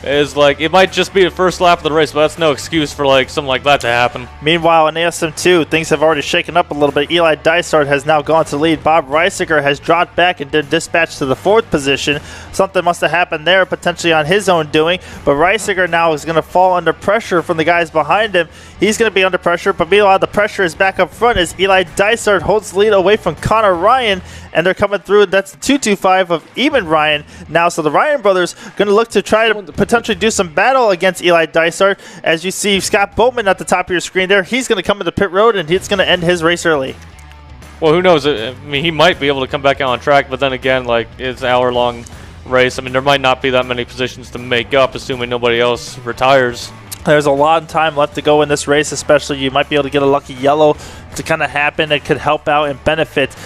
Is like, it might just be the first lap of the race, but that's no excuse for like something like that to happen. Meanwhile, in ASM2, things have already shaken up a little bit. Eli Dysart has now gone to lead. Bob Reisinger has dropped back and been dispatched to the 4th position. Something must have happened there, potentially on his own doing. But Reisinger now is going to fall under pressure from the guys behind him. He's going to be under pressure, but meanwhile, the pressure is back up front as Eli Dysart holds the lead away from Connor Ryan, and they're coming through. That's the 225 of Eamon Ryan now. So the Ryan brothers going to look to try to potentially do some battle against Eli Dysart. As you see Scott Bowman at the top of your screen there, he's going to come into pit road, and he's going to end his race early. Well, who knows? I mean, he might be able to come back out on track, but then again, like, it's an hour-long race. I mean, there might not be that many positions to make up, assuming nobody else retires. There's a lot of time left to go in this race, especially you might be able to get a lucky yellow to kind of happen. It could help out and benefit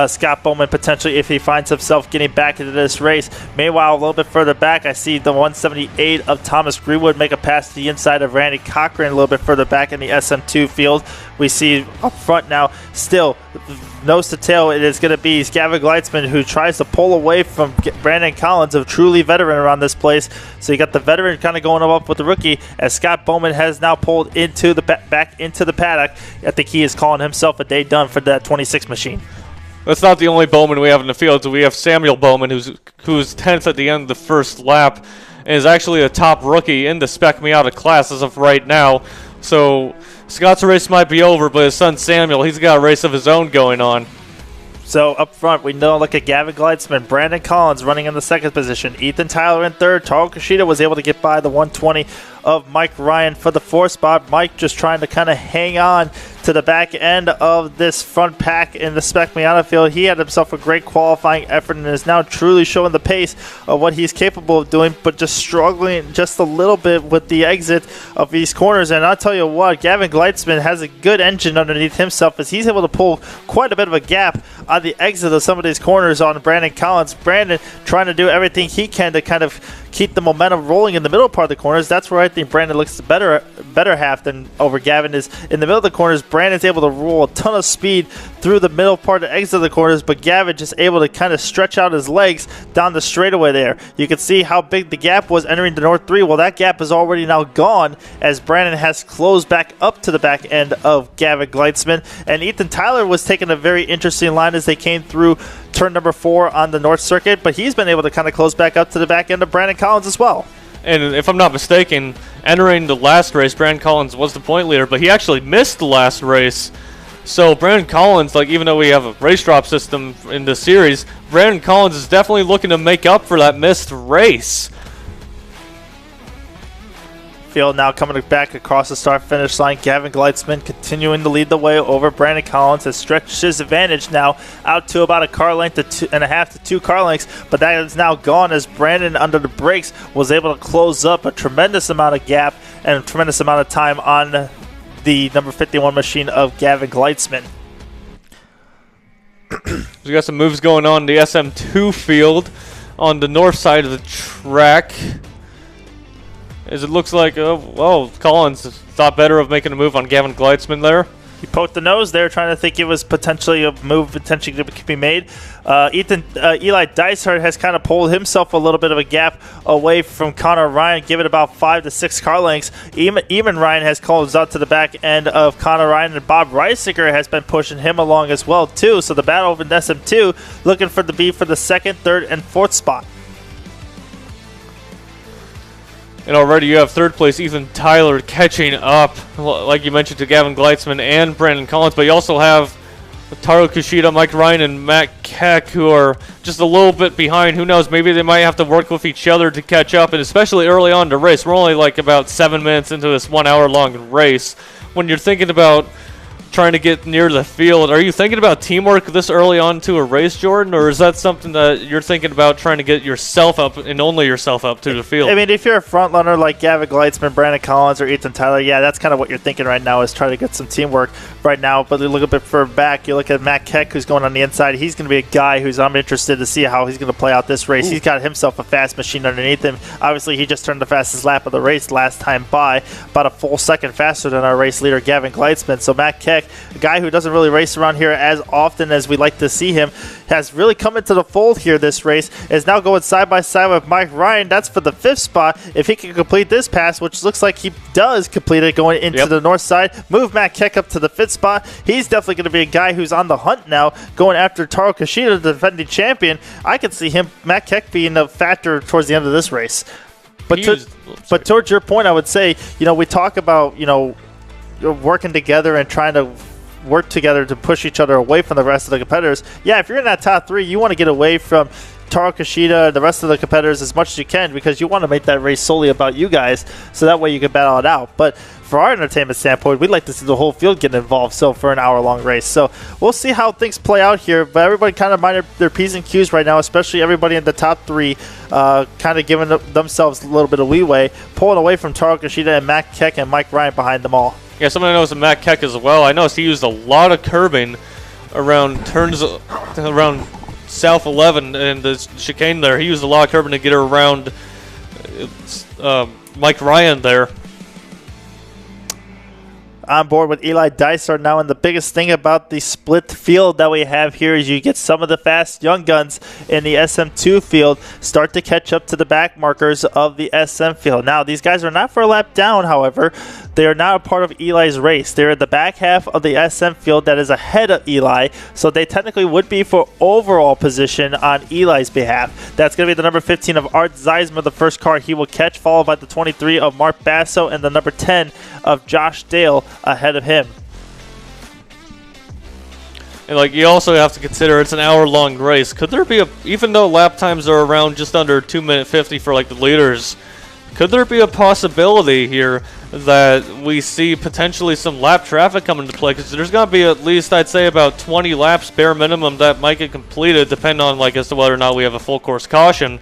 Scott Bowman potentially if he finds himself getting back into this race. Meanwhile, a little bit further back, I see the 178 of Thomas Greenwood make a pass to the inside of Randy Cochran a little bit further back in the SM2 field. We see up front now, still nose to tail, it is going to be Gavin Gleitzman who tries to pull away from Brandon Collins, a truly veteran around this place. So you got the veteran kind of going up with the rookie as Scott Bowman has now pulled into the back into the paddock. I think he is calling himself a day done for that 26 machine. That's not the only Bowman we have in the field. We have Samuel Bowman, who's 10th at the end of the first lap, and is actually a top rookie in the Spec Miata class as of right now. So Scott's race might be over, but his son Samuel, he's got a race of his own going on. So up front, we know, look at Gavin Gleitzman, Brandon Collins running in the 2nd position, Ethan Tyler in 3rd. Taro Kashida was able to get by the 120 of Mike Ryan for the 4th spot. Mike just trying to kind of hang on to the back end of this front pack in the Spec Miata field. He had himself a great qualifying effort and is now truly showing the pace of what he's capable of doing, but just struggling just a little bit with the exit of these corners. And I'll tell you what, Gavin Gleitzman has a good engine underneath himself as he's able to pull quite a bit of a gap on the exit of some of these corners on Brandon Collins. Brandon trying to do everything he can to kind of keep the momentum rolling in the middle part of the corners. That's where I think Brandon looks better half than over Gavin is in the middle of the corners. Brandon's able to roll a ton of speed through the middle part of the exit of the corners, but Gavin just able to kind of stretch out his legs down the straightaway there. You can see how big the gap was entering the North 3. Well, that gap is already now gone as Brandon has closed back up to the back end of Gavin Gleitzman. And Ethan Tyler was taking a very interesting line as they came through turn number 4 on the North Circuit, but he's been able to kind of close back up to the back end of Brandon Collins as well. And if I'm not mistaken, entering the last race, Brandon Collins was the point leader, but he actually missed the last race. So Brandon Collins, like, even though we have a race drop system in this series, Brandon Collins is definitely looking to make up for that missed race. Field now coming back across the start-finish line. Gavin Gleitzman continuing to lead the way over Brandon Collins, has stretched his advantage now out to about a car length to 2.5 to 2 car lengths, but that is now gone as Brandon under the brakes was able to close up a tremendous amount of gap and a tremendous amount of time on the number 51 machine of Gavin Gleitzman. We got some moves going on in the SM2 field on the north side of the track. As it looks like, Collins thought better of making a move on Gavin Gleitzman there. He poked the nose there, trying to think it was potentially a move potentially could be made. Eli Dysart has kind of pulled himself a little bit of a gap away from Connor Ryan, give it about 5 to 6 car lengths. Eamon Ryan has closed out to the back end of Connor Ryan, and Bob Reisinger has been pushing him along as well too. So the battle in SM2 looking for the B for the 2nd, 3rd, and 4th spot. And already you have 3rd place Ethan Tyler catching up, like you mentioned, to Gavin Gleitzman and Brandon Collins. But you also have Taro Kushida, Mike Ryan, and Matt Keck, who are just a little bit behind. Who knows, maybe they might have to work with each other to catch up, and especially early on in the race. We're only like about 7 minutes into this 1 hour long race. When you're thinking about trying to get near the field, are you thinking about teamwork this early on to a race, Jordan, or is that something that you're thinking about trying to get yourself up and only yourself up to the field? I mean, if you're a front runner like Gavin Gleitzman, Brandon Collins, or Ethan Tyler, yeah, that's kind of what you're thinking right now, is trying to get some teamwork right now. But you look a bit further back, you look at Matt Keck, who's going on the inside. He's going to be a guy who's I'm interested to see how he's going to play out this race. He's got himself a fast machine underneath him. Obviously, he just turned the fastest lap of the race last time by, about a full second faster than our race leader, Gavin Gleitzman. So Matt Keck, a guy who doesn't really race around here as often as we like to see him, has really come into the fold here this race, is now going side by side with Mike Ryan. That's for the 5th spot. If he can complete this pass, which looks like he does complete it going into the north side, move Matt Keck up to the 5th spot. He's definitely going to be a guy who's on the hunt now, going after Taro Kushida, the defending champion. I could see Matt Keck, being a factor towards the end of this race. But towards your point, I would say, we talk about, working together and trying to work together to push each other away from the rest of the competitors. Yeah, if you're in that top 3, you want to get away from Taro Kushida and the rest of the competitors as much as you can, because you want to make that race solely about you guys, so that way you can battle it out. But for our entertainment standpoint, we'd like to see the whole field get involved for an hour-long race. So we'll see how things play out here, but everybody kind of mind their P's and Q's right now, especially everybody in the top 3, kind of giving themselves a little bit of leeway, pulling away from Taro Kushida and Matt Keck and Mike Ryan behind them all. Yeah, someone knows Matt Keck as well. I noticed he used a lot of curbing around turns around South 11 and the chicane there. He used a lot of curbing to get around Mike Ryan there. On board with Eli Dysart now, and the biggest thing about the split field that we have here is you get some of the fast young guns in the SM2 field start to catch up to the back markers of the SM field. Now, these guys are not for a lap down, however. They are not a part of Eli's race. They're in the back half of the SM field that is ahead of Eli, so they technically would be for overall position on Eli's behalf. That's going to be the number 15 of Art Zeismer, the first car he will catch, followed by the 23 of Mark Basso and the number 10 of Josh Dale ahead of him. And you also have to consider it's an hour-long race. Could there be even though lap times are around just under 2:50 for the leaders, Could there be a possibility here that we see potentially some lap traffic come into play? Because there's going to be at least, I'd say, about 20 laps bare minimum that might get completed, depending on like as to whether or not we have a full course caution.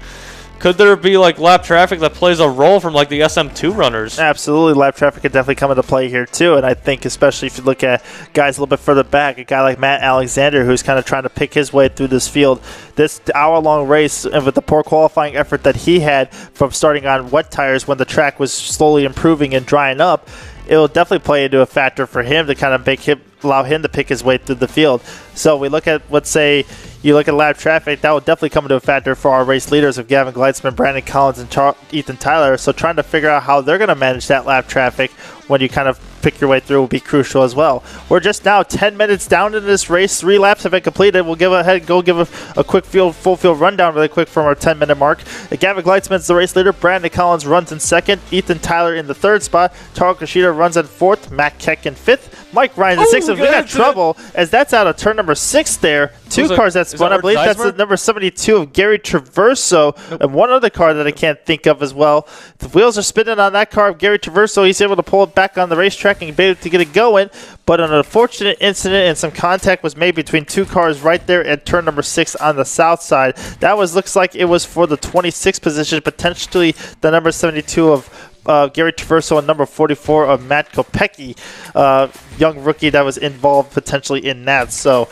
Could there be like lap traffic that plays a role from like the SM2 runners? Absolutely, lap traffic could definitely come into play here too. And I think especially if you look at guys a little bit further back, a guy like Matt Alexander who's kind of trying to pick his way through this field. This hour-long race, and with the poor qualifying effort that he had from starting on wet tires when the track was slowly improving and drying up, it will definitely play into a factor for him to kind of allow him to pick his way through the field. So we look at, let's say, you look at lap traffic, that will definitely come into a factor for our race leaders of Gavin Gleitzman, Brandon Collins, and Ethan Tyler. So trying to figure out how they're going to manage that lap traffic when you kind of pick your way through will be crucial as well. We're just now 10 minutes down into this race. 3 laps have been completed. We'll give a quick full field rundown really quick from our 10-minute mark. Gavin Gleitzman's the race leader. Brandon Collins runs in second. Ethan Tyler in the third spot. Taro Kashida runs in fourth. Matt Keck in fifth. Mike Ryan in sixth. We got trouble as that's out of turn number 6 there. 2 cars that spun. I believe that's the number 72 of Gary Traverso. Nope. And one other car that I can't think of as well. The wheels are spinning on that car of Gary Traverso. He's able to pull it back on the racetrack and be able to get it going. But an unfortunate incident and some contact was made between 2 cars right there at turn number 6 on the south side. That looks like it was for the 26th position, potentially the number 72 of Gary Traverso and number 44 of Matt Kopecki, young rookie that was involved potentially in that. So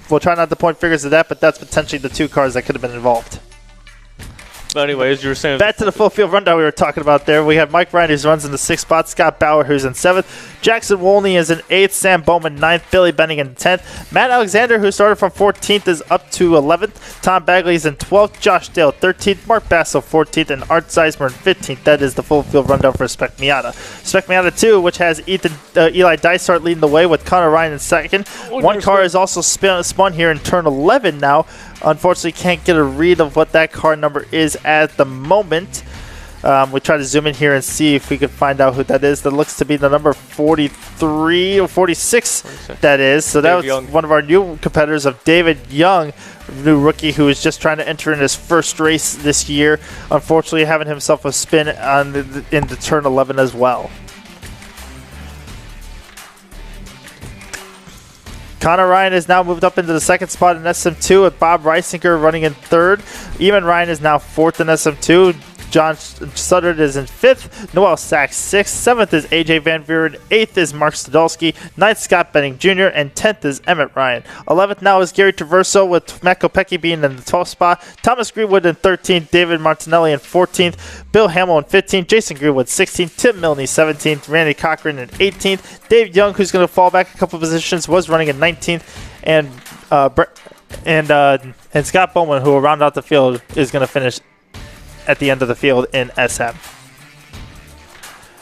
we'll try not to point fingers at that, but that's potentially the 2 cars that could have been involved. But anyways, you were saying... Back to the full field rundown we were talking about there. We have Mike Ryan, who runs in the 6th spot. Scott Bauer, who's in 7th. Jackson Wolney is in 8th. Sam Bowman, 9th. Billy Benning in 10th. Matt Alexander, who started from 14th, is up to 11th. Tom Bagley is in 12th. Josh Dale, 13th. Mark Basso, 14th. And Art Zeismer in 15th. That is the full field rundown for Spec Miata. Spec Miata 2, which has Eli Dysart leading the way with Connor Ryan in second. One car is also spun here in turn 11 now. Unfortunately, can't get a read of what that car number is at the moment. We try to zoom in here and see if we can find out who that is. That looks to be the number 43 or 46. That is. So that was one of our new competitors of David Young, new rookie who is just trying to enter in his first race this year. Unfortunately, having himself a spin into turn 11 as well. Connor Ryan has now moved up into the 2nd spot in SM2 with Bob Reisinger running in 3rd. Eamon Ryan is now 4th in SM2. John Sutter is in 5th. Noel Sachs 6th. 7th is AJ Van Buren. 8th is Mark Stadolski. 9th, Scott Benning Jr. And 10th is Emmett Ryan. 11th now is Gary Traverso with Matt Kopecki being in the 12th spot. Thomas Greenwood in 13th. David Martinelli in 14th. Bill Hamill in 15th. Jason Greenwood 16th. Tim Milne 17th. Randy Cochran in 18th. Dave Young, who's going to fall back a couple positions, was running in 19th. And Scott Bowman, who will round out the field, is going to finish at the end of the field in SM.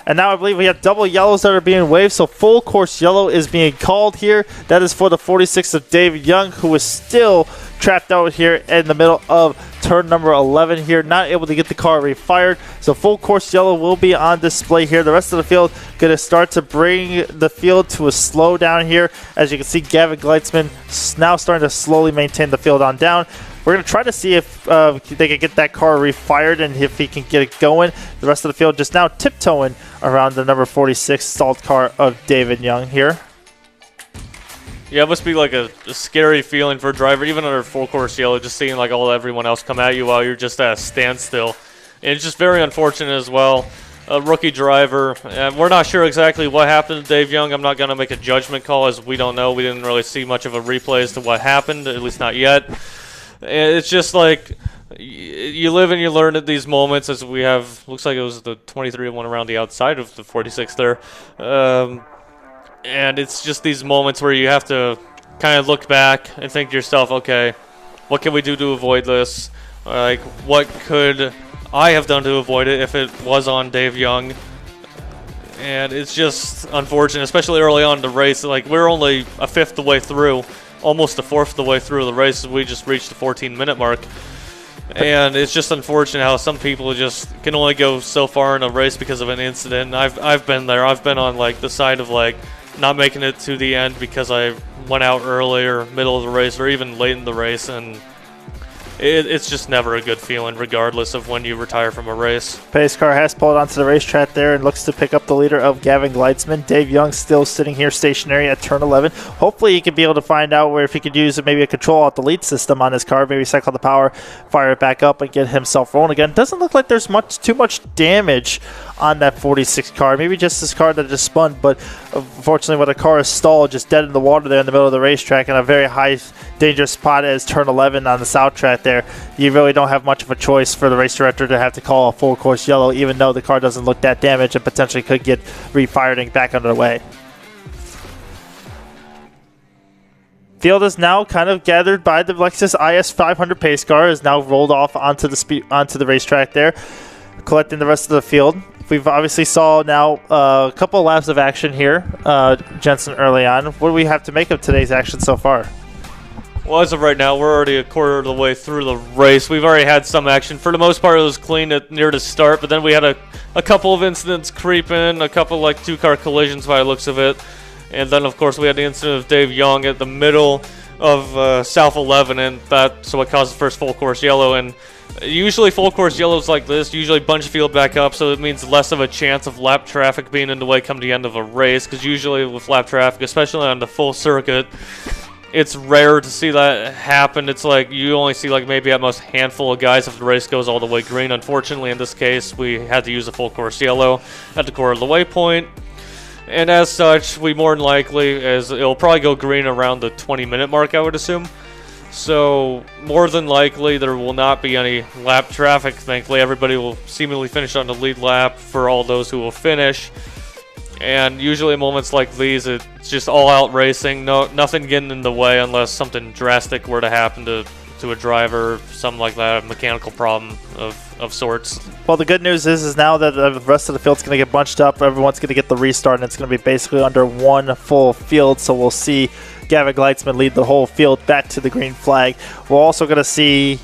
And now I believe we have double yellows that are being waved, so full course yellow is being called here. That is for the 46 of David Young, who is still trapped out here in the middle of turn number 11 here, not able to get the car refired. So full course yellow will be on display here. The rest of the field going to start to bring the field to a slow down here. As you can see, Gavin Gleitzman now starting to slowly maintain the field on down. We're going to try to see if they can get that car refired and if he can get it going. The rest of the field just now tiptoeing around the number 46 stalled car of David Young here. Yeah, it must be like a scary feeling for a driver, even under full course yellow, just seeing like everyone else come at you while you're just at a standstill. And it's just very unfortunate as well. A rookie driver, and we're not sure exactly what happened to Dave Young. I'm not going to make a judgment call as we don't know. We didn't really see much of a replay as to what happened, at least not yet. It's just like you live and you learn at these moments, as we have. Looks like it was the 23 one around the outside of the 46 there. And it's just these moments where you have to kind of look back and think to yourself, okay, what can we do to avoid this? Like, what could I have done to avoid it if it was on Dave Young? And it's just unfortunate, especially early on in the race. Like, we're only a fifth the way through. Almost a fourth of the way through the race. We just reached the 14-minute mark. And it's just unfortunate how some people just can only go so far in a race because of an incident. I've been there. I've been on like the side of like not making it to the end because I went out early or middle of the race or even late in the race. And it's just never a good feeling, regardless of when you retire from a race. Pace car has pulled onto the racetrack there and looks to pick up the leader of Gavin Gleitzman. Dave Young still sitting here stationary at turn 11. Hopefully he could be able to find out where if he could use maybe a control alt delete system on his car, maybe cycle the power, fire it back up, and get himself rolling again. Doesn't look like there's too much damage on that 46 car. Maybe just this car that just spun, but unfortunately when the car is stalled, just dead in the water there in the middle of the racetrack in a very high dangerous spot as turn 11 on the south track there, you really don't have much of a choice for the race director to have to call a full course yellow, even though the car doesn't look that damaged and potentially could get refired and back under the way. Field is now kind of gathered by the Lexus IS 500 pace car, is now rolled off onto the racetrack there, collecting the rest of the field. We've obviously saw now a couple of laps of action here, Jensen, early on. What do we have to make of today's action so far? Well, as of right now, we're already a quarter of the way through the race. We've already had some action. For the most part, it was clean near the start, but then we had a couple of incidents creep in, a couple like two-car collisions by the looks of it. And then, of course, we had the incident of Dave Young at the middle of South 11, and that's what caused the first full course yellow. And usually full course yellows like this usually bunch field back up, so it means less of a chance of lap traffic being in the way come the end of a race, because usually with lap traffic, especially on the full circuit, it's rare to see that happen. It's like you only see like maybe at most a handful of guys if the race goes all the way green. Unfortunately, in this case, we had to use a full course yellow at the quarter of the waypoint. And as such, we more than likely, as it'll probably go green around the 20-minute mark, I would assume. So more than likely, there will not be any lap traffic. Thankfully, everybody will seemingly finish on the lead lap for all those who will finish. And usually in moments like these, it's just all-out racing. Nothing getting in the way unless something drastic were to happen to a driver, something like that, a mechanical problem of sorts. Well, the good news is now that the rest of the field's going to get bunched up, everyone's going to get the restart, and it's going to be basically under one full field. So we'll see Gavin Gleitzman lead the whole field back to the green flag. We're also going to see,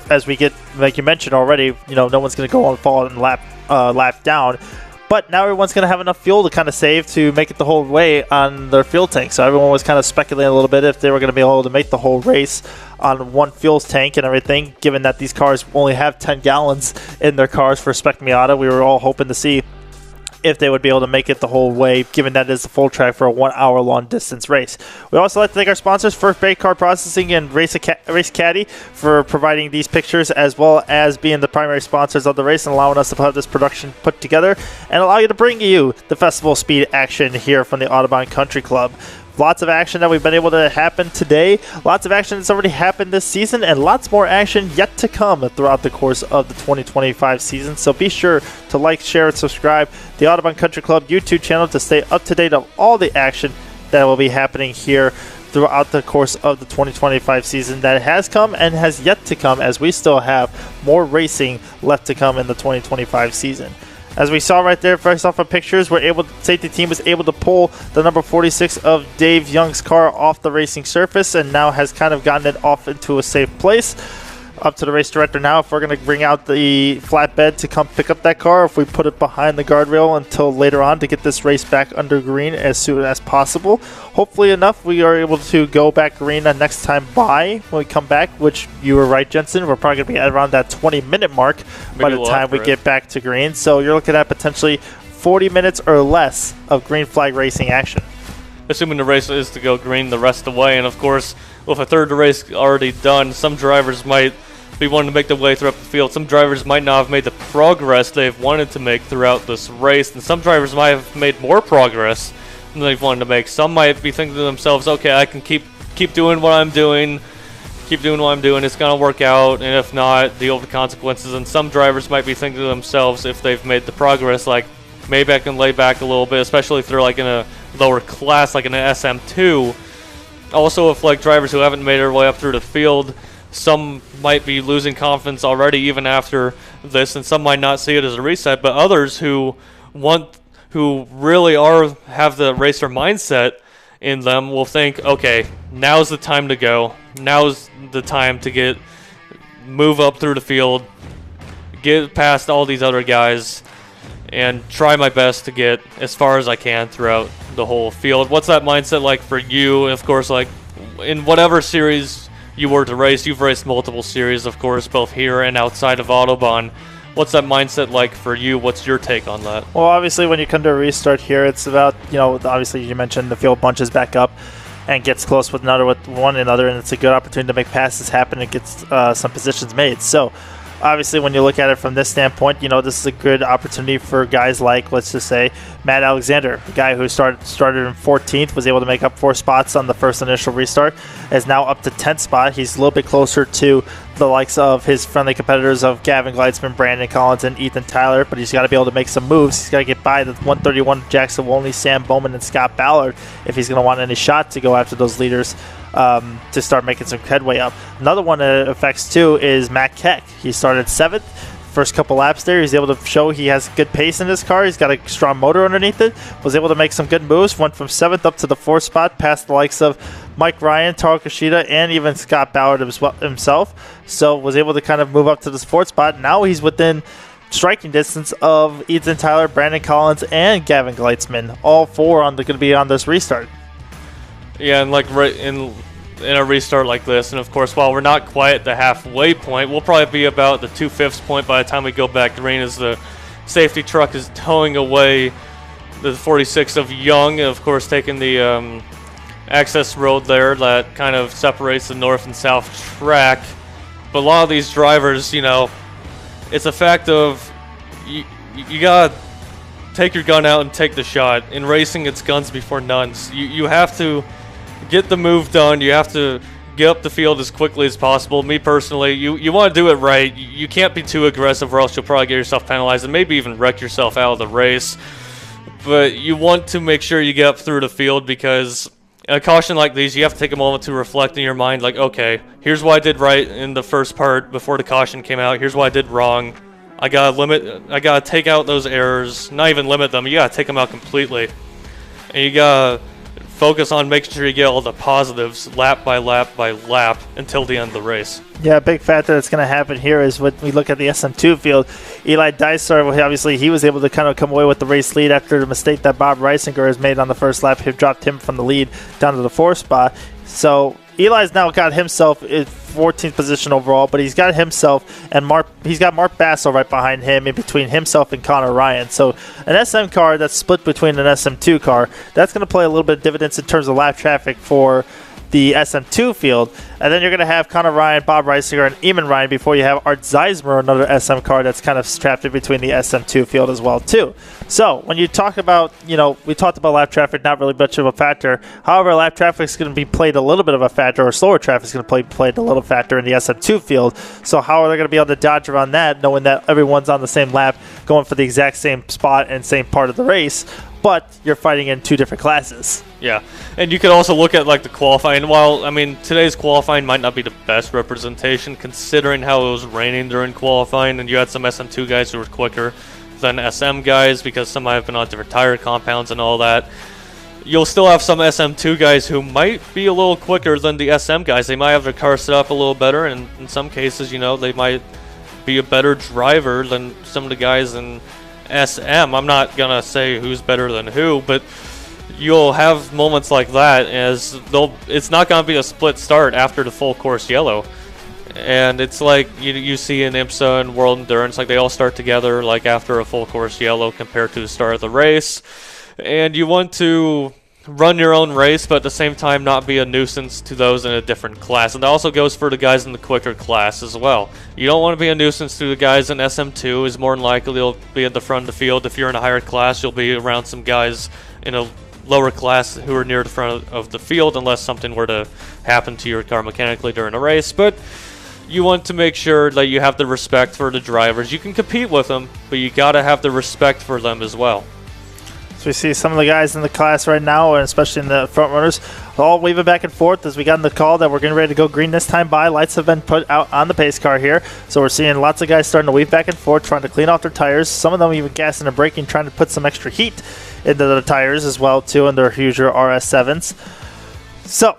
as we get, like you mentioned already, no one's going to go and fall and lap down. But now everyone's going to have enough fuel to kind of save to make it the whole way on their fuel tank. So everyone was kind of speculating a little bit if they were going to be able to make the whole race on one fuel tank and everything, given that these cars only have 10 gallons in their cars for Spec Miata. We were all hoping to see if they would be able to make it the whole way, given that it is the full track for a 1 hour long distance race. We also like to thank our sponsors, First Bay Car Processing and Race Caddy, for providing these pictures, as well as being the primary sponsors of the race and allowing us to have this production put together and allow you to bring you the festival speed action here from the Audubon Country Club. Lots of action that we've been able to happen today. Lots of action that's already happened this season, and lots more action yet to come throughout the course of the 2025 season. So be sure to like, share, and subscribe to the Audubon Country Club YouTube channel to stay up to date on all the action that will be happening here throughout the course of the 2025 season that has come and has yet to come, as we still have more racing left to come in the 2025 season. As we saw right there, based off of pictures, safety team was able to pull the number 46 of Dave Young's car off the racing surface and now has kind of gotten it off into a safe place. Up to the race director now if we're going to bring out the flatbed to come pick up that car, if we put it behind the guardrail until later on to get this race back under green as soon as possible. Hopefully enough, we are able to go back green the next time by when we come back, which you were right, Jensen. We're probably going to be at around that 20-minute mark by the time we get back to green. So you're looking at potentially 40 minutes or less of green flag racing action. Assuming the race is to go green the rest of the way, and of course, with a third of the race already done, some drivers might be wanting to make their way throughout the field. Some drivers might not have made the progress they've wanted to make throughout this race, and some drivers might have made more progress than they've wanted to make. Some might be thinking to themselves, okay, I can keep doing what I'm doing, it's going to work out, and if not, deal with the consequences. And some drivers might be thinking to themselves, if they've made the progress, like, maybe I can lay back a little bit, especially if they're like in a lower class, like in an SM2. Also, if like drivers who haven't made their way up through the field, some might be losing confidence already even after this, and some might not see it as a reset. But others who really have the racer mindset in them will think, okay, now's the time to go. Now's the time to move up through the field, get past all these other guys, and try my best to get as far as I can throughout the whole field. What's that mindset like for you? And of course, like in whatever series you were to race. You've raced multiple series, of course, both here and outside of Autobahn. What's that mindset like for you? What's your take on that? Well, obviously, when you come to a restart here, it's about, obviously you mentioned the field bunches back up and gets close with one another, and it's a good opportunity to make passes happen and get some positions made. So, obviously, when you look at it from this standpoint, this is a good opportunity for guys like, let's just say, Matt Alexander, the guy who started in 14th, was able to make up 4 spots on the first initial restart, is now up to 10th spot. He's a little bit closer to the likes of his friendly competitors of Gavin Gleitzman, Brandon Collins, and Ethan Tyler, but he's got to be able to make some moves. He's got to get by the 131 Jackson Wolney, Sam Bowman, and Scott Ballard if he's going to want any shot to go after those leaders to start making some headway up. Another one that affects too is Matt Keck. He started 7th. First couple laps there, he's able to show he has good pace in his car. He's got a strong motor underneath it. Was able to make some good moves. Went from 7th up to the 4th spot, past the likes of Mike Ryan, Taro Kushida, and even Scott Ballard himself. So was able to kind of move up to the 4th spot. Now he's within striking distance of Ethan Tyler, Brandon Collins, and Gavin Gleitzman. All 4 going to be on this restart. Yeah, and like right in a restart like this, and of course, while we're not quite at the halfway point, we'll probably be about the 2/5 point by the time we go back green, as the safety truck is towing away the 46 of Young, and of course taking the access road there that kind of separates the north and south track. But a lot of these drivers, it's a fact of you gotta take your gun out and take the shot. In racing, it's guns before nuns. You have to get the move done. You have to get up the field as quickly as possible. Me personally, you want to do it right. You can't be too aggressive, or else you'll probably get yourself penalized and maybe even wreck yourself out of the race. But you want to make sure you get up through the field, because in a caution like these, you have to take a moment to reflect in your mind, like, okay, here's what I did right in the first part before the caution came out. Here's what I did wrong. I gotta take out those errors. Not even limit them. You gotta take them out completely. And you gotta focus on making sure you get all the positives lap by lap by lap until the end of the race. Yeah, a big factor that's going to happen here is when we look at the SM2 field. Eli Dysart, obviously, he was able to kind of come away with the race lead after the mistake that Bob Reisinger has made on the first lap. He dropped him from the lead down to the 4th spot. So Eli's now got himself in 14th position overall, but he's got himself and he's got Mark Bassel right behind him, in between himself and Connor Ryan. So an SM car that's split between an SM2 car, that's going to play a little bit of dividends in terms of lap traffic for the SM2 field. And then you're going to have Connor Ryan, Bob Reisinger, and Eamon Ryan before you have Art Zeismer, another SM car that's kind of trapped in between the SM2 field as well, too. So when you talk about, we talked about lap traffic, not really much of a factor. However, lap traffic is going to be played a little bit of a factor, or slower traffic is going to be played a little factor in the SM2 field. So how are they going to be able to dodge around that, knowing that everyone's on the same lap, going for the exact same spot and same part of the race, but you're fighting in 2 different classes? Yeah, and you could also look at like the qualifying. While today's qualifying might not be the best representation, considering how it was raining during qualifying, and you had some SM2 guys who were quicker than SM guys because some might have been on different tire compounds and all that. You'll still have some SM2 guys who might be a little quicker than the SM guys. They might have their car set up a little better, and in some cases, they might be a better driver than some of the guys in SM. I'm not gonna say who's better than who, but you'll have moments like that, as it's not going to be a split start after the full course yellow. And it's like you see in IMSA and World Endurance, like they all start together like after a full course yellow compared to the start of the race. And you want to run your own race, but at the same time not be a nuisance to those in a different class. And that also goes for the guys in the quicker class as well. You don't want to be a nuisance to the guys in SM2, is more than likely they'll be at the front of the field. If you're in a higher class, you'll be around some guys in a lower class who are near the front of the field, unless something were to happen to your car mechanically during a race. But you want to make sure that you have the respect for the drivers. You can compete with them, but you got to have the respect for them as well. So we see some of the guys in the class right now, and especially in the front runners, all waving back and forth as we got in the call that we're getting ready to go green this time by. Lights have been put out on the pace car here, so we're seeing lots of guys starting to wave back and forth, trying to clean off their tires. Some of them even gassing and braking, trying to put some extra heat into the tires as well, too, in their Hoosier RS7s. So,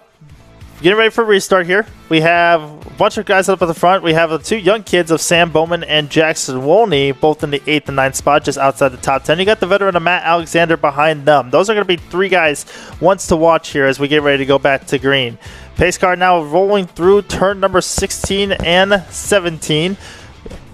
getting ready for a restart here. We have a bunch of guys up at the front. We have the 2 young kids of Sam Bowman and Jackson Wolney, both in the 8th and 9th spot, just outside the top 10. You got the veteran of Matt Alexander behind them. Those are going to be 3 guys once to watch here as we get ready to go back to green. Pace car now rolling through turn number 16 and 17.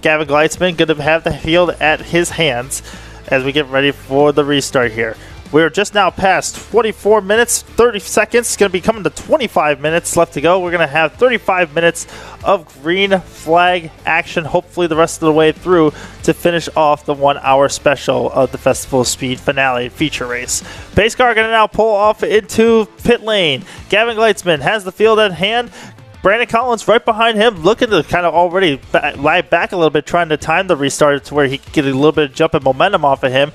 Gavin Gleitzman going to have the field at his hands as we get ready for the restart here. We're just now past 24 minutes, 30 seconds. It's going to be coming to 25 minutes left to go. We're going to have 35 minutes of green flag action, hopefully the rest of the way through, to finish off the 1 hour special of the Festival of Speed finale feature race. Pace car going to now pull off into pit lane. Gavin Gleitzman has the field at hand. Brandon Collins right behind him, looking to kind of already lie back a little bit, trying to time the restart to where he can get a little bit of jump and momentum off of him.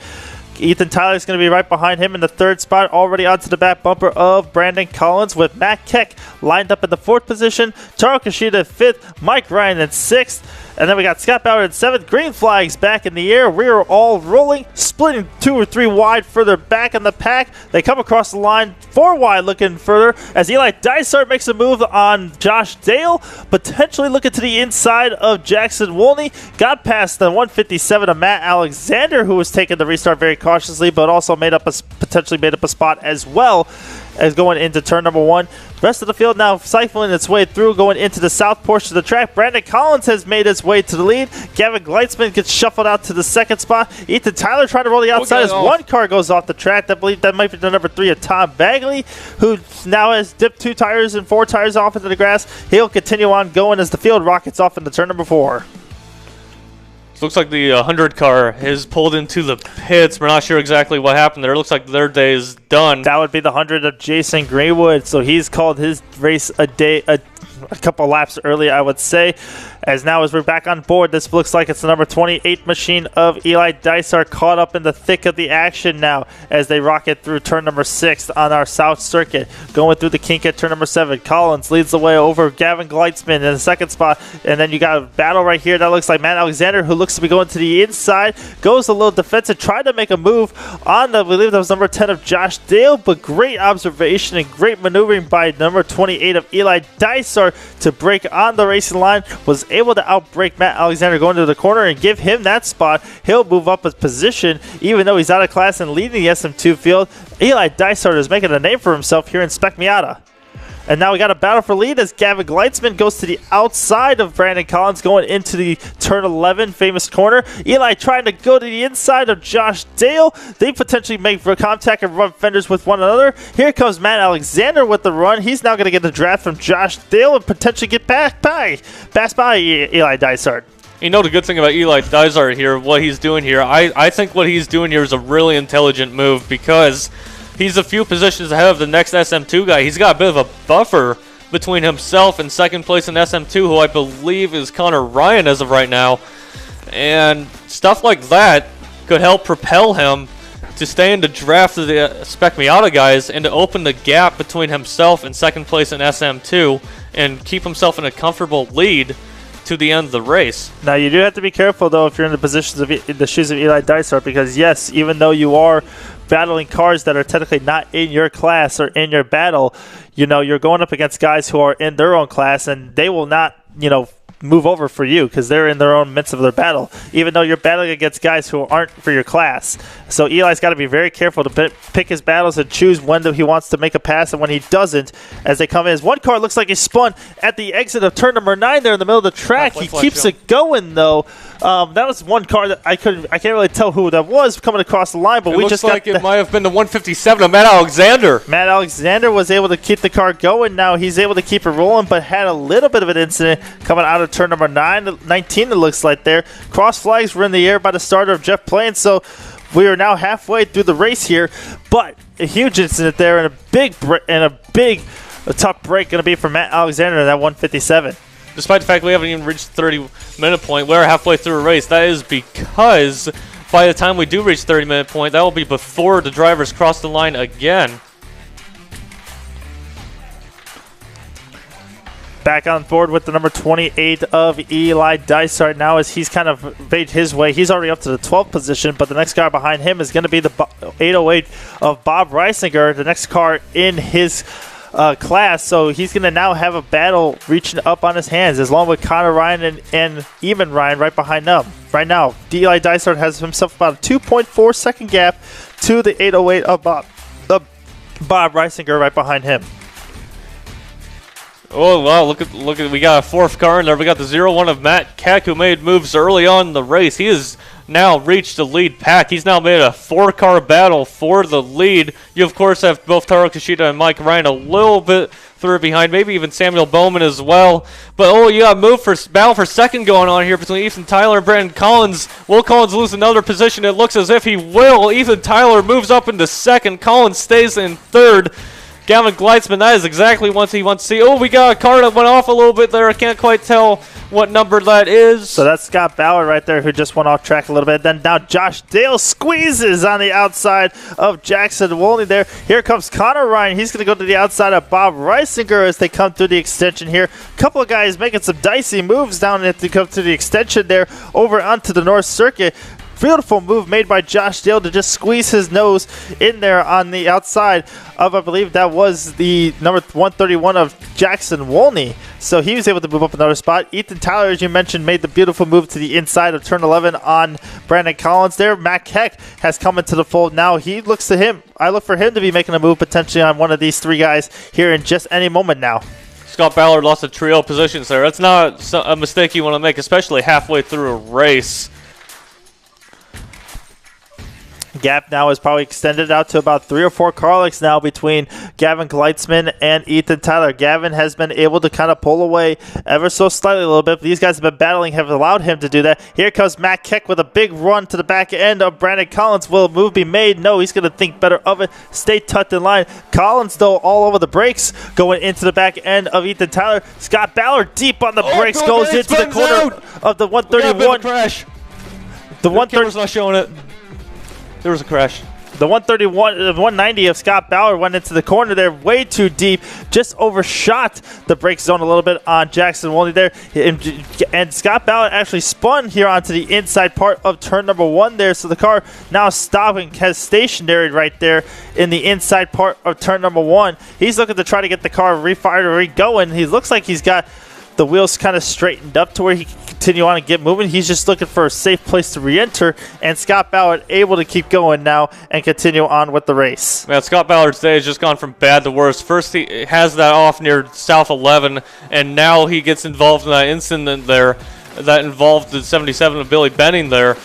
Ethan Tyler's going to be right behind him in the third spot, already onto the back bumper of Brandon Collins, with Matt Keck lined up in the fourth position, Taro Kashida fifth, Mike Ryan in sixth, and then we got Scott Bauer in seventh. Green flags back in the air. We are all rolling, splitting 2 or 3 wide further back in the pack. They come across the line 4 wide looking further as Eli Dysart makes a move on Josh Dale, potentially looking to the inside of Jackson Wolney. Got past the 157 of Matt Alexander, who was taking the restart very cautiously, but also potentially made up a spot as well as going into turn number 1. Rest of the field now cycling its way through, going into the south portion of the track. Brandon Collins has made his way to the lead. Gavin Gleitzman gets shuffled out to the second spot. Ethan Tyler trying to roll the outside as one car goes off the track. I believe that might be the number 3 of Tom Bagley, who now has dipped 2 tires and 4 tires off into the grass. He'll continue on going as the field rockets off into turn number 4. Looks like the 100 car has pulled into the pits. We're not sure exactly what happened there. It looks like their day is done. That would be the 100 of Jason Greenwood. So he's called his race a couple laps early, I would say. As we're back on board, this looks like it's the number 28 machine of Eli Dysart, caught up in the thick of the action now as they rocket through turn number 6 on our south circuit. Going through the kink at turn number 7. Collins leads the way over Gavin Gleitzman in the second spot. And then you got a battle right here that looks like Matt Alexander, who looks to be going to the inside, goes a little defensive, tried to make a move on I believe that was number 10 of Josh Dale, but great observation and great maneuvering by number 28 of Eli Dysart to break on the racing line. Was able to outbreak Matt Alexander going to the corner and give him that spot. He'll move up his position even though he's out of class and leading the SM2 field. Eli Dysart is making a name for himself here in Spec Miata. And now we got a battle for lead as Gavin Gleitzman goes to the outside of Brandon Collins going into the turn 11 famous corner. Eli trying to go to the inside of Josh Dale. They potentially make for contact and run fenders with one another. Here comes Matt Alexander with the run. He's now going to get the draft from Josh Dale and potentially get passed by Eli Dysart. You know the good thing about Eli Dysart here, what he's doing here, I think what he's doing here is a really intelligent move because he's a few positions ahead of the next SM2 guy. He's got a bit of a buffer between himself and second place in SM2, who I believe is Connor Ryan as of right now. And stuff like that could help propel him to stay in the draft of the Spec Miata guys and to open the gap between himself and second place in SM2 and keep himself in a comfortable lead to the end of the race. Now you do have to be careful though if you're in the shoes of Eli Dysart, because yes, even though you are battling cars that are technically not in your class or in your battle, you're going up against guys who are in their own class and they will not, move over for you because they're in their own midst of their battle, even though you're battling against guys who aren't for your class. So Eli's got to be very careful to pick his battles and choose when he wants to make a pass and when he doesn't as they come in. As one car looks like he spun at the exit of turn number 9 there in the middle of the track. He keeps it going though. That was one car that I can't really tell who that was coming across the line, but it looks like it might have been the 157 of Matt Alexander. Matt Alexander was able to keep the car going. Now he's able to keep it rolling, but had a little bit of an incident coming out of turn number 19, it looks like there. Cross flags were in the air by the starter of Jeff Plain, so we are now halfway through the race here, but a huge incident there and a big tough break going to be for Matt Alexander in that 157. Despite the fact we haven't even reached the 30-minute point, we're halfway through a race. That is because by the time we do reach the 30-minute point, that will be before the drivers cross the line again. Back on board with the number 28 of Eli Dysart now as he's kind of made his way. He's already up to the 12th position, but the next car behind him is going to be the 808 of Bob Reisinger, the next car in his class. So he's going to now have a battle reaching up on his hands, as long with Connor Ryan and Eamon Ryan right behind them. Right now, Eli Dysart has himself about a 2.4 second gap to the 808 of Bob Reisinger right behind him. Oh, wow, look at, we got a fourth car in there. We got the 0-1 of Matt Keck, who made moves early on in the race. He has now reached the lead pack. He's now made a 4-car battle for the lead. You, of course, have both Taro Kishida and Mike Ryan a little bit through behind, maybe even Samuel Bowman as well. But, oh, you got a battle for second going on here between Ethan Tyler and Brandon Collins. Will Collins lose another position? It looks as if he will. Ethan Tyler moves up into second. Collins stays in third. Gavin Gleitzman, that is exactly what he wants to see. Oh, we got a car that went off a little bit there. I can't quite tell what number that is. So that's Scott Ballard right there, who just went off track a little bit. Then now Josh Dale squeezes on the outside of Jackson Wolney there. Here comes Connor Ryan. He's going to go to the outside of Bob Reisinger as they come through the extension here. A couple of guys making some dicey moves down as they come to the extension there over onto the North Circuit. Beautiful move made by Josh Dale to just squeeze his nose in there on the outside of, I believe that was the number 131 of Jackson Wolney. So he was able to move up another spot. Ethan Tyler, as you mentioned, made the beautiful move to the inside of turn 11 on Brandon Collins there. Matt Keck has come into the fold now. He looks to him. I look for him to be making a move potentially on one of these three guys here in just any moment now. Scott Ballard lost a trio positions there. That's not a mistake you want to make, especially halfway through a race. Gap now is probably extended out to about 3 or 4 car lengths now between Gavin Gleitzman and Ethan Tyler. Gavin has been able to kind of pull away ever so slightly a little bit. But these guys have been battling, have allowed him to do that. Here comes Matt Keck with a big run to the back end of Brandon Collins. Will a move be made? No, he's going to think better of it. Stay tucked in line. Collins, though, all over the brakes going into the back end of Ethan Tyler. Scott Ballard deep on the brakes, goes into the corner of the 131. Crash. The 130 camera's not showing it. There was a crash. The 190 of Scott Ballard went into the corner there way too deep. Just overshot the brake zone a little bit on Jackson Wolney there. And Scott Ballard actually spun here onto the inside part of turn number 1 there. So the car now stopping, has stationary right there in the inside part of turn number 1. He's looking to try to get the car refired or re-going. He looks like he's got the wheels kind of straightened up to where he can continue on and get moving. He's just looking for a safe place to re-enter, and Scott Ballard able to keep going now and continue on with the race. Man, Scott Ballard's day has just gone from bad to worse. First, he has that off near South 11, and now he gets involved in that incident there that involved the 77 of Billy Benning there.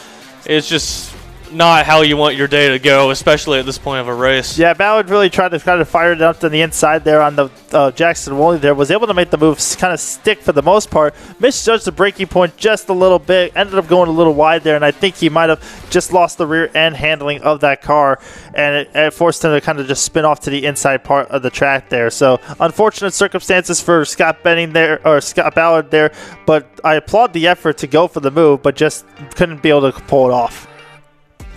It's just not how you want your day to go, especially at this point of a race. Yeah, Ballard really tried to kind of fire it up to the inside there on the Jackson Wolney there. Was able to make the moves kind of stick for the most part. Misjudged the braking point just a little bit. Ended up going a little wide there, and I think he might have just lost the rear end handling of that car, and it forced him to kind of just spin off to the inside part of the track there. So unfortunate circumstances for Scott Ballard there, but I applaud the effort to go for the move, but just couldn't be able to pull it off.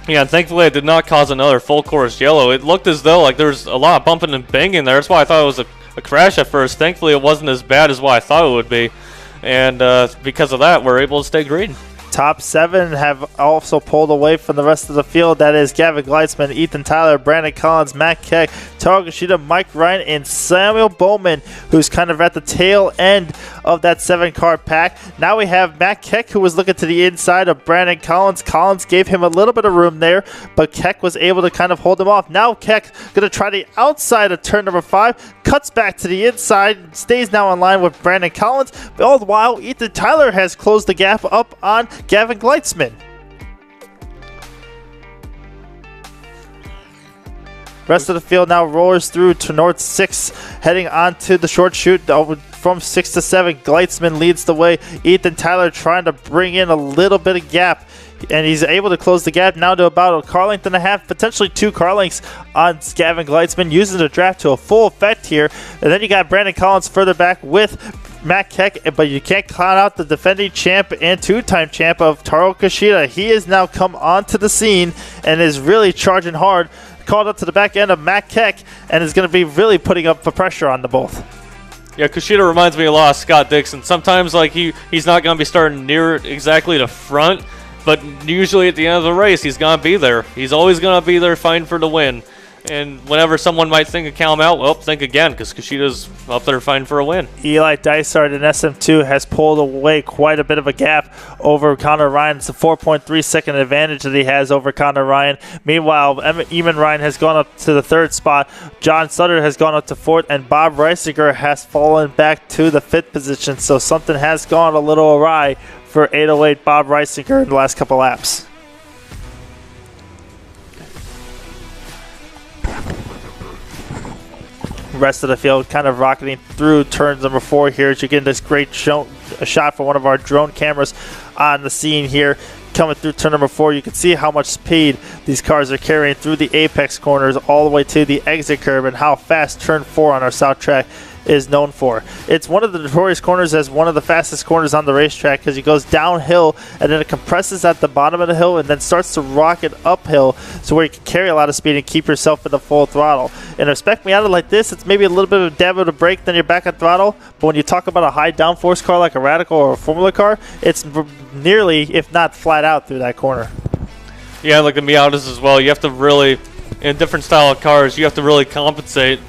Yeah, and thankfully it did not cause another full course yellow. It looked as though like there's a lot of bumping and banging there. That's why I thought it was a crash at first. Thankfully it wasn't as bad as what I thought it would be. And because of that, we're able to stay green. Top 7 have also pulled away from the rest of the field. That is Gavin Gleitzman, Ethan Tyler, Brandon Collins, Matt Keck, Taro Kishida, Mike Ryan, and Samuel Bowman, who's kind of at the tail end of that 7-car pack. Now we have Matt Keck, who was looking to the inside of Brandon Collins. Collins gave him a little bit of room there, but Keck was able to kind of hold him off. Now Keck going to try the outside of turn number 5, cuts back to the inside, stays now in line with Brandon Collins. But all the while, Ethan Tyler has closed the gap up on Gavin Gleitzman. Rest of the field now roars through to North 6, heading on to the short chute from 6 to 7. Gleitzman leads the way. Ethan Tyler trying to bring in a little bit of gap, and he's able to close the gap now to about a car length and a half, potentially 2 car lengths on Gavin Gleitzman, using the draft to a full effect here. And then you got Brandon Collins further back with Matt Keck, but you can't count out the defending champ and 2-time champ of Taro Kishida. He has now come onto the scene and is really charging hard. Called up to the back end of Matt Keck, and is going to be really putting up the pressure on the both. Yeah, Kushida reminds me a lot of Scott Dixon. Sometimes like he's not going to be starting near exactly the front, but usually at the end of the race he's going to be there. He's always going to be there fighting for the win. And whenever someone might think of count 'em out, well, think again, because Kushida's up there fighting for a win. Eli Dysart in SM2 has pulled away quite a bit of a gap over Connor Ryan. It's a 4.3-second advantage that he has over Connor Ryan. Meanwhile, Eamon Ryan has gone up to the 3rd spot. John Sutter has gone up to 4th, and Bob Reisinger has fallen back to the 5th position. So something has gone a little awry for 808 Bob Reisinger in the last couple laps. Rest of the field kind of rocketing through turn number 4 here as you get this great shot from one of our drone cameras on the scene here. Coming through turn number 4, you can see how much speed these cars are carrying through the apex corners all the way to the exit curb, and how fast turn 4 on our south track is known for. It's one of the notorious corners as one of the fastest corners on the racetrack because it goes downhill and then it compresses at the bottom of the hill and then starts to rocket uphill, so where you can carry a lot of speed and keep yourself in the full throttle. In a Spec Miata like this, it's maybe a little bit of a dab of a brake, then you're back at throttle. But when you talk about a high downforce car like a Radical or a Formula car, it's nearly, if not flat out, through that corner. Yeah, like the Miatas as well. You have to really, in different style of cars, you have to really compensate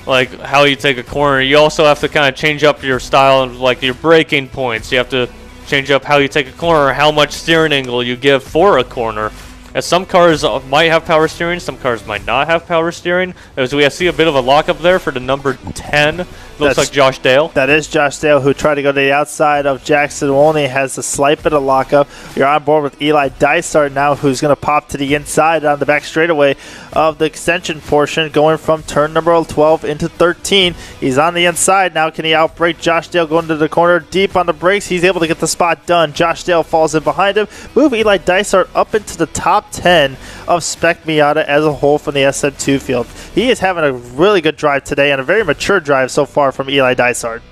like how you take a corner. You also have to kind of change up your style and like your braking points. You have to change up how you take a corner, how much steering angle you give for a corner. As some cars might have power steering, some cars might not have power steering. As we see a bit of a lockup there for the number 10. Looks like Josh Dale. That is Josh Dale, who tried to go to the outside of Jackson Wolney, has a slight bit of lockup. You're on board with Eli Dysart now, who's going to pop to the inside on the back straightaway of the extension portion, going from turn number 12 into 13. He's on the inside now. Can he outbrake Josh Dale going to the corner? Deep on the brakes. He's able to get the spot done. Josh Dale falls in behind him. Move Eli Dysart up into the top 10 of Spec Miata as a whole from the SM2 field. He is having a really good drive today and a very mature drive so far from Eli Dysart.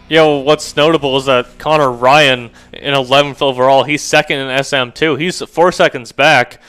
Yeah, well, what's notable is that Connor Ryan in 11th overall, he's second in SM2. He's 4 seconds back.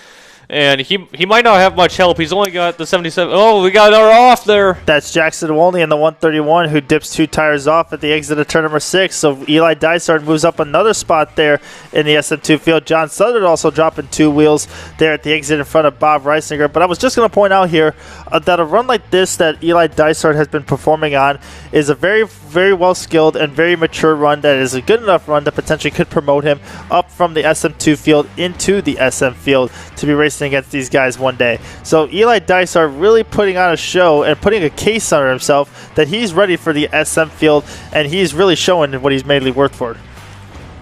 And he might not have much help. He's only got the 77. Oh, we got our off there. That's Jackson Wolney in the 131 who dips 2 tires off at the exit of turn number 6. So Eli Dysart moves up another spot there in the SM2 field. John Southern also dropping 2 wheels there at the exit in front of Bob Reisinger. But I was just going to point out here that a run like this that Eli Dysart has been performing on is a very, very well-skilled and very mature run that is a good enough run that potentially could promote him up from the SM2 field into the SM field to be racing against these guys one day. So Eli Dysart really putting on a show and putting a case on himself that he's ready for the SM field, and he's really showing what he's mainly worked for.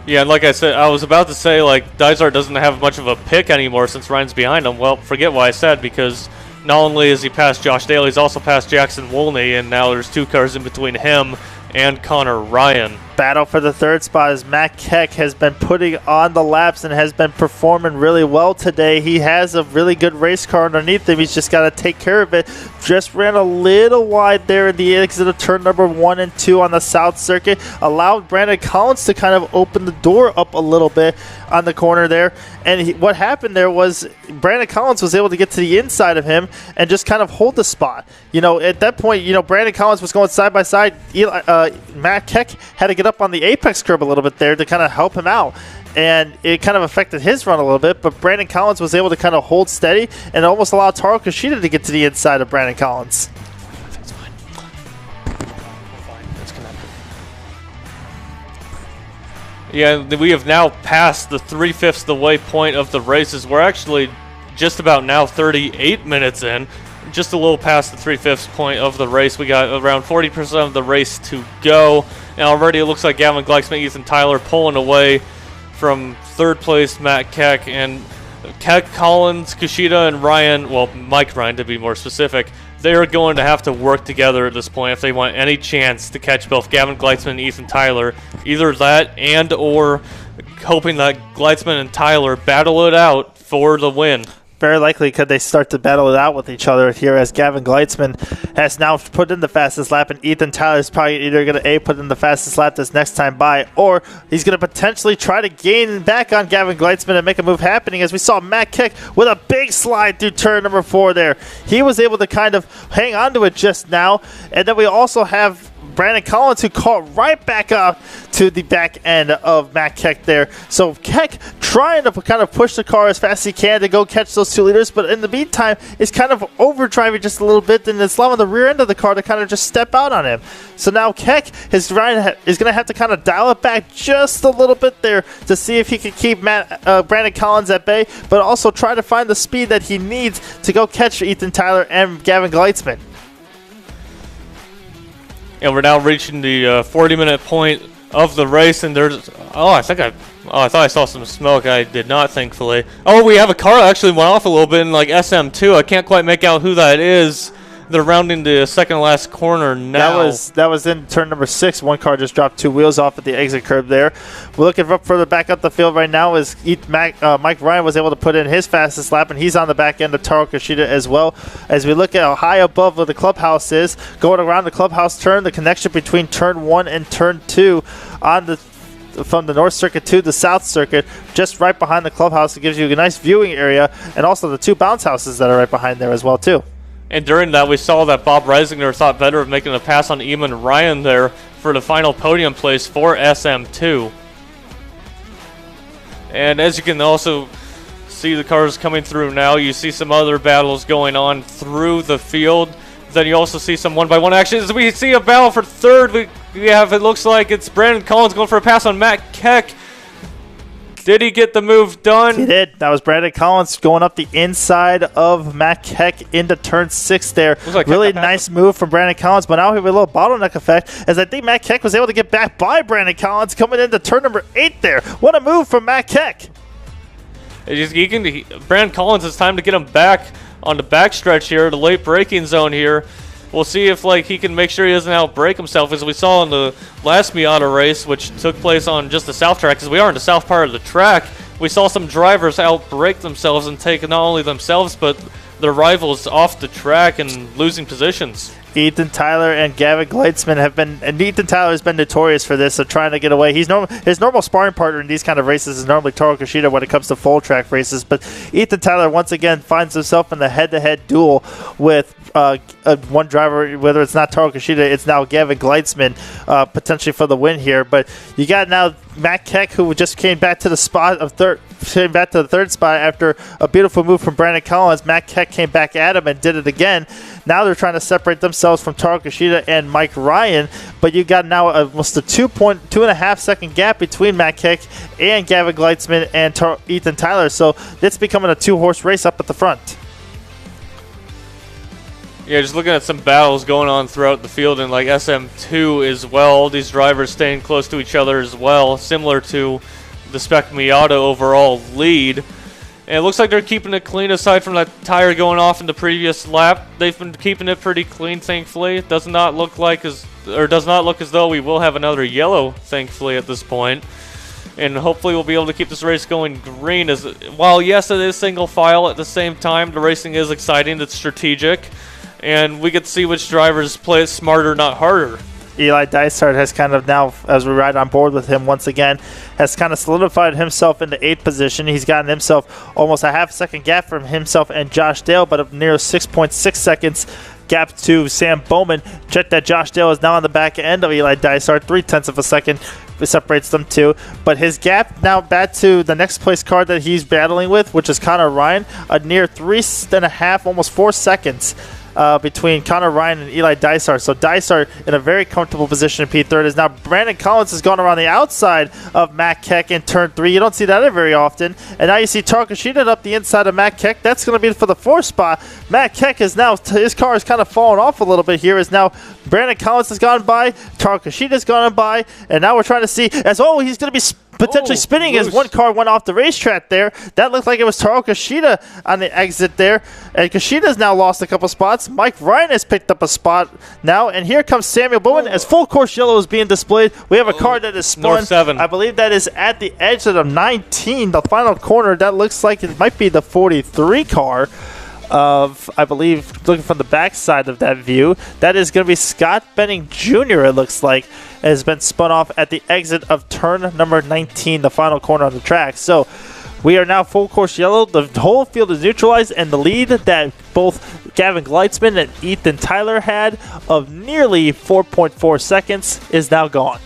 Yeah, and like I said, I was about to say, like, Dysart doesn't have much of a pick anymore since Ryan's behind him. Well, forget what I said, because not only is he past Josh Dale, he's also past Jackson Wolney, and now there's 2 cars in between him and Connor Ryan. Battle for the 3rd spot as Matt Keck has been putting on the laps and has been performing really well today. He has a really good race car underneath him. He's just got to take care of it. Just ran a little wide there in the exit of turn number 1 and 2 on the South Circuit. Allowed Brandon Collins to kind of open the door up a little bit on the corner there. And what happened there was Brandon Collins was able to get to the inside of him and just kind of hold the spot. You know, at that point, you know, Brandon Collins was going side by side. Matt Keck had to get up on the apex curb a little bit there to kind of help him out, and it kind of affected his run a little bit, but Brandon Collins was able to kind of hold steady and almost allow Taro Kushida to get to the inside of Brandon Collins. It's fine. It's connected. Yeah, we have now passed the 3/5 of the way point of the races. We're actually just about now 38 minutes in, just a little past the 3/5 point of the race. We got around 40% of the race to go. And already it looks like Gavin Gleicksman, Ethan Tyler pulling away from 3rd place Matt Keck, and Keck, Collins, Kushida, and Ryan, well, Mike Ryan to be more specific, they are going to have to work together at this point if they want any chance to catch both Gavin Gleicksman and Ethan Tyler. Either that and or hoping that Gleicksman and Tyler battle it out for the win. Very likely could they start to battle it out with each other here, as Gavin Gleitzman has now put in the fastest lap, and Ethan Tyler is probably either going to put in the fastest lap this next time by, or he's going to potentially try to gain back on Gavin Gleitzman and make a move happening, as we saw Matt Keck with a big slide through turn number 4 there. He was able to kind of hang on to it just now, and then we also have Brandon Collins, who caught right back up to the back end of Matt Keck there. So Keck trying to kind of push the car as fast as he can to go catch those 2 leaders, but in the meantime, is kind of overdriving just a little bit, and it's allowing the rear end of the car to kind of just step out on him. So now Keck is going to have to kind of dial it back just a little bit there to see if he can keep Brandon Collins at bay, but also try to find the speed that he needs to go catch Ethan Tyler and Gavin Gleitzman. And we're now reaching the 40-minute point of the race, and there's I thought I saw some smoke. I did not, thankfully. Oh, we have a car that actually went off a little bit in like SM2. I can't quite make out who that is. They're rounding the second last corner now. That was in turn number 6. One car just dropped 2 wheels off at the exit curb there. We're looking up further back up the field right now as Mike Ryan was able to put in his fastest lap, and he's on the back end of Taro Kishida as well. As we look at how high above where the clubhouse is, going around the clubhouse turn, the connection between turn 1 and turn 2 from the North Circuit to the South Circuit, just right behind the clubhouse. It gives you a nice viewing area, and also the 2 bounce houses that are right behind there as well too. And during that, we saw that Bob Reisinger thought better of making a pass on Eamon Ryan there for the final podium place for SM2. And as you can also see the cars coming through now, you see some other battles going on through the field. Then you also see some one-by-one action. As we see a battle for third, we have, it looks like it's Brandon Collins going for a pass on Matt Keck. Did he get the move done? He did. That was Brandon Collins going up the inside of Matt Keck into turn 6 there. Like really nice move from Brandon Collins, but now we have a little bottleneck effect as I think Matt Keck was able to get back by Brandon Collins coming into turn number 8 there. What a move from Matt Keck. Brandon Collins, it's time to get him back on the backstretch here, the late braking zone here. We'll see if he can make sure he doesn't outbrake himself, as we saw in the last Miata race, which took place on just the south track, because we are in the south part of the track. We saw some drivers outbrake themselves and take not only themselves but their rivals off the track and losing positions. Ethan Tyler and Gavin Gleitzman Ethan Tyler has been notorious for this, so trying to get away. His normal sparring partner in these kind of races is normally Taro Kishida when it comes to full track races, but Ethan Tyler once again finds himself in the head-to-head duel with one driver, whether it's not Taro Kishida, it's now Gavin Gleitzman, potentially for the win here. But you got now Matt Keck, who just came back to the third spot after a beautiful move from Brandon Collins. Matt Keck came back at him and did it again. Now they're trying to separate themselves from Taro Kishida and Mike Ryan, but you got now almost a 2.5 second gap between Matt Keck and Gavin Gleitzman and Ethan Tyler. So it's becoming a 2-horse race up at the front. Yeah, just looking at some battles going on throughout the field in like SM2 as well. All these drivers staying close to each other as well, similar to the Spec Miata overall lead. And it looks like they're keeping it clean aside from that tire going off in the previous lap. They've been keeping it pretty clean, thankfully. It does not look as though we will have another yellow, thankfully, at this point. And hopefully we'll be able to keep this race going green. While yes, it is single file, at the same time, the racing is exciting, it's strategic. And we get to see which drivers play it smarter, not harder. Eli Dysart has kind of now, as we ride on board with him once again, has kind of solidified himself in the 8th position. He's gotten himself almost a half-second gap from himself and Josh Dale, but a near 6.6 seconds gap to Sam Bowman. Check that Josh Dale is now on the back end of Eli Dysart, 0.3 of a second separates them two. But his gap now back to the next place car that he's battling with, which is Connor Ryan, a near 3.5, almost 4 seconds. Between Connor Ryan and Eli Dysart. So Dysart in a very comfortable position in P3 is now Brandon Collins has gone around the outside of Matt Keck in turn 3. You don't see that very often. And now you see Taro Kishida up the inside of Matt Keck. That's going to be for the 4th spot. Matt Keck is now, his car is kind of fallen off a little bit here, as now Brandon Collins has gone by, Taro Kishida has gone by, and now we're trying to see he's going to be potentially spinning as one car went off the racetrack there. That looked like it was Taro Kishida on the exit there. And Kishida's now lost a couple spots. Mike Ryan has picked up a spot now. And here comes Samuel Bowman as full course yellow is being displayed. We have a car that is spun. North 7. I believe that is at the edge of the 19, the final corner. That looks like it might be the 43 car of, I believe, looking from the backside of that view. That is going to be Scott Benning Jr., it looks like, has been spun off at the exit of turn number 19, the final corner on the track. So we are now full course yellow. The whole field is neutralized, and the lead that both Gavin Gleitzman and Ethan Tyler had of nearly 4.4 seconds is now gone.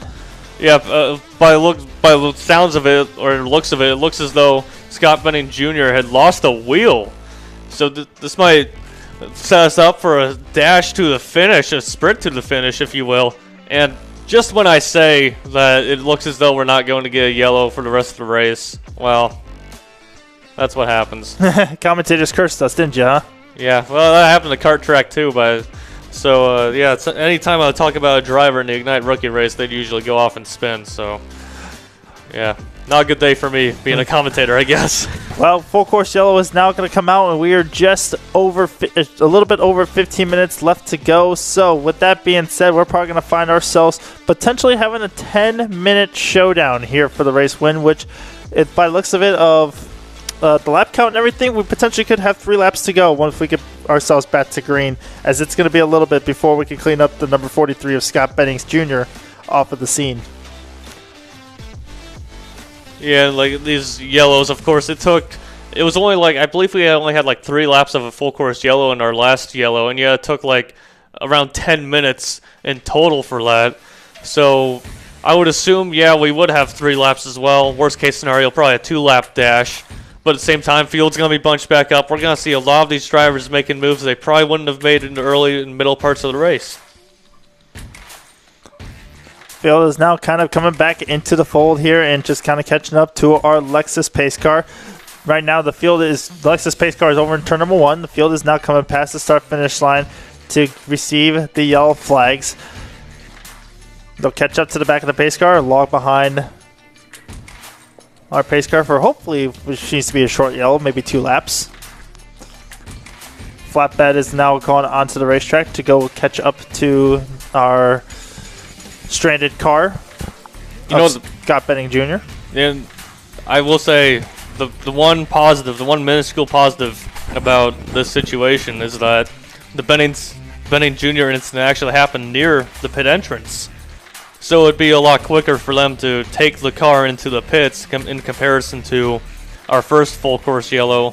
Yeah, by the sounds of it, or looks of it, it looks as though Scott Benning Jr. had lost a wheel. So this might set us up for a dash to the finish, a sprint to the finish, if you will. And just when I say that it looks as though we're not going to get a yellow for the rest of the race, well, that's what happens. Commentators cursed us, didn't you, huh? Yeah, well, that happened to kart track too, So, yeah, anytime I talk about a driver in the Ignite rookie race, they'd usually go off and spin. So, yeah, not a good day for me being a commentator, I guess. Well, full course yellow is now going to come out, and we are just over a little bit over 15 minutes left to go. So, with that being said, we're probably going to find ourselves potentially having a 10-minute showdown here for the race win, which, by the looks of it, of the lap count and everything, we potentially could have 3 laps to go once we get ourselves back to green, as it's going to be a little bit before we can clean up the number 43 of Scott Bennings Jr. off of the scene. Yeah, like these yellows, of course, it was only like, I believe we only had like 3 laps of a full course yellow in our last yellow, and yeah, it took like around 10 minutes in total for that. So I would assume, yeah, we would have 3 laps as well. Worst case scenario, probably a 2-lap dash. But at the same time, field's going to be bunched back up. We're going to see a lot of these drivers making moves they probably wouldn't have made in the early and middle parts of the race. Field is now kind of coming back into the fold here and just kind of catching up to our Lexus pace car. Right now, the Lexus pace car is over in turn number 1. The field is now coming past the start-finish line to receive the yellow flags. They'll catch up to the back of the pace car, log behind our pace car for hopefully, which needs to be a short yellow, maybe 2 laps. Flatbed is now going onto the racetrack to go catch up to our stranded car. Scott Benning Jr. And I will say the one minuscule positive about this situation is that the Benning Jr. incident actually happened near the pit entrance. So it'd be a lot quicker for them to take the car into the pits in comparison to our first full course yellow,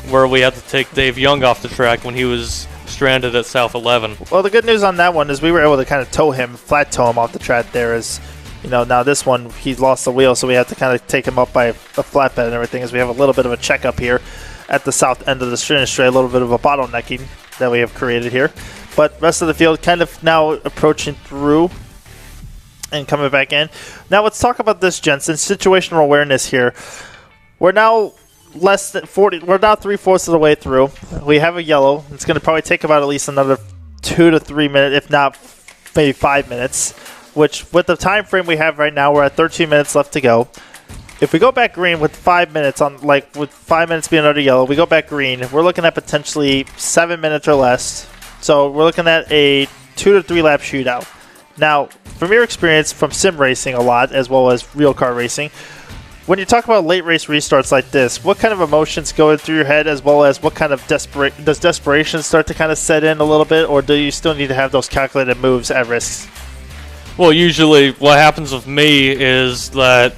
where we had to take Dave Young off the track when he was stranded at South 11. Well, the good news on that one is we were able to kind of flat tow him off the track there. As you know, now this one, he's lost the wheel, so we have to kind of take him up by a flatbed and everything, as we have a little bit of a checkup here at the south end of the finish straight, a little bit of a bottlenecking that we have created here. But rest of the field kind of now approaching through and coming back in. Now let's talk about this, Jensen. Situational awareness here. We're now less than 40. We're now 3/4 of the way through. We have a yellow. It's going to probably take about at least another 2 to 3 minutes, if not maybe 5 minutes. Which, with the time frame we have right now, we're at 13 minutes left to go. If we go back green with 5 minutes with 5 minutes being under yellow, we go back green. We're looking at potentially 7 minutes or less. So we're looking at a 2 to 3 lap shootout. Now, from your experience from sim racing a lot, as well as real car racing, when you talk about late race restarts like this, what kind of emotions go through your head, as well as what kind of does desperation start to kind of set in a little bit, or do you still need to have those calculated moves at risk? Well, usually what happens with me is that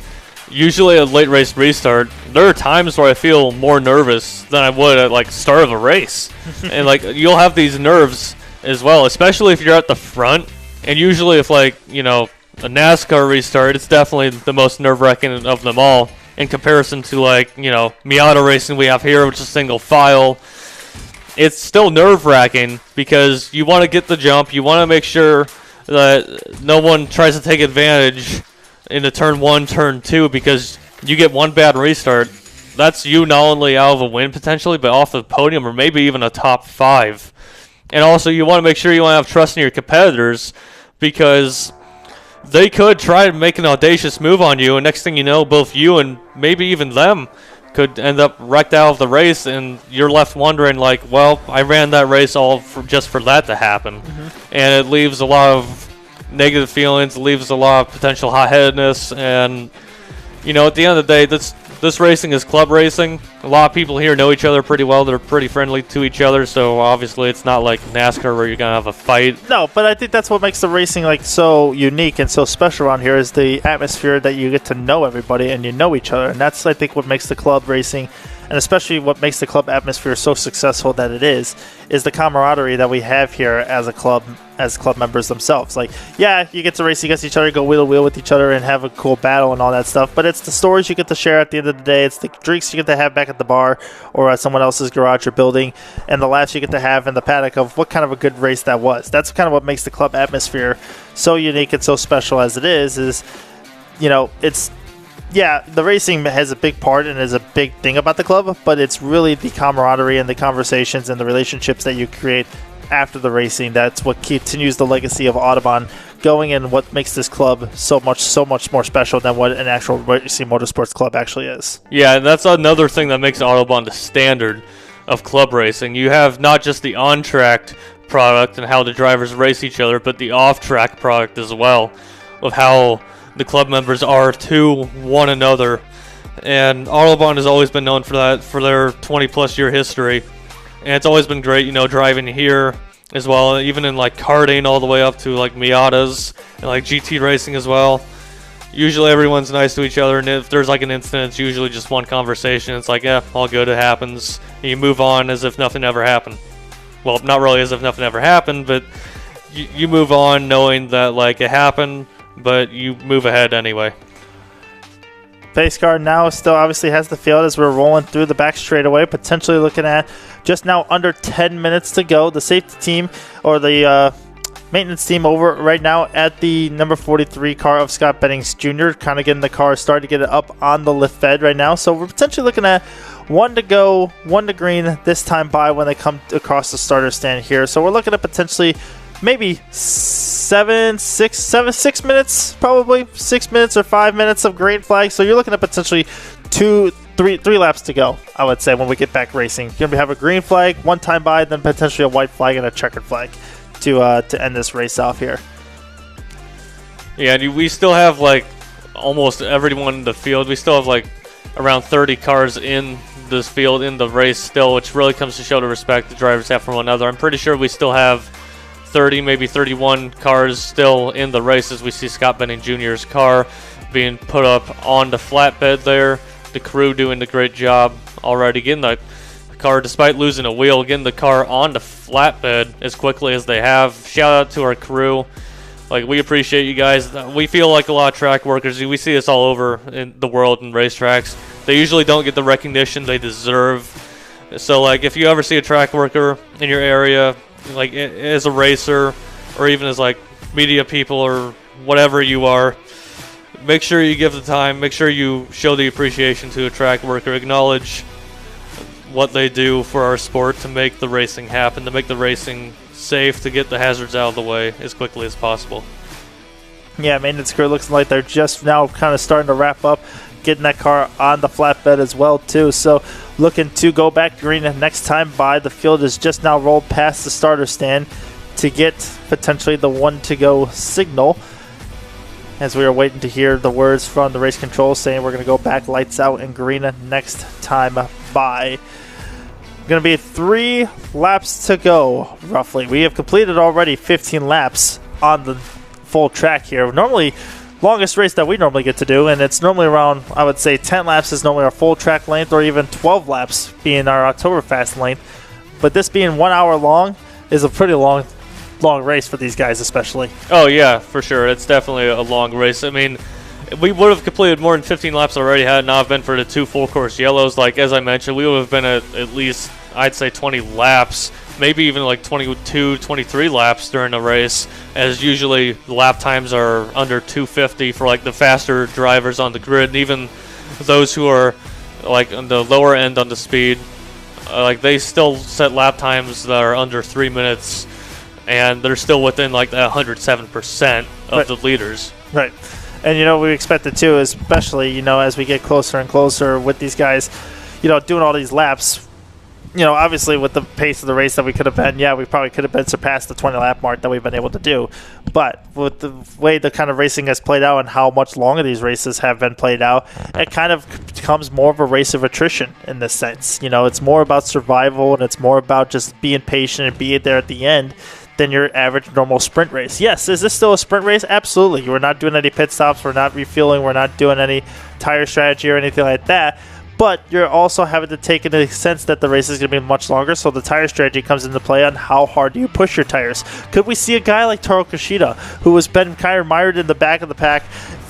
usually a late race restart, there are times where I feel more nervous than I would at like start of a race. And like you'll have these nerves as well, especially if you're at the front. And usually if like, you know, a NASCAR restart, it's definitely the most nerve-wracking of them all in comparison to like, you know, Miata racing we have here, which is single file. It's still nerve-wracking because you want to get the jump, you want to make sure that no one tries to take advantage into turn 1, turn 2, because you get one bad restart, that's you not only out of a win potentially, but off the podium or maybe even a top 5. And also you want to make sure you want to have trust in your competitors, because they could try to make an audacious move on you, and next thing you know, both you and maybe even them could end up wrecked out of the race, and you're left wondering, like, well, I ran that race all just for that to happen. And it leaves a lot of negative feelings, it leaves a lot of potential hot-headedness, and, you know, at the end of the day, this racing is club racing. A lot of people here know each other pretty well. They're pretty friendly to each other, so obviously it's not like NASCAR where you're going to have a fight. No, but I think that's what makes the racing like so unique and so special around here is the atmosphere that you get to know everybody and you know each other. And that's, I think, what makes the club racing and especially what makes the club atmosphere so successful that it is the camaraderie that we have here as a club, as club members themselves. Like, yeah, you get to race against each other, go wheel to wheel with each other, and have a cool battle and all that stuff, but it's the stories you get to share at the end of the day. It's the drinks you get to have back at the bar or at someone else's garage or building, and the laughs you get to have in the paddock of what kind of a good race that was. That's kind of what makes the club atmosphere so unique and so special as it is, you know, it's, yeah, the racing has a big part and is a big thing about the club, but it's really the camaraderie and the conversations and the relationships that you create after the racing. That's what continues the legacy of Audubon going, and what makes this club so much more special than what an actual racing motorsports club actually is. Yeah, and that's another thing that makes Audubon the standard of club racing. You have not just the on-track product and how the drivers race each other, but the off-track product as well, of how the club members are to one another. And Audubon has always been known for that, for their 20-plus year history. And it's always been great, you know, driving here as well, even in like karting all the way up to like Miatas and like GT racing as well. Usually everyone's nice to each other, and if there's like an incident, it's usually just one conversation. It's like, yeah, all good, it happens. And you move on as if nothing ever happened. Well, not really as if nothing ever happened, but you move on knowing that like it happened, but you move ahead anyway. Pace car now still obviously has the field as we're rolling through the back straightaway, potentially looking at just now under 10 minutes to go. The safety team, or the maintenance team, over right now at the number 43 car of Scott Bennings Jr., kind of getting the car started to get it up on the lift bed right now. So we're potentially looking at 1 to go, 1 to green this time by when they come across the starter stand here. So we're looking at potentially maybe 6 minutes, probably 6 minutes or 5 minutes of green flag. So you're looking at potentially three laps to go, I would say, when we get back racing. You're gonna have a green flag, 1 time by, then potentially a white flag and a checkered flag to end this race off here. Yeah, and we still have like almost everyone in the field. We still have like around 30 cars in this field in the race still, which really comes to show the respect the drivers have for one another. I'm pretty sure we still have 30, maybe 31 cars still in the race as we see Scott Benning Jr.'s car being put up on the flatbed there. The crew doing the great job already getting the car, despite losing a wheel, getting the car on the flatbed as quickly as they have. Shout out to our crew. Like, we appreciate you guys. We feel like a lot of track workers. We see this all over in the world and racetracks. They usually don't get the recognition they deserve. So, like, if you ever see a track worker in your area, like as a racer or even as like media people or whatever you are, make sure you give the time, make sure you show the appreciation to a track worker, acknowledge what they do for our sport to make the racing happen, to make the racing safe, to get the hazards out of the way as quickly as possible. Yeah, maintenance crew looks like they're just now kind of starting to wrap up, getting that car on the flatbed as well too. So looking to go back green next time by. The field is just now rolled past the starter stand to get potentially the 1 to go signal, as we are waiting to hear the words from the race control saying we're going to go back lights out and green next time by. Going to be 3 laps to go roughly. We have completed already 15 laps on the full track here. Normally longest race that we normally get to do, and it's normally around, I would say 10 laps is normally our full track length, or even 12 laps being our Oktoberfest length. But this being 1 hour long is a pretty long race for these guys especially. Oh yeah, for sure. It's definitely a long race. I mean, we would have completed more than 15 laps already had it not been for the 2 full course yellows. Like, as I mentioned, we would have been at least, I'd say, 20 laps, maybe even like 22, 23 laps during the race, as usually the lap times are under 250 for like the faster drivers on the grid, and even those who are like on the lower end on the speed, like they still set lap times that are under 3 minutes, and they're still within like 107% of the leaders. Right. And, you know, we expect it too, especially, you know, as we get closer and closer with these guys, you know, doing all these laps. You know, obviously with the pace of the race that we could have been, yeah, we probably could have been surpassed the 20 lap mark that we've been able to do. But with the way the kind of racing has played out and how much longer these races have been played out, it kind of becomes more of a race of attrition in this sense. You know, it's more about survival, and it's more about just being patient and being there at the end than your average normal sprint race. Yes, is this still a sprint race? Absolutely. We're not doing any pit stops. We're not refueling. We're not doing any tire strategy or anything like that. but you're also having to take into sense that the race is going to be much longer, so the tire strategy comes into play on how hard do you push your tires. Could we see a guy like Taro Kushida, who has been kind of mired in the back of the pack,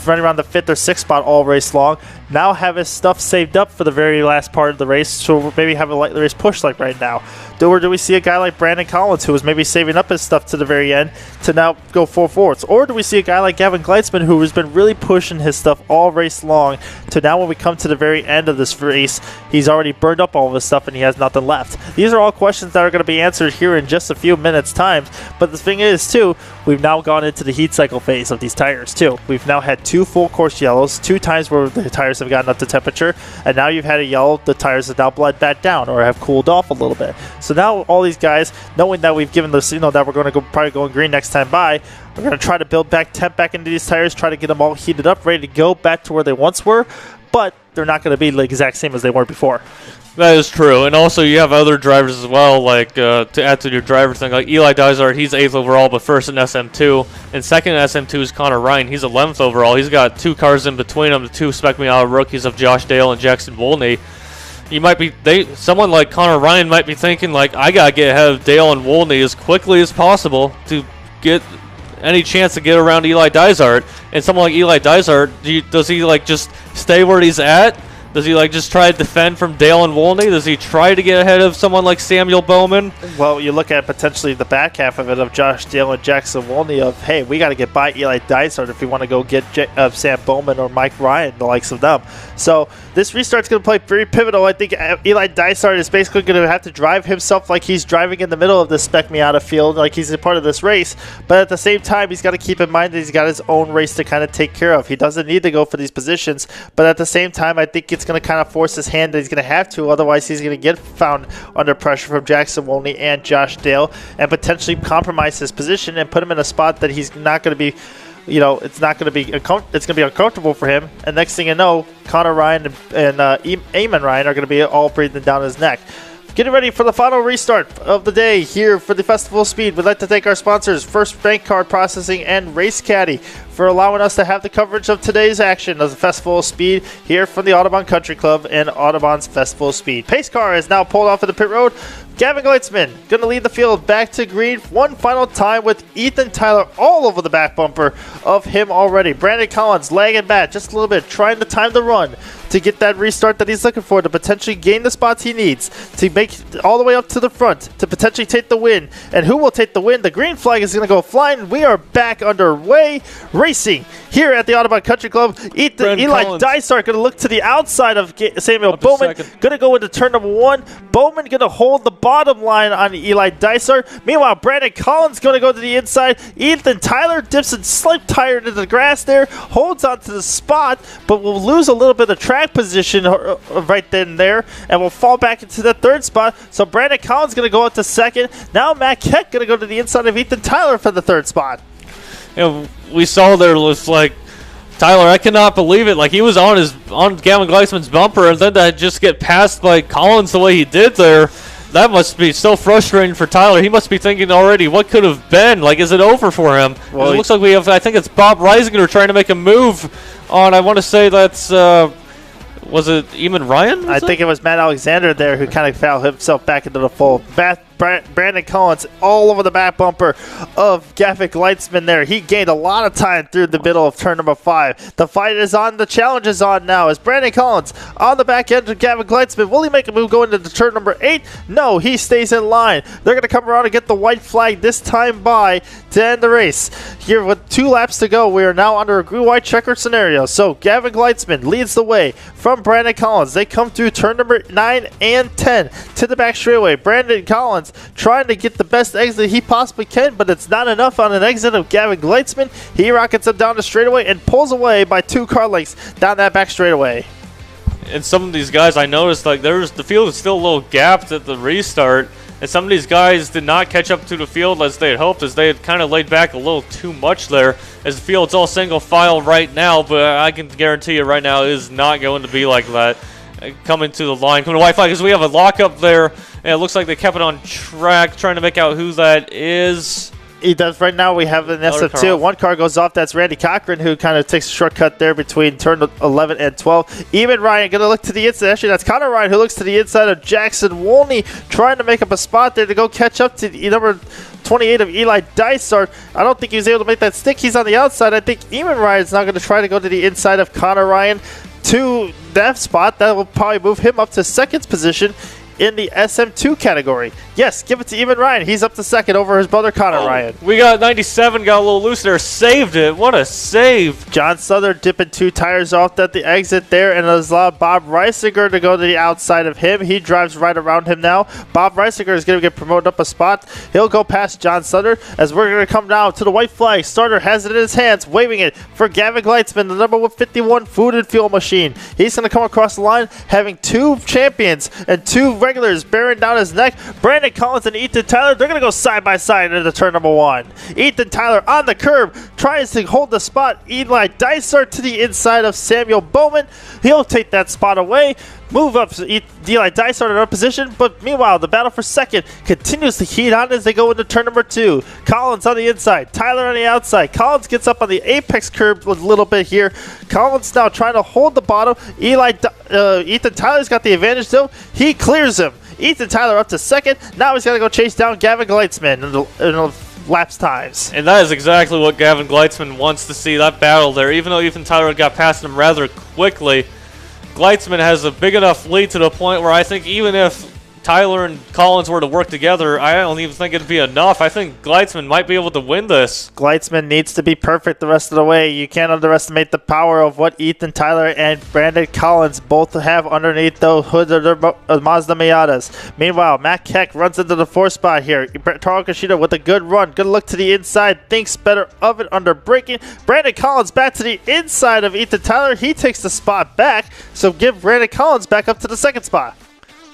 running around the 5th or 6th spot all race long, now have his stuff saved up for the very last part of the race, so maybe have a light race push like right now? Or do we see a guy like Brandon Collins, who was maybe saving up his stuff to the very end to now go full forwards? Or do we see a guy like Gavin Gleitzman, who has been really pushing his stuff all race long, to now when we come to the very end of this race, he's already burned up all of his stuff and he has nothing left? These are all questions that are going to be answered here in just a few minutes' time. But the thing is, too, we've now gone into the heat cycle phase of these tires, too. We've now had 2 full course yellows, 2 times where the tires have gotten up to temperature, and now you've had a yellow, the tires have now bled back down or have cooled off a little bit. So now all these guys, knowing that we've given the signal that we're going to go probably going green next time by, we're going to try to build back temp back into these tires, try to get them all heated up, ready to go back to where they once were, but they're not going to be the exact same as they were before. That is true, and also you have other drivers as well, like to add to your driver thing, like Eli Dysart, he's 8th overall, but 1st in SM2, and 2nd in SM2 is Connor Ryan, he's 11th overall. He's got 2 cars in between him, the 2 Spec Miata rookies of Josh Dale and Jackson Wolney. You might be someone like Connor Ryan might be thinking like, I gotta get ahead of Dale and Wolney as quickly as possible to get any chance to get around Eli Dysart. And someone like Eli Dysart, does he like just stay where he's at? Does he like just try to defend from Dale and Wolney? Does he try to get ahead of someone like Samuel Bowman? Well, you look at potentially the back half of it of Josh Dale and Jackson Wolney of, hey, we got to get by Eli Dysart if we want to go get Sam Bowman or Mike Ryan, the likes of them. So this restart's going to play very pivotal. I think Eli Dysart is basically going to have to drive himself like he's driving in the middle of the Spec Miata field, like he's a part of this race. But at the same time, he's got to keep in mind that he's got his own race to kind of take care of. He doesn't need to go for these positions, but at the same time, I think it's going to kind of force his hand that he's going to have to. Otherwise, he's going to get found under pressure from Jackson Wolney and Josh Dale and potentially compromise his position and put him in a spot that he's not going to be, you know, it's going to be uncomfortable for him. And next thing you know, Connor Ryan and Eamon Ryan are going to be all breathing down his neck. Getting ready for the final restart of the day here for the Festival of Speed. We'd like to thank our sponsors, First Bank Card Processing and Race Caddy, for allowing us to have the coverage of today's action of the Festival of Speed here from the Audubon Country Club and Audubon's Festival of Speed. Pace car is now pulled off of the pit road. Gavin Gleitzman going to lead the field back to green one final time with Ethan Tyler all over the back bumper of him already. Brandon Collins lagging back just a little bit, trying to time the run to get that restart that he's looking for, to potentially gain the spots he needs to make all the way up to the front to potentially take the win. And who will take the win? The green flag is going to go flying. We are back underway racing here at the Audubon Country Club. Eli Dysart going to look to the outside of Samuel Bowman. Going to go into turn number 1. Bowman going to hold the bottom line on Eli Dysart. Meanwhile, Brandon Collins going to go to the inside. Ethan Tyler dips and slips tire into the grass there, holds onto the spot, but will lose a little bit of track position right then and there, and will fall back into the 3rd spot. So Brandon Collins going to go up to 2nd. Now Matt Keck going to go to the inside of Ethan Tyler for the 3rd spot. You know, we saw there was like Tyler, I cannot believe it. Like, he was on Gavin Gleitzman's bumper, and then to just get passed by Collins the way he did there, that must be so frustrating for Tyler. He must be thinking already, what could have been? Like, is it over for him? Well, it looks like we have, I think it's Bob Reisinger trying to make a move on, I want to say that's, was it Eamon Ryan? I think it was Matt Alexander there who kind of fouled himself back into the fold. Brandon Collins all over the back bumper of Gavin Gleitzman there. He gained a lot of time through the middle of turn number 5. The fight is on. The challenge is on now. Is Brandon Collins on the back end of Gavin Gleitzman? Will he make a move going into turn number 8? No, he stays in line. They're going to come around and get the white flag this time by to end the race. Here with 2 laps to go, we are now under a green-white checker scenario. So Gavin Gleitzman leads the way from Brandon Collins. They come through turn number 9 and 10 to the back straightaway. Brandon Collins trying to get the best exit he possibly can, but it's not enough on an exit of Gavin Gleitzman. He rockets him down the straightaway and pulls away by 2 car lengths down that back straightaway. And some of these guys, I noticed, like, the field was still a little gapped at the restart, and some of these guys did not catch up to the field as they had hoped, as they had kind of laid back a little too much there, as the field's all single file right now, but I can guarantee you right now it is not going to be like that. Coming to the line, coming to white flag, because we have a lockup there, and it looks like they kept it on track, trying to make out who that is. He does. Right now we have an SF2. One car goes off. That's Randy Cochran, who kind of takes a shortcut there between turn 11 and 12. Even Ryan going to look to the inside. Actually, that's Connor Ryan who looks to the inside of Jackson Wolney, trying to make up a spot there to go catch up to the number 28 of Eli Dysart. I don't think he's able to make that stick. He's on the outside. I think Eamon Ryan's now going to try to go to the inside of Connor Ryan to that spot. That will probably move him up to second position in the SM2 category. Yes, give it to Eamon Ryan. He's up to second over his brother Connor Ryan. We got 97, got a little loose there, saved it. What a save. John Southern dipping 2 tires off at the exit there, and has allowed Bob Reisinger to go to the outside of him. He drives right around him now. Bob Reisinger is going to get promoted up a spot. He'll go past John Southern as we're going to come now to the white flag. Starter has it in his hands, waving it for Gavin Gleitzman, the number 51 food and fuel machine. He's going to come across the line having 2 champions and 2 regulars bearing down his neck. Brandon Collins and Ethan Tyler, they're going to go side by side into turn number 1. Ethan Tyler on the curb tries to hold the spot. Eli Dysart to the inside of Samuel Bowman. He'll take that spot away. Move up Eli Dysart in our position, but meanwhile, the battle for second continues to heat on as they go into turn number 2. Collins on the inside, Tyler on the outside. Collins gets up on the apex curb a little bit here. Collins now trying to hold the bottom. Ethan Tyler's got the advantage though. He clears him. Ethan Tyler up to second. Now he's got to go chase down Gavin Gleitzman in the lapse times. And that is exactly what Gavin Gleitzman wants to see, that battle there. Even though Ethan Tyler got past him rather quickly, Gleitzman has a big enough lead to the point where I think even if Tyler and Collins were to work together, I don't even think it'd be enough. I think Gleitzman might be able to win this. Gleitzman needs to be perfect the rest of the way. You can't underestimate the power of what Ethan Tyler and Brandon Collins both have underneath the hoods of their Mazda Miatas. Meanwhile, Matt Keck runs into the 4th spot here. Taro Kashida with a good run. Good look to the inside. Thinks better of it under braking. Brandon Collins back to the inside of Ethan Tyler. He takes the spot back. So give Brandon Collins back up to the 2nd spot.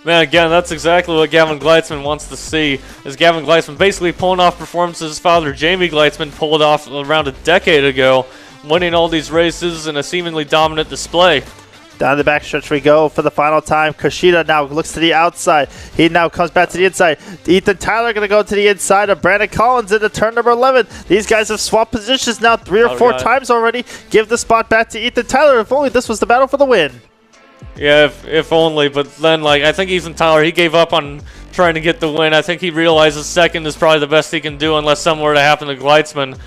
Man, again, that's exactly what Gavin Gleitzman wants to see, is Gavin Gleitzman basically pulling off performances his father, Jamie Gleitzman, pulled off around a decade ago, winning all these races in a seemingly dominant display. Down the backstretch we go for the final time. Kushida now looks to the outside. He now comes back to the inside. Ethan Tyler going to go to the inside of Brandon Collins into turn number 11. These guys have swapped positions now 3 or 4 times already. Give the spot back to Ethan Tyler. If only this was the battle for the win. Yeah, if only. But then, I think Ethan Tyler, he gave up on trying to get the win. I think he realizes second is probably the best he can do unless something were to happen to Gleitzman.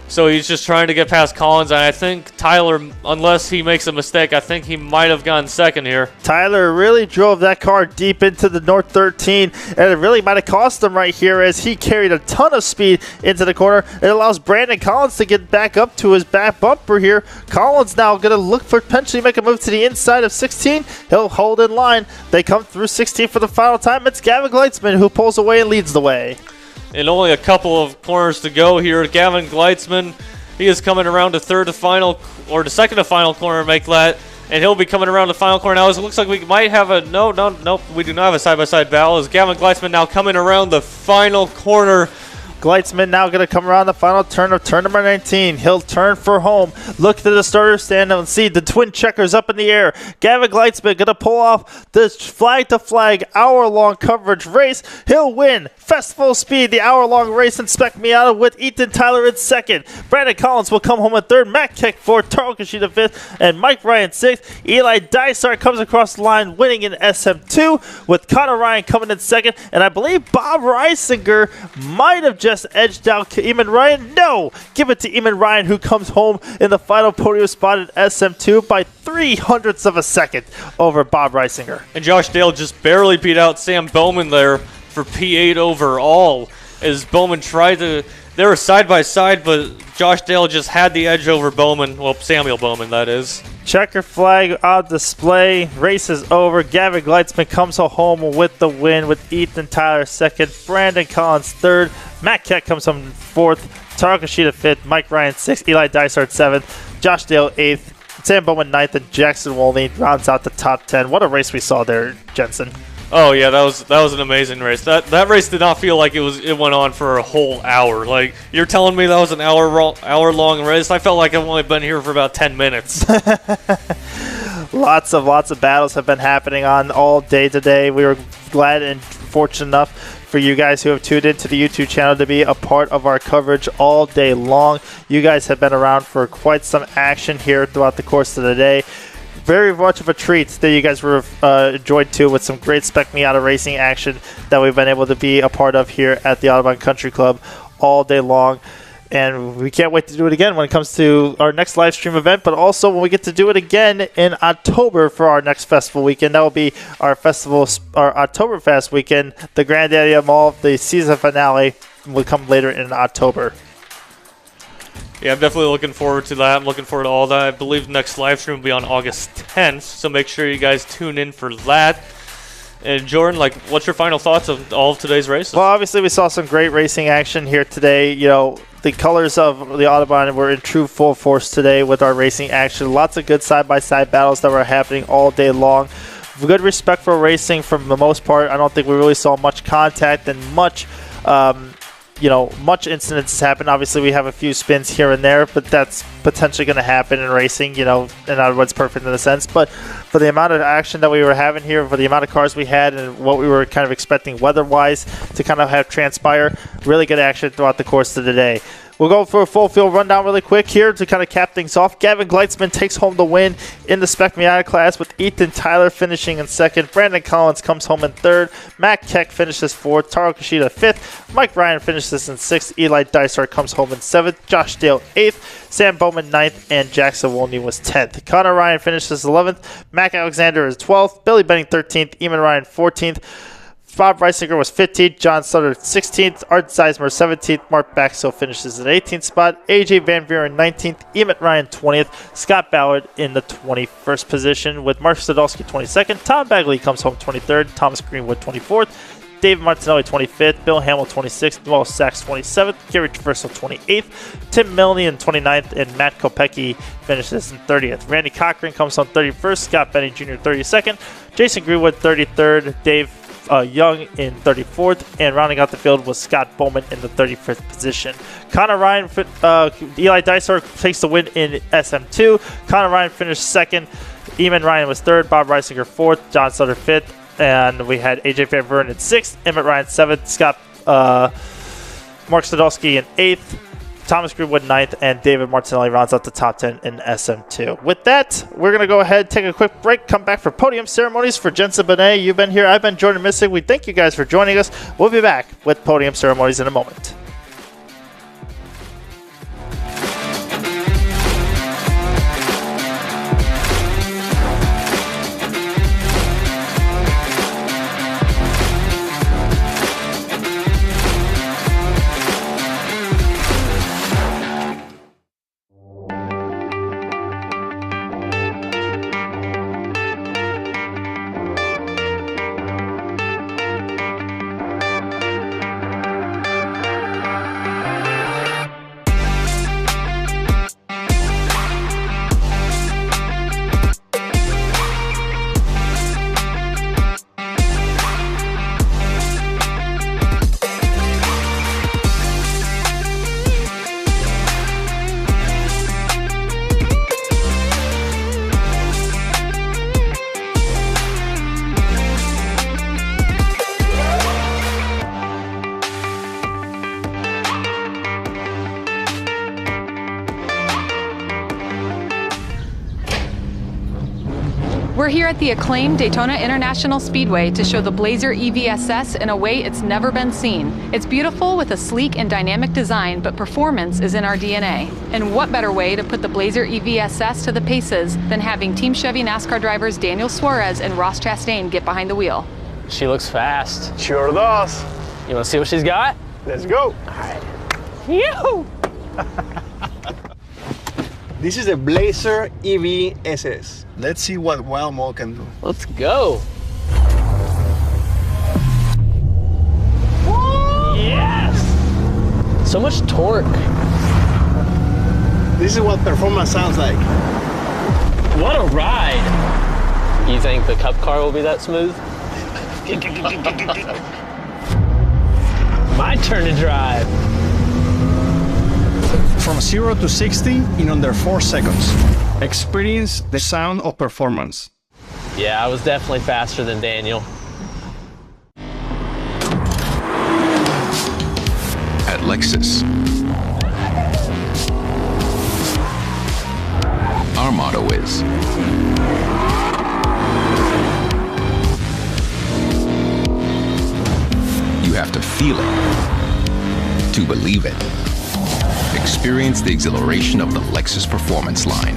So he's just trying to get past Collins, and I think Tyler, unless he makes a mistake, I think he might have gone second here. Tyler really drove that car deep into the North 13, and it really might have cost him right here as he carried a ton of speed into the corner. It allows Brandon Collins to get back up to his back bumper here. Collins now going to look for potentially make a move to the inside of 16. He'll hold in line. They come through 16 for the final time. It's Gavin Gleitzman who pulls away and leads the way. And only a couple of corners to go here. Gavin Gleitzman, he is coming around to second to final corner, make that, and he'll be coming around the final corner now. It looks like we might have a nope, we do not have a side-by-side battle. As Gavin Gleitzman now coming around the final corner. Gleitzman now going to come around the final turn of turn number 19. He'll turn for home. Look to the starter stand and see the twin checkers up in the air. Gavin Gleitzman going to pull off this flag-to-flag hour-long coverage race. He'll win Festival Speed, the hour-long race in Spec Miata with Ethan Tyler in second. Brandon Collins will come home in third. Matt Keck fourth. Taro Kashida fifth. And Mike Ryan sixth. Eli Dysart comes across the line winning in SM2 with Connor Ryan coming in second. And I believe Bob Reisinger might have just edged out Eamon Ryan. No! Give it to Eamon Ryan, who comes home in the final podium spot in SM2 by 0.03 of a second over Bob Reisinger. And Josh Dale just barely beat out Sam Bowman there for P8 overall. As Bowman tried to... They were side by side, but Josh Dale just had the edge over Bowman. Well, Samuel Bowman, that is. Checker flag on display. Race is over. Gavin Gleitzman comes home with the win with Ethan Tyler second. Brandon Collins third. Matt Keck comes home fourth. Taro Kashida fifth. Mike Ryan sixth. Eli Dysart seventh. Josh Dale eighth. Sam Bowman ninth. And Jackson Wolney rounds out the top 10. What a race we saw there, Jensen. Oh yeah, that was an amazing race. That race did not feel like it went on for a whole hour. Like, you're telling me that was an hour long race? I felt like I've only been here for about 10 minutes. Lots of battles have been happening on all day today. We were glad and fortunate enough for you guys who have tuned into the YouTube channel to be a part of our coverage all day long. You guys have been around for quite some action here throughout the course of the day. Very much of a treat that you guys were enjoyed too, with some great Spec Miata racing action that we've been able to be a part of here at the Audubon Country Club all day long. And we can't wait to do it again when it comes to our next live stream event, but also when we get to do it again in October for our next festival weekend. That will be our Oktoberfest weekend. The granddaddy of all, the season finale, will come later in October. Yeah, I'm definitely looking forward to that. I'm looking forward to all that. I believe the next live stream will be on August 10th, so make sure you guys tune in for that. And Jordan, like, what's your final thoughts of all of today's races? Well, obviously we saw some great racing action here today. You know, the colors of the Audubon were in true full force today with our racing action. Lots of good side-by-side battles that were happening all day long. Good respectful racing for the most part. I don't think we really saw much contact and much incidents happen. Obviously, we have a few spins here and there, but that's potentially going to happen in racing, and not everyone's perfect in a sense. But for the amount of action that we were having here, for the amount of cars we had, and what we were kind of expecting weather-wise to kind of have transpire, really good action throughout the course of the day. We'll go for a full field rundown really quick here to kind of cap things off. Gavin Gleitzman takes home the win in the Spec Miata class, with Ethan Tyler finishing in second. Brandon Collins comes home in third. Matt Keck finishes fourth. Taro Kishida fifth. Mike Ryan finishes in sixth. Eli Dysart comes home in seventh. Josh Dale eighth. Sam Bowman ninth. And Jackson Wolney was 10th. Connor Ryan finishes 11th. Mac Alexander is 12th. Billy Benning 13th. Eamon Ryan 14th. Bob Reisinger was 15th, John Sutter 16th, Art Sizemore 17th, Mark Baxo finishes in 18th spot, AJ Van Buren 19th, Emmett Ryan 20th, Scott Ballard in the 21st position, with Mark Stadolski 22nd, Tom Bagley comes home 23rd, Thomas Greenwood 24th, David Martinelli 25th, Bill Hamill 26th, Noel Sachs 27th, Gary Traverso 28th, Tim Milne in 29th, and Matt Kopecki finishes in 30th. Randy Cochran comes home 31st, Scott Benny Jr. 32nd, Jason Greenwood 33rd, Dave Young in 34th, and rounding out the field was Scott Bowman in the 35th position. Connor Ryan, Eli Dysart takes the win in SM2. Connor Ryan finished second. Eamon Ryan was third. Bob Reisinger fourth. John Sutter fifth. And we had AJ Van Buren in sixth. Emmett Ryan seventh. Mark Stadolski in eighth. Thomas Greenwood 9th, and David Martinelli rounds out the top 10 in SM2. With that, we're going to go ahead, take a quick break, come back for podium ceremonies for Jensen Benet. You've been here. I've been Jordan Missick. We thank you guys for joining us. We'll be back with podium ceremonies in a moment. We're here at the acclaimed Daytona International Speedway to show the Blazer EVSS in a way it's never been seen. It's beautiful with a sleek and dynamic design, but performance is in our DNA. And what better way to put the Blazer EVSS to the paces than having Team Chevy NASCAR drivers Daniel Suarez and Ross Chastain get behind the wheel. She looks fast. Sure does. You want to see what she's got? Let's go. All right. Yoo-hoo! This is a Blazer EVSS. Let's see what wild mode can do. Let's go. Yes! So much torque. This is what performance sounds like. What a ride. You think the Cup car will be that smooth? My turn to drive. from 0 to 60 in under 4 seconds. Experience the sound of performance. Yeah, I was definitely faster than Daniel. At Lexus, our motto is you have to feel it to believe it. Experience the exhilaration of the Lexus Performance line.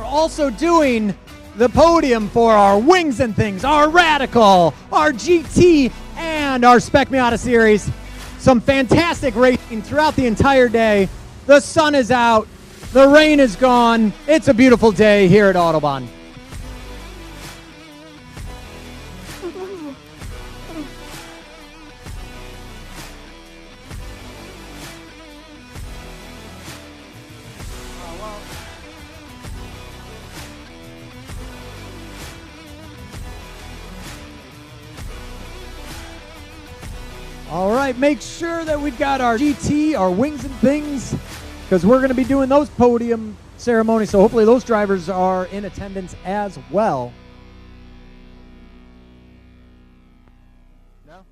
Also doing the podium for our Wings and Things, our Radical, our GT, and our Spec Miata series. Some fantastic racing throughout the entire day. The sun is out. The rain is gone. It's a beautiful day here at Autobahn. All right, make sure that we've got our GT, our Wings and Things, because we're going to be doing those podium ceremonies, so hopefully those drivers are in attendance as well. No?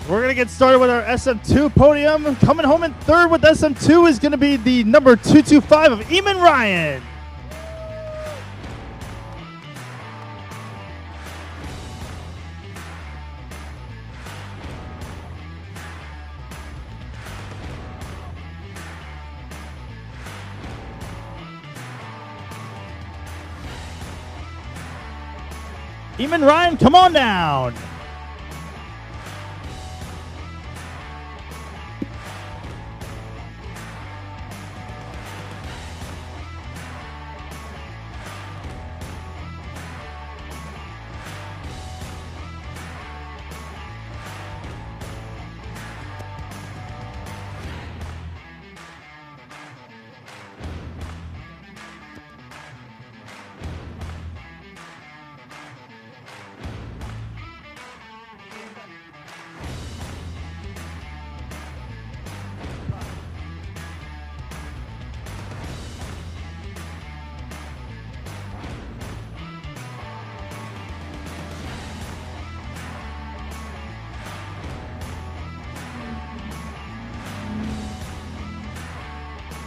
We're going to get started with our SM2 podium. Coming home in third with SM2 is going to be the number 225 of Eamon Ryan. Eamon Ryan, come on down.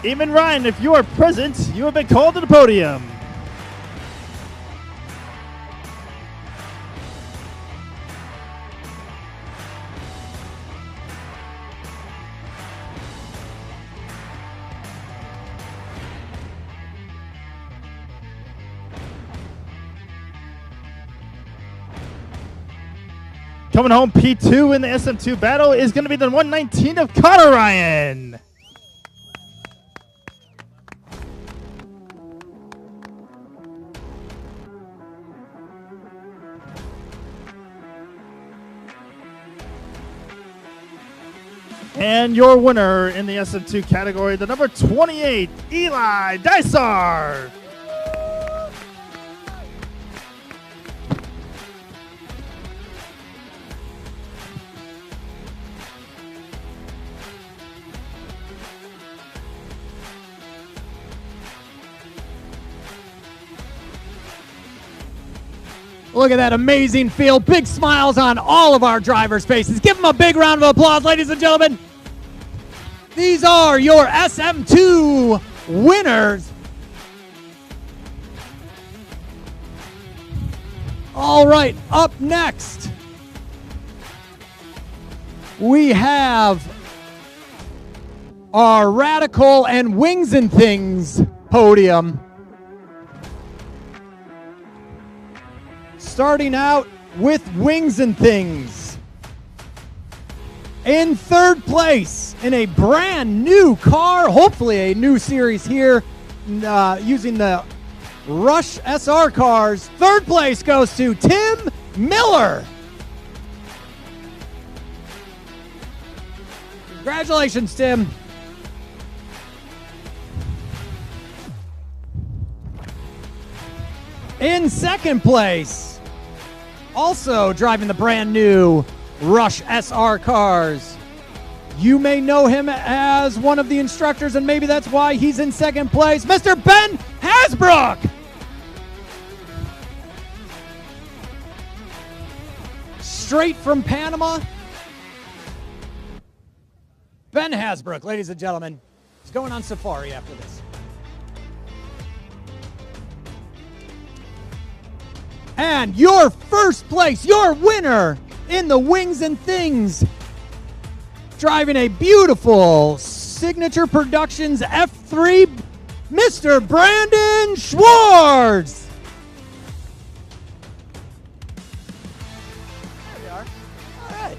Eamon Ryan, if you are present, you have been called to the podium. Coming home P2 in the SM2 battle is going to be the 119 of Connor Ryan. And your winner in the SM2 category, the number 28, Eli Dysar. Look at that amazing field. Big smiles on all of our drivers' faces. Give them a big round of applause, ladies and gentlemen. These are your SM2 winners. All right, up next, we have our Radical and Wings and Things podium. Starting out with Wings and Things. In third place, in a brand new car, hopefully a new series here, using the Rush SR cars. Third place goes to Tim Miller. Congratulations, Tim. In second place, also driving the brand new Rush SR cars. You may know him as one of the instructors, and maybe that's why he's in second place, Mr. Ben Hasbrook. Straight from Panama, Ben Hasbrook, ladies and gentlemen. He's going on safari after this. And your first place, your winner in the Wings and Things, driving a beautiful Signature Productions F3, Mr. Brandon Schwartz. There we are. All right.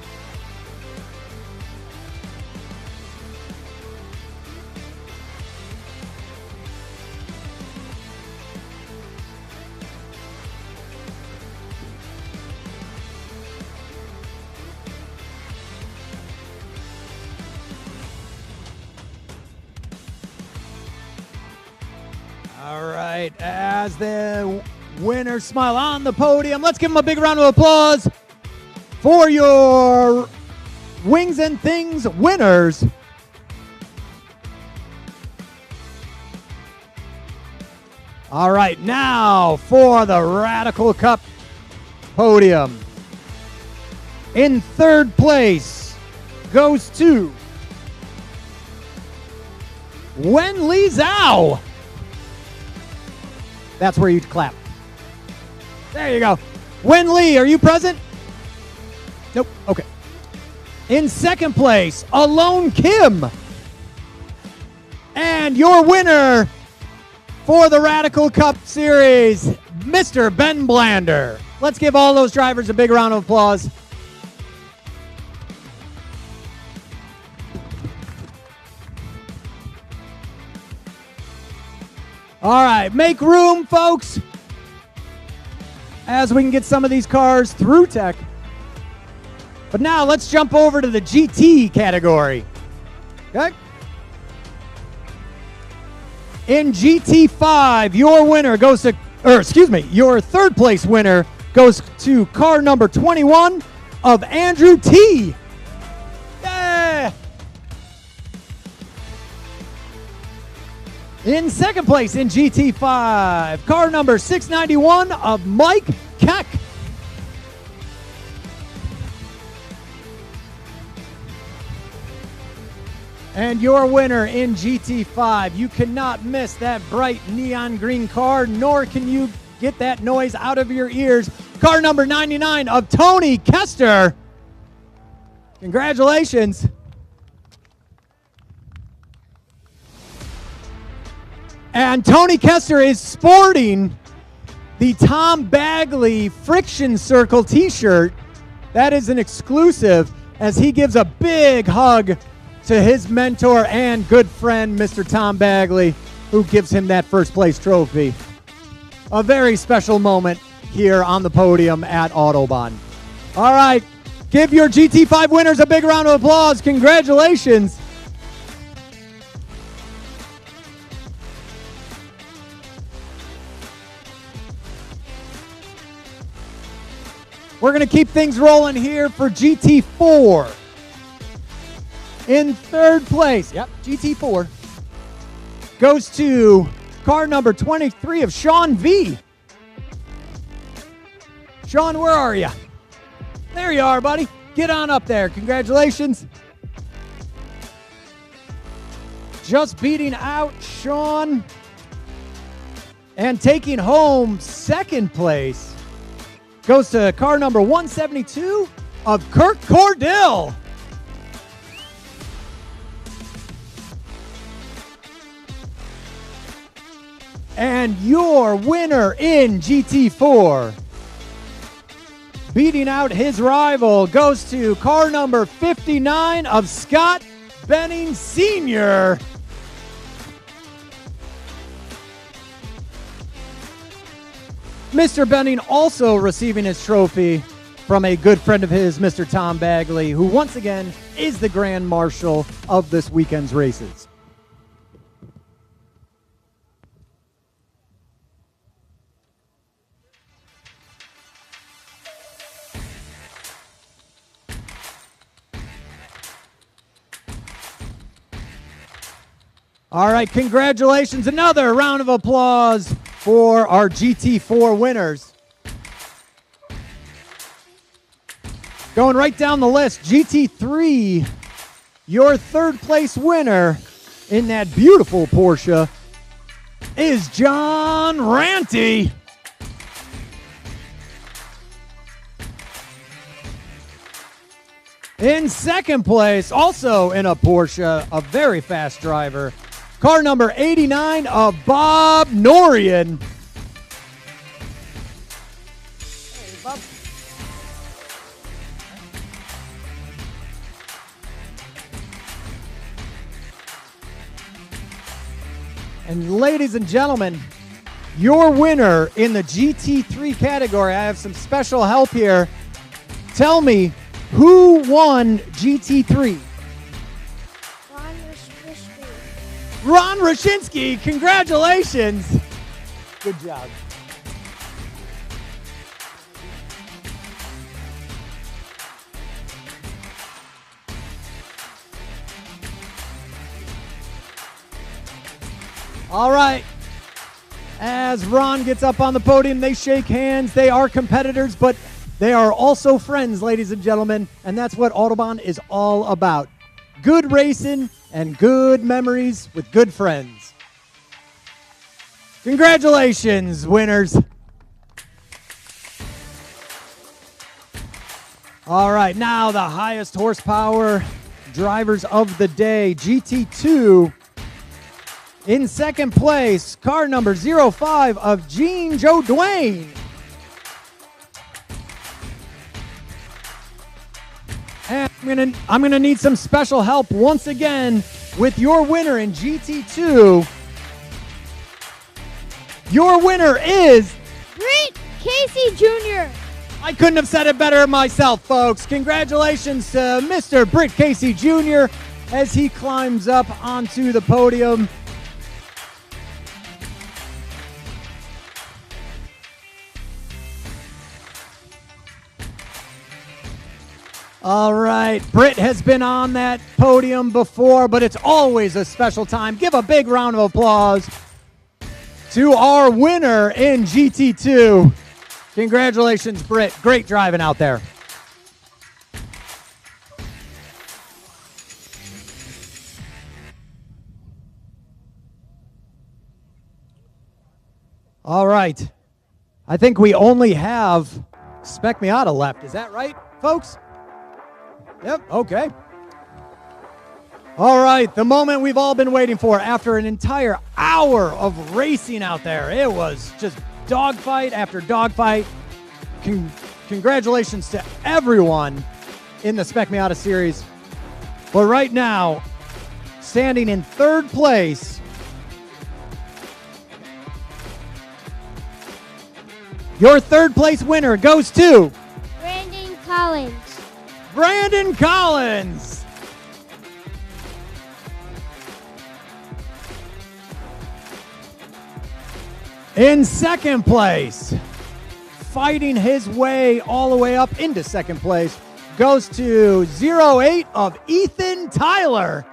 All right, as the winners smile on the podium, let's give them a big round of applause for your Wings and Things winners. All right, now for the Radical Cup podium. In third place goes to Wen Li Zhao. That's where you clap. There you go. Wen Li, are you present? Nope. Okay. In second place, Alone Kim. And your winner for the Radical Cup Series, Mr. Ben Blander. Let's give all those drivers a big round of applause. All right, make room, folks, as we can get some of these cars through tech. But now let's jump over to the GT category. Okay? In GT5, your winner goes to, your third place winner goes to car number 21 of Andrew T. Yeah! In second place in GT5, car number 691 of Mike Keck. And your winner in GT5, you cannot miss that bright neon green car, nor can you get that noise out of your ears. Car number 99 of Tony Kester. Congratulations. And Tony Kester is sporting the Tom Bagley Friction Circle t-shirt. That is an exclusive, as he gives a big hug to his mentor and good friend, Mr. Tom Bagley, who gives him that first place trophy. A very special moment here on the podium at Autobahn. All right, give your GT5 winners a big round of applause. Congratulations. We're going to keep things rolling here for GT4. In third place, GT4, goes to car number 23 of Sean V. Sean, where are you? There you are, buddy. Get on up there. Congratulations. Just beating out Sean and taking home second place goes to car number 172 of Kirk Cordill. And your winner in GT4, beating out his rival, goes to car number 59 of Scott Benning Sr. Mr. Benning also receiving his trophy from a good friend of his, Mr. Tom Bagley, who once again is the Grand Marshal of this weekend's races. All right, congratulations. Another round of applause for our GT4 winners. Going right down the list, GT3, your third place winner in that beautiful Porsche is John Ranty. In second place, also in a Porsche, a very fast driver, car number 89 of Bob Norian. Hey, Bob. And ladies and gentlemen, your winner in the GT3 category, I have some special help here. Tell me, who won GT3? Ron Roshinsky, congratulations. Good job. All right. As Ron gets up on the podium, they shake hands. They are competitors, but they are also friends, ladies and gentlemen, and that's what Autobahn is all about. Good racing and good memories with good friends. Congratulations, winners. All right, now the highest horsepower drivers of the day. GT2 in second place, car number 05 of Gene Joe Dwayne. And I'm gonna need some special help once again with your winner in GT2. Your winner is Britt Casey Jr. I couldn't have said it better myself, folks. Congratulations to Mr. Britt Casey Jr. as he climbs up onto the podium. All right, Britt has been on that podium before, but it's always a special time. Give a big round of applause to our winner in GT2. Congratulations, Britt. Great driving out there. All right. I think we only have Spec Miata left. Is that right, folks? Yep, okay. All right, the moment we've all been waiting for after an entire hour of racing out there. It was just dogfight after dogfight. Congratulations to everyone in the Spec Miata series. But right now, standing in third place, your third place winner goes to Brandon Collins. Brandon Collins. In second place, fighting his way all the way up into second place, goes to 08 of Ethan Tyler.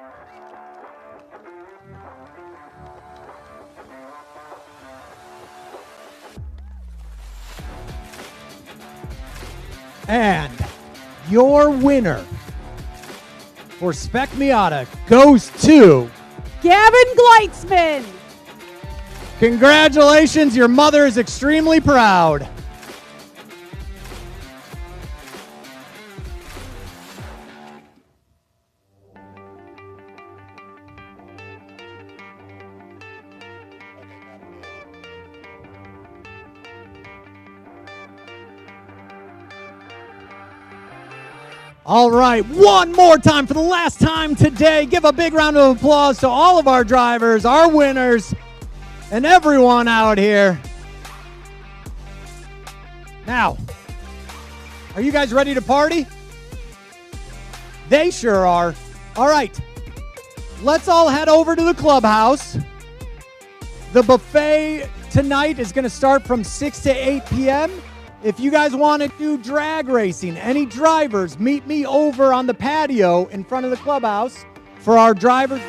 And your winner for Spec Miata goes to Gavin Gleitzman. Congratulations, your mother is extremely proud. All right, one more time for the last time today. Give a big round of applause to all of our drivers, our winners, and everyone out here. Now, are you guys ready to party? They sure are. All right, let's all head over to the clubhouse. The buffet tonight is going to start from 6 to 8 p.m. If you guys want to do drag racing, any drivers, meet me over on the patio in front of the clubhouse for our drivers.